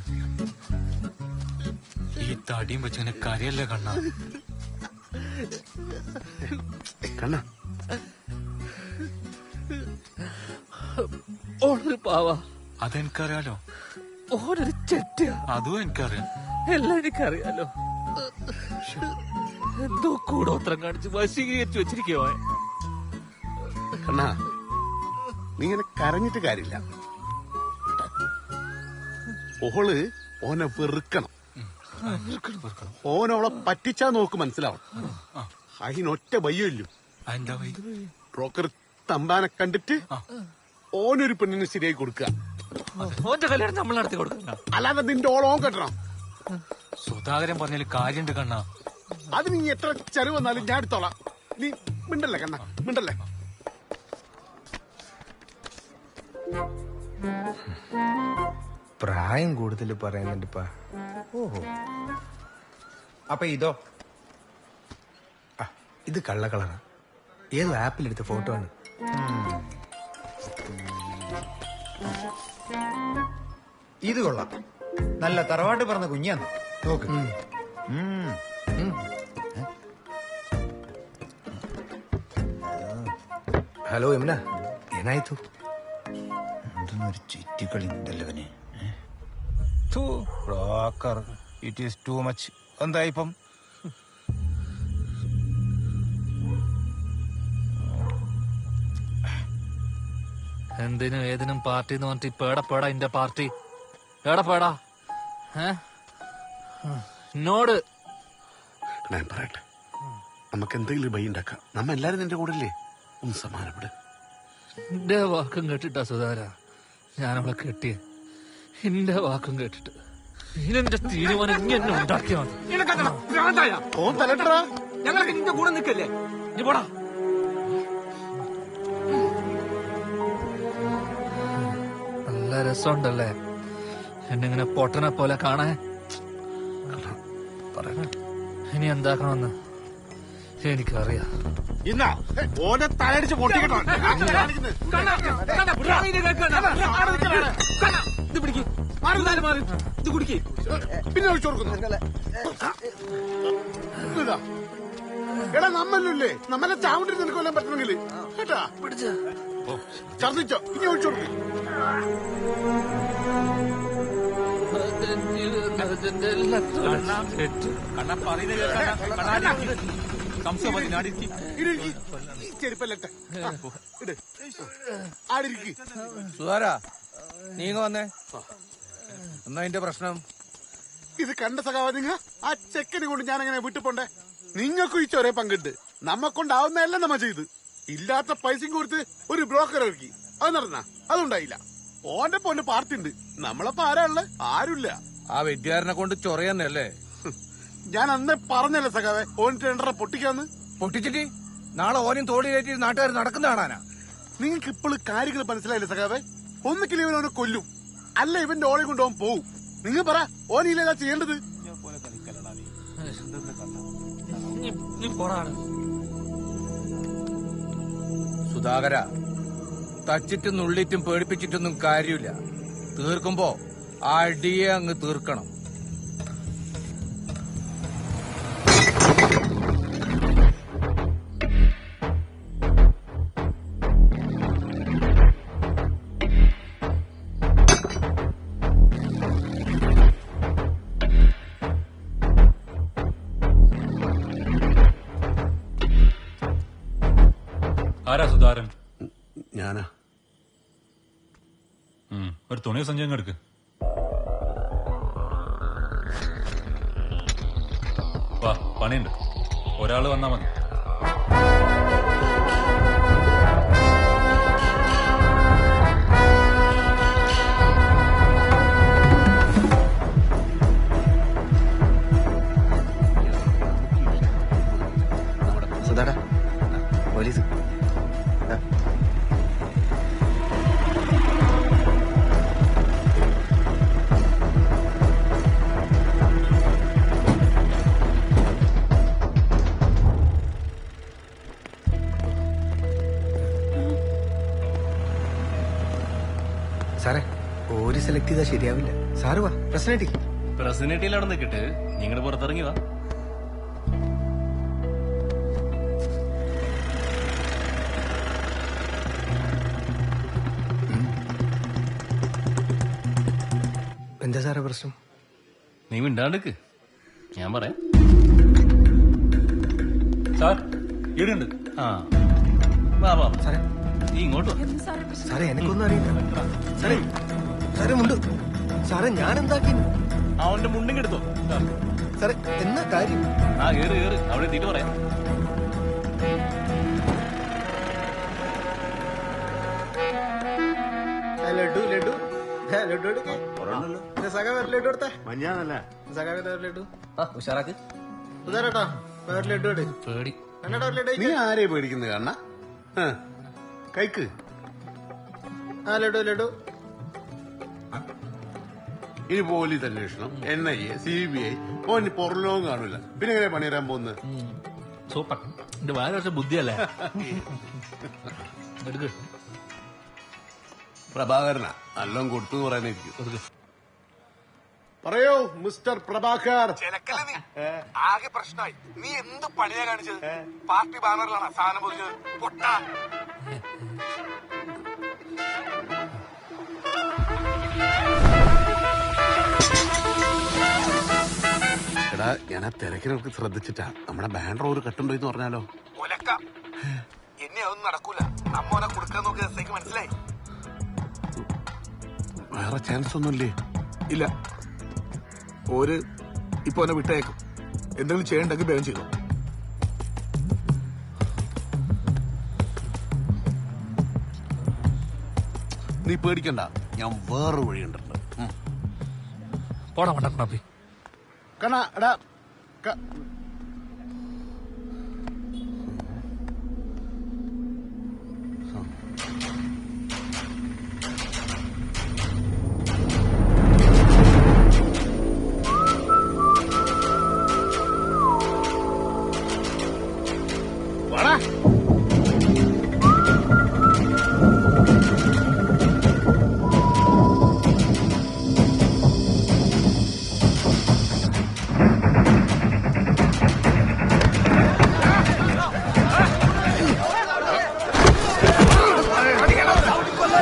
ഈ തടിയും വെച്ച് കരയല്ലേ കണ്ണ. കണ്ണ ഓളൊരു പാവ. അതെനിക്കറിയാലോ. ഓനൊരു ചെറ്റിയ. അതും എനിക്കറിയാം. എല്ലാം എനിക്കറിയാലോ. എന്തോ കൂടോത്രം കാണിച്ച് വശീകരിച്ചു വെച്ചിരിക്കോ. കണ്ണ നീ ഇങ്ങനെ കരഞ്ഞിട്ട് കാര്യമില്ല. ഓള് ഓനെ വെറുക്കണം. ഓനോളെ പറ്റിച്ചാ നോക്ക് മനസ്സിലാവണം. അതിനൊറ്റ വയ്യല്ലോ. ബ്രോക്കർ തമ്പാനെ കണ്ടിട്ട് ഓനൊരു പെണ്ണിന് ശരിയായി കൊടുക്കുക. ഓന്റെ കല്യാണം നമ്മൾ നടത്തി കൊടുക്കുക. അല്ലാതെ നിന്റെ ഓളോൻ കെട്ടണം. സുധാകരൻ പറഞ്ഞാല് കാര്യണ്ട് കണ്ണ. അത് നീ എത്ര ചെലവ് വന്നാലും ഞാൻ എടുത്തോളാം. നീ മിണ്ടല്ലേ കണ്ണ, മിണ്ടല്ലേ. പ്രായം കൂടുതൽ പറയുന്നുണ്ടിപ്പാ. ഓഹോ, അപ്പൊ ഇതോ? ഇത് കള്ള കളറാ. ഏത് ആപ്പിലെടുത്ത ഫോട്ടോ ആണ്? ഇത് കൊള്ളാം. നല്ല തറവാട്ട് പറഞ്ഞ കുഞ്ഞാന്ന് നോക്ക്. ഹലോ യമുന, ಏನಾಯ್ತು? ഒരു ചുറ്റിക്കളി ഉണ്ടല്ലോ. Broker, it is too much. എന്താ ഇപ്പം? എന്തിനും ഏതിനും പാർട്ടി എന്ന് പറഞ്ഞിട്ട് ഇപ്പൊ എടപ്പേടാ ഇന്റെ പാർട്ടി. എടപ്പേടാ എന്നോട് ഞാൻ പറയട്ടെ, നമുക്ക് എന്തെങ്കിലും ഭയ ഉണ്ടാക്കാം. നമ്മ എല്ലാരും നിന്റെ കൂടെ ഇല്ലേ? ഒന്ന് സമാനപ്പെട്. എന്റെ വാക്കും കേട്ടിട്ടാ സുധാര ഞാനവളെ കെട്ടിയ. എന്റെ വാക്കും കേട്ടിട്ട് ഇതിനെന്റെ തീരുമാനം ഇനി എന്നെ ഉണ്ടാക്കിയാ മതി. ഞങ്ങളൊക്കെ നിന്റെ കൂടെ നിൽക്കല്ലേ? നീ പോടാ. നല്ല രസമുണ്ടല്ലേ എന്നിങ്ങനെ പൊട്ടനെ പോലെ കാണാൻ. ഇനി എന്താക്കണമെന്ന് എനിക്കറിയാം. ഇന്നാ ഓനെ തലടിച്ച് പൊട്ടിക്കട്ടോ. ഇത് പിടിക്ക്, മാറി ഇത് കുടിക്ക്. പിന്നെ ഒഴിച്ചു കൊടുക്കുന്നു. എടാ നമ്മല്ലേ നമ്മളെ ചാവണ്ടിൽ നിനക്ക് കൊല്ലാൻ പറ്റണമെങ്കിൽ കേട്ടാ ഛർദിച്ചോ. ഇനി ഒഴിച്ചു കൊടുക്കും. ചെരുപ്പല്ലേ ആടിരിക്കും. സുധാരാ നീങ്ങ വന്നേ. എന്നാ അതിന്റെ പ്രശ്നം? ഇത് കണ്ട സഖാവ നിങ്ങ ആ ചെക്കനെ കൊണ്ട് ഞാൻ അങ്ങനെ വീട്ടിൽ പോണ്ടേ? നിങ്ങൾക്കും ഈ ചൊരേ പങ്കുണ്ട്. നമ്മക്കൊണ്ടാവുന്നതല്ല നമ്മ ചെയ്ത്. ഇല്ലാത്ത പൈസയും കൊടുത്ത് ഒരു ബ്രോക്കർ ഇറക്കി. അത് നടന്ന അതുണ്ടായില്ല. ഓന്റെ പോന്റെ പാർട്ടി ഉണ്ട്. നമ്മളപ്പോ ആരാ ഉള്ള? ആരുമില്ല. ആ വെറ്റുകാരനെ കൊണ്ട് ചൊറയന്നല്ലേ? ഞാൻ അന്നേ പറഞ്ഞല്ലേ സഖാവേ ഓൻ ടെൻഡറെ പൊട്ടിക്കാന്ന്. പൊട്ടിച്ചിട്ട് നാളെ ഓനും തോടി കയറ്റി നാട്ടുകാർ നടക്കുന്ന കാണാനാ. നിങ്ങൾക്ക് ഇപ്പോഴും കാര്യങ്ങൾ മനസ്സിലായില്ലേ സഖാവേ? ഒന്നിക്കില്ല ഇവനവനെ കൊല്ലും, അല്ല ഇവന്റെ ഓളെ കൊണ്ടുപോകാൻ പോവും. നിങ്ങൾ പറ, ഓനില്ല ചെയ്യേണ്ടത്. സുധാകര, തച്ചിട്ടും നുള്ളിറ്റും പേടിപ്പിച്ചിട്ടൊന്നും കാര്യമില്ല. തീർക്കുമ്പോ അടിയെ അങ്ങ് തീർക്കണം. ആരാ സുധാരൻ? ഞാനാ. ഒരു തുണിയോ സഞ്ചയം എടുക്ക്. വാ, പണിയുണ്ട്. ഒരാള് വന്നാ മതി. സുധാടാ, പോലീസ്. സാറേ, ഓര് സെലക്ട് ചെയ്താൽ ശരിയാവില്ല. സാറ് വാ, പ്രസിഡന്റ്. പ്രസിഡന്റിൽ അവിടെ നിൽക്കിട്ട് നിങ്ങൾ പുറത്തിറങ്ങി വാ. എന്താ സാറേ പ്രശ്നം? നീ മിണ്ടാണ്ടിക്ക്, ഞാൻ പറയാം. സാർ ഇടുണ്ട്. ആ വാ വാ സാറേ, നീ ഇങ്ങോട്ട് വാ. സാറേ എനിക്കൊന്നും അറിയില്ല. സാറേ, സാറേ മുണ്ട്. സാറേ ഞാൻ എന്താക്കി? അവന്റെ മുണ്ടും എടുത്തോ. സാറേ എന്നാ കാര്യം? ആ കേറ് കേറ്, അവിടെ എത്തിയിട്ട് പറയാം. ലഡു ലഡു ലഡു എടുക്കേ. സഖാ വേറെ ലഡു എടുത്തേ. മഞ്ഞാന്നല്ലേ സഖാ വേറെ ലഡു. ഉഷാറാക്ക്. ഉദാരട്ടോ വേറെ ലഡു എടു. പേടി. കണ്ണട ഒരു ലഡു. നീ ആരെ പേടിക്കുന്നത്? കണ്ണ കൈക്ക്. ആ ലഡു ലഡു. ഇനി പോലീസ് അന്വേഷണം, NIA, CBI, ഓന് പുറലോകം കാണൂല. പിന്നെ എങ്ങനെ പണിയരാൻ പോകുന്നത്? സൂപ്പർ. എന്റെ വേറെ വർഷം ബുദ്ധിയല്ലേ? പ്രഭാകരനാ നല്ലോം കൊടുത്തു പറയാനായിരിക്കും. പറയോ മിസ്റ്റർ പ്രഭാകർ. ആകെ പ്രശ്നമായി. നീ എന്ത് പണിയാ കാണിച്ചത്? പാർട്ടി ബാനറിലാണ് സാധനം പൊതിഞ്ഞത്. പൊട്ടാ. എടാ, ഞാൻ ആ തിരക്കിനൊക്കെ ശ്രദ്ധിച്ചിട്ടാ. നമ്മുടെ ബാനർ ഒരു കട്ടുണ്ടോ എന്ന് പറഞ്ഞാലോ? ഒലക്ക. എന്നെ അതൊന്നും നടക്കൂല. നമ്മോനെ കൊടുക്കാൻ നോക്കിയ ദിവസത്തേക്ക് മനസ്സിലായി. വേറെ ചാൻസ് ഒന്നുമില്ലേ? ഇല്ല, ഒരു ഇപ്പൊ എന്നെ വിട്ടേക്കും. എന്തെങ്കിലും ചെയ്യണ്ടെങ്കിൽ വേഗം ചെയ്തു. നീ പേടിക്കണ്ട, ഞാൻ വേറൊരു വഴിയുണ്ട്. പോടാ മണ്ടപ്പി. കണ്ണാ എടാ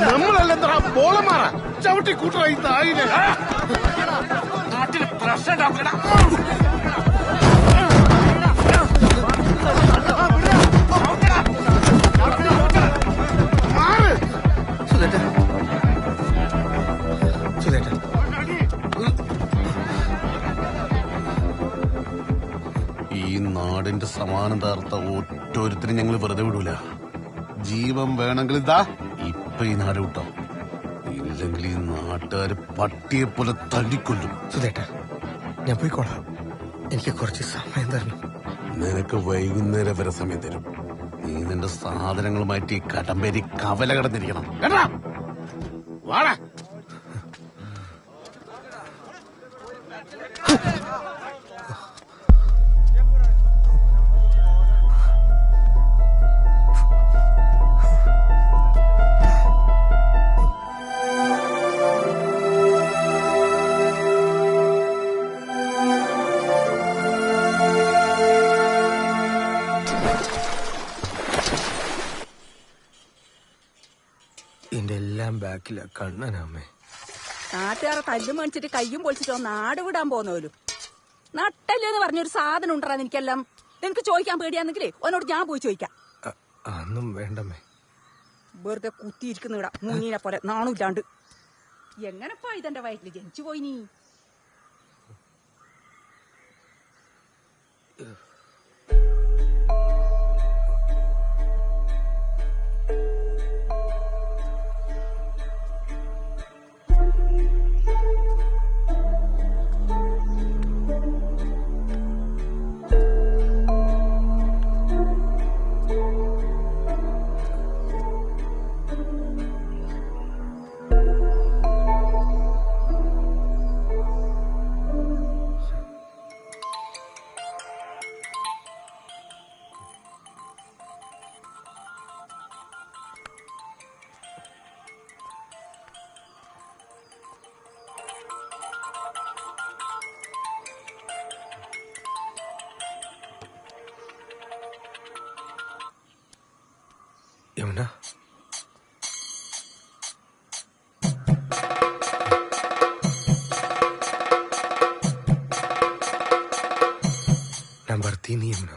നമ്മളല്ലെന്താ ബോളമാറാ ചവിട്ടി കൂട്ടറായി തായില്ലേ? നാട്ടില് പ്രശ്നം ഉണ്ടാക്കില്ല. ഈ നാടിന്റെ സമാനം താർത്ത ഒറ്റൊരുത്തിനും ഞങ്ങൾ വെറുതെ വിടൂല. ജീവൻ വേണമെങ്കിൽ ഇതാ ഇപ്പൊ ഈ നാട് വിട്ടോ, ഇല്ലെങ്കിൽ ഈ നാട്ടുകാര് പട്ടിയെ പോലെ തല്ലിക്കൊല്ലും. സുധേട്ടാ, ഞാൻ പോയിക്കോളാം. എനിക്ക് കുറച്ച് സമയം തരണം. നിനക്ക് വൈകുന്നേരം വരെ സമയം തരും. നീ നിന്റെ സാധനങ്ങളുമായിട്ട് കടമ്പേരി കവല കിടന്നിരിക്കണം കേട്ടാ. വാടാ. എന്റെ എല്ലാം ബാക്കിലാ കണ്ണനാമേ. നാട്ടുകാരെ തല്ലും മേടിച്ചിട്ട് കയ്യും പൊളിച്ചിട്ടോ നാട് വിടാൻ പോന്നോലും. നട്ടല്ലെന്ന് പറഞ്ഞൊരു സാധനം ഉണ്ടാ എനിക്കെല്ലാം. എനിക്ക് ചോദിക്കാൻ പേടിയാന്നെങ്കിലേ ഓനോട് ഞാൻ പോയി ചോദിക്കാം. അതൊന്നും വേണ്ടമ്മേ. വെറുതെ കുത്തിയിരിക്കുന്ന ഇടാ മുന്നീനെ പോലെ നാണില്ലാണ്ട്. എങ്ങനെപ്പാ ഇതെന്റെ വയറ്റില് ജനിച്ചു പോയി നീ? യമുന, നമ്പർ 3 യമുന.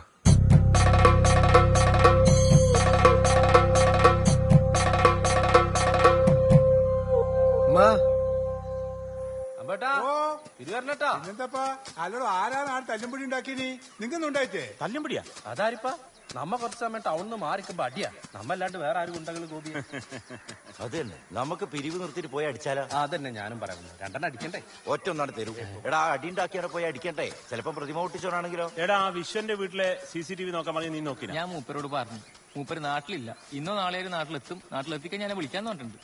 എന്താപ്പാ അല്ലോ ആരാണ് ആ തല്ലുംപിടി ഉണ്ടാക്കിയത്? നിങ്ങൊന്നും ഉണ്ടായിട്ടേ? തല്ലുംപിടിയാ? അതാരിപ്പാ? നമ്മ കുറച്ച് സമയം ടൗണിന്ന് മാറിക്കുമ്പോ അടിയാ. നമ്മല്ലാണ്ട് വേറെ ആരും ഉണ്ടെങ്കിൽ ഗോപി. അത് തന്നെ, നമുക്ക് പിരിവ് നിർത്തിയിട്ട് പോയി അടിച്ചാലോ? അതന്നെ ഞാനും പറയുന്നു. രണ്ടെണ്ണം അടിക്കണ്ടേ? ഒറ്റൊന്നാണ് തരൂ. എടാ അടി ഉണ്ടാക്കിയാൽ പോയി അടിക്കണ്ടേ? ചിലപ്പോ പ്രതിമ ഒട്ടിച്ചോണാണെങ്കിലോ? എടാ ആ വിശ്വന്റെ വീട്ടിലെ CCTV നോക്കാൻ പറഞ്ഞ് നീ നോക്കി? ഞാൻ മൂപ്പരോട് പറഞ്ഞു. മൂപ്പര് നാട്ടിലില്ല. ഇന്നോ നാളെ നാട്ടിലെത്തും. നാട്ടിലെത്തിക്കാൻ ഞാൻ വിളിക്കാന്ന് പറഞ്ഞിട്ടുണ്ട്.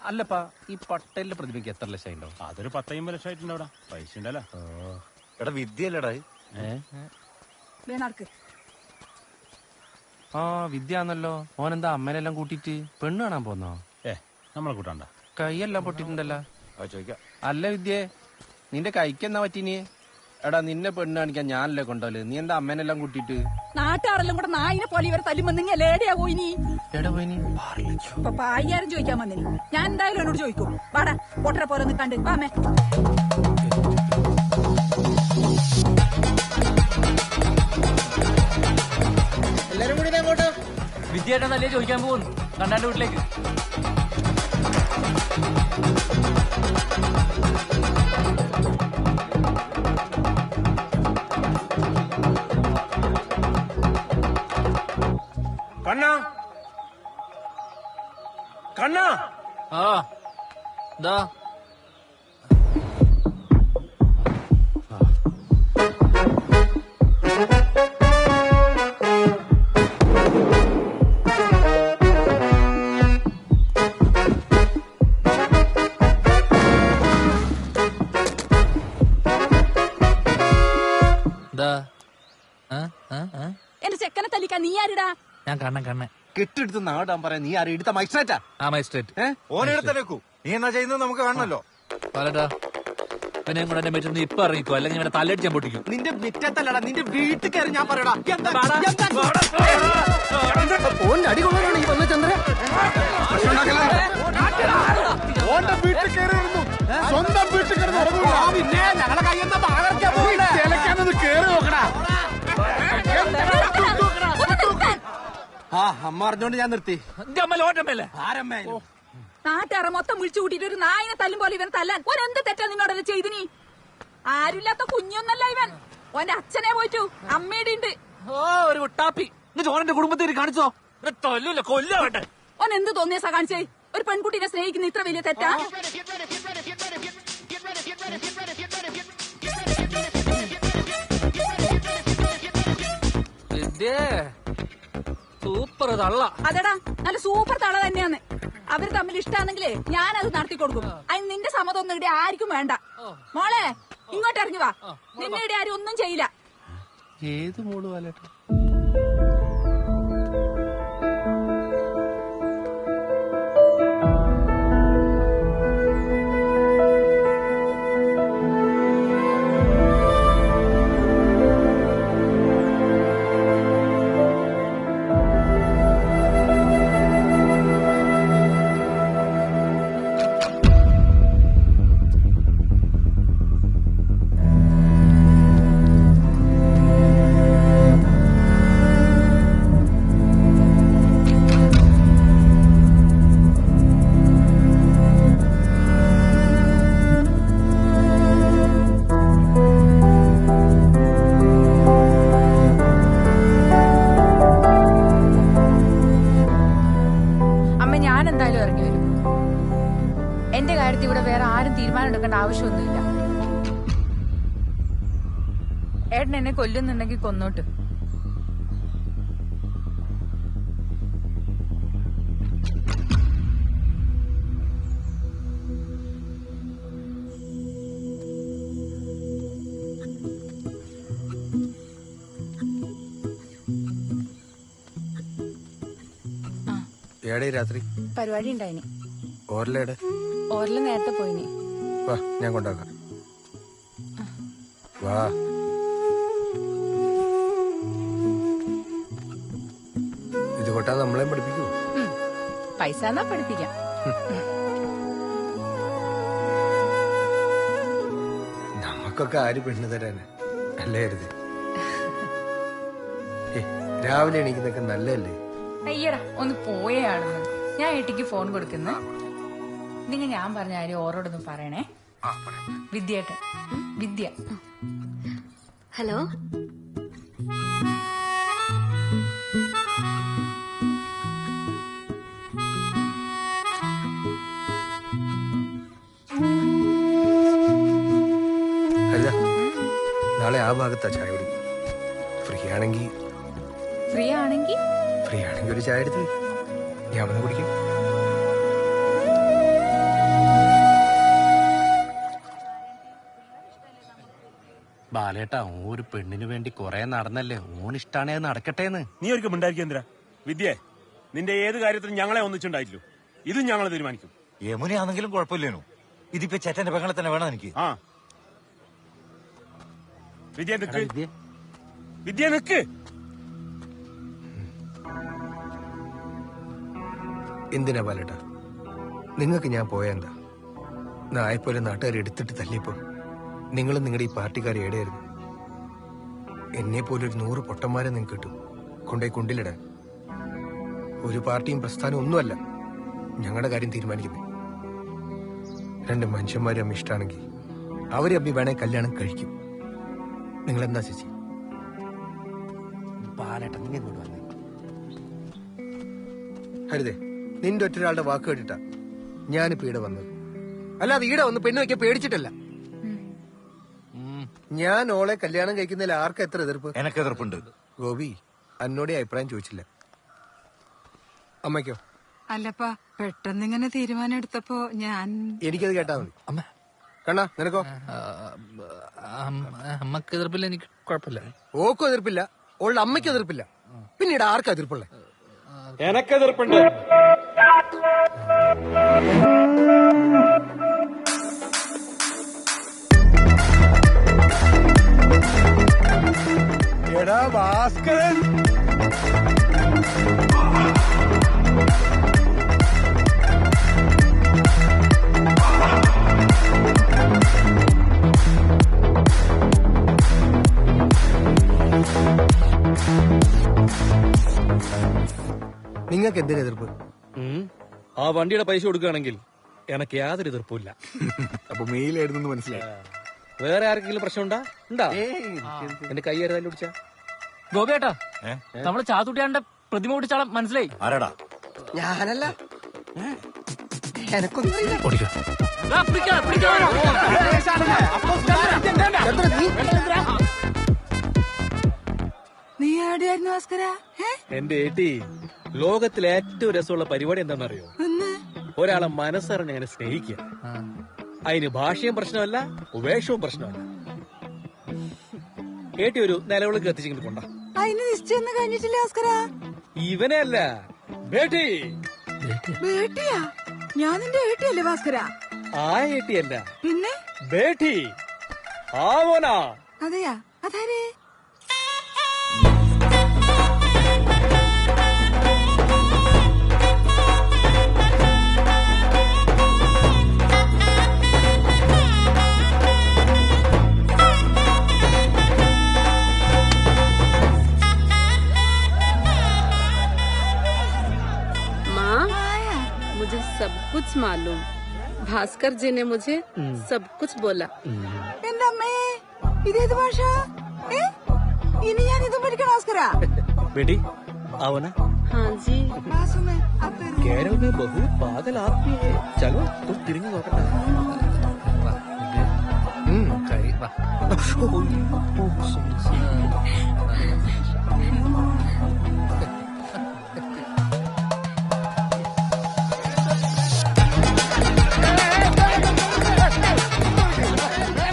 അല്ലപ്പാ, ഈ പട്ടേലിന്റെ പ്രതിമയ്ക്ക് എത്ര ലക്ഷം ഉണ്ടോ? അതൊരു 10-50 ലക്ഷം ആയിട്ടുണ്ടോ? പൈസ ഉണ്ടല്ലോ. എടാ വിദ്യല്ലേടാ? നടക്ക്. ആ വിദ്യാന്നല്ലോ. ഓനെന്താ അമ്മേനെല്ലാം കൂട്ടിട്ട് പെണ്ണ് കാണാൻ പോന്നോ? നമ്മളെ കൂട്ടാണ്ട. കൈയെല്ലാം പൊട്ടിട്ടുണ്ടല്ലോ. ചോദിക്കാം. അല്ല വിദ്യേ, നിന്റെ കൈക്കെന്നാ പറ്റിനി? എടാ നിന്നെ പെണ്ണ് കാണിക്കാൻ ഞാനല്ലേ കൊണ്ടോല്. നീ എന്താ അമ്മേനെല്ലാം കൂട്ടിട്ട്? നാട്ടുകാരെല്ലാം കൂടെ നായിനെ പോലെ ഇവരെ തല്ലുമ്പോ നിങ്ങൾ എവിടെയാ പോയി നീ? എടാ പോയി നീ ഇപ്പൊ പായ്യാരും ചോദിക്കാൻ വന്നിനി. ഞാൻ എന്തായാലും എന്നോട് ചോദിക്കും. വാടാ പൊട്ടരെ പോലെ നിൽക്കാണ്ട് വാമേ. എല്ലാരും കൂടി അങ്ങോട്ട്. വിദ്യായിട്ട് നല്ല ചോദിക്കാൻ പോകുന്നു കണ്ണാന്റെ വീട്ടിലേക്ക്. കണ്ണാ, കണ്ണാ. ആ ദാ എന്റെ ചെക്കനെ തല്ലിക്കാൻ നീ ആരിടാ? ഞാൻ കണ്ണൻ കെട്ടിയെടുത്ത് നാടാൻ പറയാൻ നീ ആരും എടുത്ത മജിസ്ട്രേറ്റാ? ആ മജിസ്ട്രേറ്റ്. ഓനെടുത്തേക്കൂ. നീ എന്നാ ചെയ്യുന്നത് നമുക്ക് കാണണല്ലോ. പറയട്ടാ, പിന്നെ കൂടെ എന്നെ പറ്റുന്ന ഇപ്പൊ ഇറങ്ങിക്കോ, അല്ലെങ്കിൽ ഇവിടെ തല്ലടിച്ചാൻ പൊട്ടിക്കും. നിന്റെ മിറ്റത്തല്ലടാ, നിന്റെ വീട്ടിൽ കയറി ഞാൻ പറയടാ. അടി കൊള്ളാനാണ് ഈ വന്ന ചന്ദ്ര. ഓന്റെ വീട്ടിൽ കയറിയിരുന്നു. സ്വന്തം വീട്ടിൽ കിടന്ന് ഉറങ്ങൂല. പിന്നെ ഞങ്ങളെ കയ്യെന്താ പാകർക്കാൻ ചിലക്കാനത് കേറി നോക്കടാ. ആ അമ്മ അറിഞ്ഞോണ്ട് ഞാൻ നിർത്തി. നാട്ടുകാരെ മൊത്തം വിളിച്ചു കൂട്ടിട്ട് ഒരു നായിനെ തല്ലും പോലെ ഇവൻ തല്ലാൻ ഓൻ എന്ത് തെറ്റാ നിന്നോടല്ലേ ചെയ്തിനി? ആരുമില്ലാത്ത കുഞ്ഞൊന്നല്ല ഇവൻ. ഓന്റെ അച്ഛനെ പോയിട്ടു അമ്മയുടെ ഉണ്ട്. ഒരു ടാപ്പി ചോരന്റെ കുടുംബത്തിൽ കാണിച്ചോ? തല്ലൂല കൊല്ലട്ടെ. ഓൻ എന്ത് തോന്നിയ കാണിച്ചേ? ഒരു പെൺകുട്ടിനെ സ്നേഹിക്കുന്ന ഇത്ര വലിയ തെറ്റാ? സൂപ്പർ തള്ള. അതെടാ നല്ല സൂപ്പർ തള തന്നെയാന്ന്. അവര് തമ്മിൽ ഇഷ്ടാണെങ്കിലേ ഞാനത് നടത്തി കൊടുക്കും. അതിന് നിന്റെ സമ്മതം ഒന്നും ഇവിടെ ആർക്കും വേണ്ട. മോളെ ഇങ്ങോട്ട് ഇറങ്ങി വാ. നിന്നെ ഇവിടെ ആരും ഒന്നും ചെയ്യില്ല. ഏത് മോള് വാലേട്ടാ? എന്റെ കാര്യത്തിൽ ഇവിടെ വേറെ ആരും തീരുമാനം എടുക്കേണ്ട ആവശ്യമൊന്നുമില്ല. ഏട്ടൻ എന്നെ കൊല്ലുന്നുണ്ടെങ്കിൽ കൊന്നോട്ട്. ഏടേ രാത്രി പരിപാടി ഉണ്ടായിനി. ഓർലേടെ ഓരല് നേരത്തെ പോയിനി. വാ ഞാൻ കൊണ്ടാക്കാം. വാ ഇത് കൊട്ടാ നമ്മളെ പഠിപ്പിക്കൂ. പൈസ എന്നാ പഠിപ്പിക്കാം. നമുക്കൊക്കെ ആര് പെണ്ണ് തരാന് അല്ലേ കരുതി. രാവിലെ എണീക്കുന്നൊക്കെ നല്ലതല്ലേ? അയ്യടാ ഒന്ന് പോയാണെന്ന്. ഞാൻ ഏട്ടിക്ക് ഫോൺ കൊടുക്കുന്ന. നിങ്ങൾ ഞാൻ പറഞ്ഞ കാര്യം ഓരോടൊന്നും പറയണേ. വിദ്യേട്ടൻ വിദ്യ. ഹലോ അല്ല നാളെ ആ ഭാഗത്താ ചായ കുടിക്കും. ഫ്രീ ആണെങ്കിൽ ഒരു ചായ എടുത്ത് ഞാൻ വന്ന് കുടിക്കും. ബാലേട്ടാ ഒരു പെണ്ണിന് വേണ്ടി കൊറേ നടന്നല്ലേ. ഓനിഷ്ടാണേ നടക്കട്ടേന്ന്. നീ ഒരിക്കലും ഉണ്ടായിരിക്കും. വിദ്യേ നിന്റെ ഏത് കാര്യത്തിലും ഞങ്ങളെ ഒന്നിച്ചുണ്ടായില്ലോ. ഇതും ഞങ്ങൾ തീരുമാനിക്കും. യമുനയാണെങ്കിലും കുഴപ്പമില്ലേനു. ഇതിപ്പോ ചേട്ടന്റെ പെങ്ങളെ തന്നെ വേണം എനിക്ക്. ആ വിദ്യ നിക്ക്. വിദ്യ നിക്ക്. എന്തിനാ ബാലേട്ടാ നിങ്ങൾക്ക് ഞാൻ പോയെന്താ? നായെപ്പോലെ നാട്ടുകാർ എടുത്തിട്ട് തല്ലിയപ്പോ നിങ്ങളും നിങ്ങളുടെ ഈ പാർട്ടിക്കാർ എവിടെയായിരുന്നു? എന്നെ പോലെ ഒരു 100 പൊട്ടന്മാരെ നിങ്ങൾക്ക് കിട്ടും കൊണ്ടുപോയി കുണ്ടിലിടാൻ. ഒരു പാർട്ടിയും പ്രസ്ഥാനവും ഒന്നുമല്ല ഞങ്ങളുടെ കാര്യം തീരുമാനിക്കുന്നത്. 2 മനുഷ്യന്മാരും അമ്മ ഇഷ്ടമാണെങ്കിൽ അവരെ അമ്മി വേണേ കല്യാണം കഴിക്കും. നിങ്ങളെന്താ ചേച്ചി? ബാലേട്ട നീ ഇങ്ങോട്ട് വന്നേ. ഹരിതേ നിന്റെ ഒറ്റൊരാളുടെ വാക്ക് കേട്ടിട്ടാ ഞാനിപ്പോ ഈടെ വന്നത്. അല്ലാതെ ഈടെ വന്ന് പെണ്ണ് വയ്ക്കാൻ പേടിച്ചിട്ടല്ല. ഞാൻ ഓളെ കല്യാണം കഴിക്കുന്നതിൽ ആർക്കും എത്ര എതിർപ്പ്? എനക്ക് എതിർപ്പുണ്ട്. ഗോപി അന്നോടെ അഭിപ്രായം ചോദിച്ചില്ല. അമ്മയ്ക്കോ? അല്ലപ്പാ പെട്ടെന്ന് ഇങ്ങനെ തീരുമാനം എടുത്തപ്പോ എനിക്കത് കേട്ടാ മതി. അമ്മ കണ്ണാ നിനക്കോ? അമ്മക്ക് എതിർപ്പില്ല, എനിക്ക് കുഴപ്പമില്ല. ഓക്കും എതിർപ്പില്ല, ഓളുടെ അമ്മയ്ക്ക് എതിർപ്പില്ല. പിന്നീട് ആർക്കാ എതിർപ്പുള്ളേ? എനക്ക് എതിർപ്പുണ്ട്. എടാ ഭാസ്കരൻ, നിങ്ങൾക്ക് എന്തിനാ എതിർപ്പ്? ആ വണ്ടിയുടെ പൈസ കൊടുക്കുകയാണെങ്കിൽ എനക്ക് യാതൊരു എതിർപ്പില്ല. അപ്പൊ മെയിലായിരുന്നു മനസ്സിലായി. വേറെ ആർക്കെങ്കിലും പ്രശ്നം ഉണ്ടാ? എന്റെ കൈ ആരും തല്ലി പിടിച്ചാ? ഗോപിയേട്ടാ നമ്മള് ചാത്തുട്ടിയാന്റെ പ്രതിമ പിടിച്ചാളെ മനസ്സിലായി. ആരാടാ? ഞാനല്ല, എനക്കൊന്നും നീ എവിടെയായിരുന്നു ഭാസ്കര? എന്റെ ഏട്ടി, ലോകത്തിലെ ഏറ്റവും രസമുള്ള പരിപാടി എന്താണെന്നറിയോ? ഒരാളെ മനസ്സറിഞ്ഞ് അങ്ങനെ സ്നേഹിക്കുക. അതിന് ഭാഷയും പ്രശ്നമല്ല, ഉപേക്ഷവും പ്രശ്നമല്ല. ഏട്ടി ഒരു നിലവിളക്ക് കത്തിച്ചിങ്ങനെ കൊണ്ട. അതിന് നിശ്ചയൊന്നും കഴിഞ്ഞിട്ടില്ല ഭാസ്കര. ഇവനെ അല്ല, ബേട്ടി. ബേട്ടിയാ? ഞാൻ നിന്റെ ഏട്ടിയല്ലേ ഭാസ്കര? ആ ഏട്ടിയല്ല, പിന്നെ ബേട്ടി. ആവോനാ? അതെയാ? അതാരേ? मुझे सब कुछ मालूम. भास्कर जी ने मुझे सब कुछ बोला. എന്റെ അമ്മേ, ഇതേത് ഭാഷ? ഇനി ഞാൻ ഇതും പഠിക്കണം ഭാസ്കര. बेटी आओ ना. हाँ जी. केरल में बहुत बादल आती है. चलो तुम तिरंगे നോക്കട്ടെ.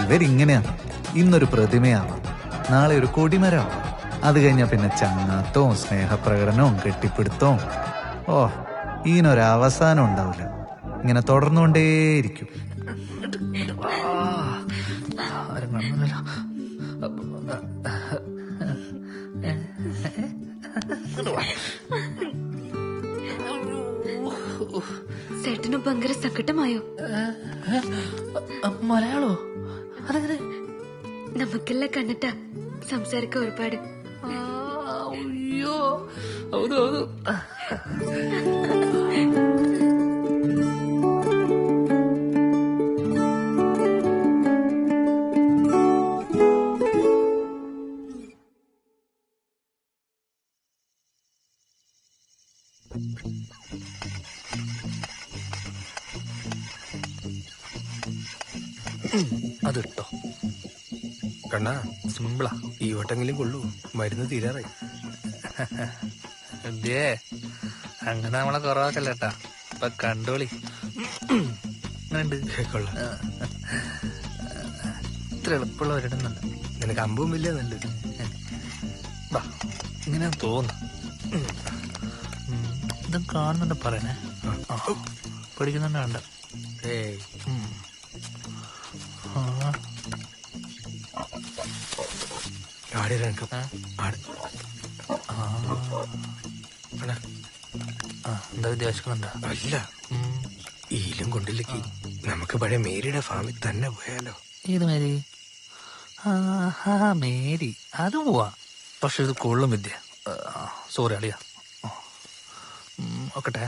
ഇവരിങ്ങനെയാണ്. ഇന്നൊരു പ്രതിമയാവാം, നാളെ ഒരു കൊടിമരമാവാം, അത് കഴിഞ്ഞാൽ പിന്നെ ചങ്ങാത്തവും സ്നേഹപ്രകടനവും കെട്ടിപ്പിടുത്തവും. ഓ, ഇതിനൊരവസാനം ഉണ്ടാവില്ല. ഇങ്ങനെ തുടർന്നുകൊണ്ടേയിരിക്കും. ചേട്ടന് ഭയങ്കര സങ്കടമായോ? മലയാളോ? അതെങ്ങനെ? നമുക്കെല്ലാം കണ്ടിട്ടാ സംസാരിക്കാൻ ഒരുപാട്. ಅಯ್ಯೋ ಹೌದು ಹೌದು. അതിട്ടോ കണ്ണാ, സിമ്പിളാ. ഈ വട്ടെങ്കിലും കൊള്ളൂ, മരുന്ന് തീരാറായി. എന്തേ അങ്ങനെ നമ്മളെ കുറവാക്കല്ലേട്ടാ, ഇപ്പൊ കണ്ടോളി. ഇത്ര എളുപ്പമുള്ള ഒരിടുന്നുണ്ട്. നിനക്ക് അമ്പും ഇല്ല നല്ലത്. ഇങ്ങനെ തോന്നുന്നു. ഇതും കാണുന്നുണ്ട് പറയണേ. പഠിക്കുന്നുണ്ട് വേണ്ട. എന്താ വിദ്യാഭ്യാസക്കുന്നുണ്ടോ? അല്ല, ഈലും കൊണ്ടില്ലേക്ക് നമുക്ക് പഴയ മേരിയുടെ ഫാമിൽ തന്നെ പോയാലോ? ഏത് മേരി? മേരി അത് പോവാ. പക്ഷെ ഇത് കൊള്ളും വിദ്യ. സോറി അളിയാ. ഒക്കട്ടെ.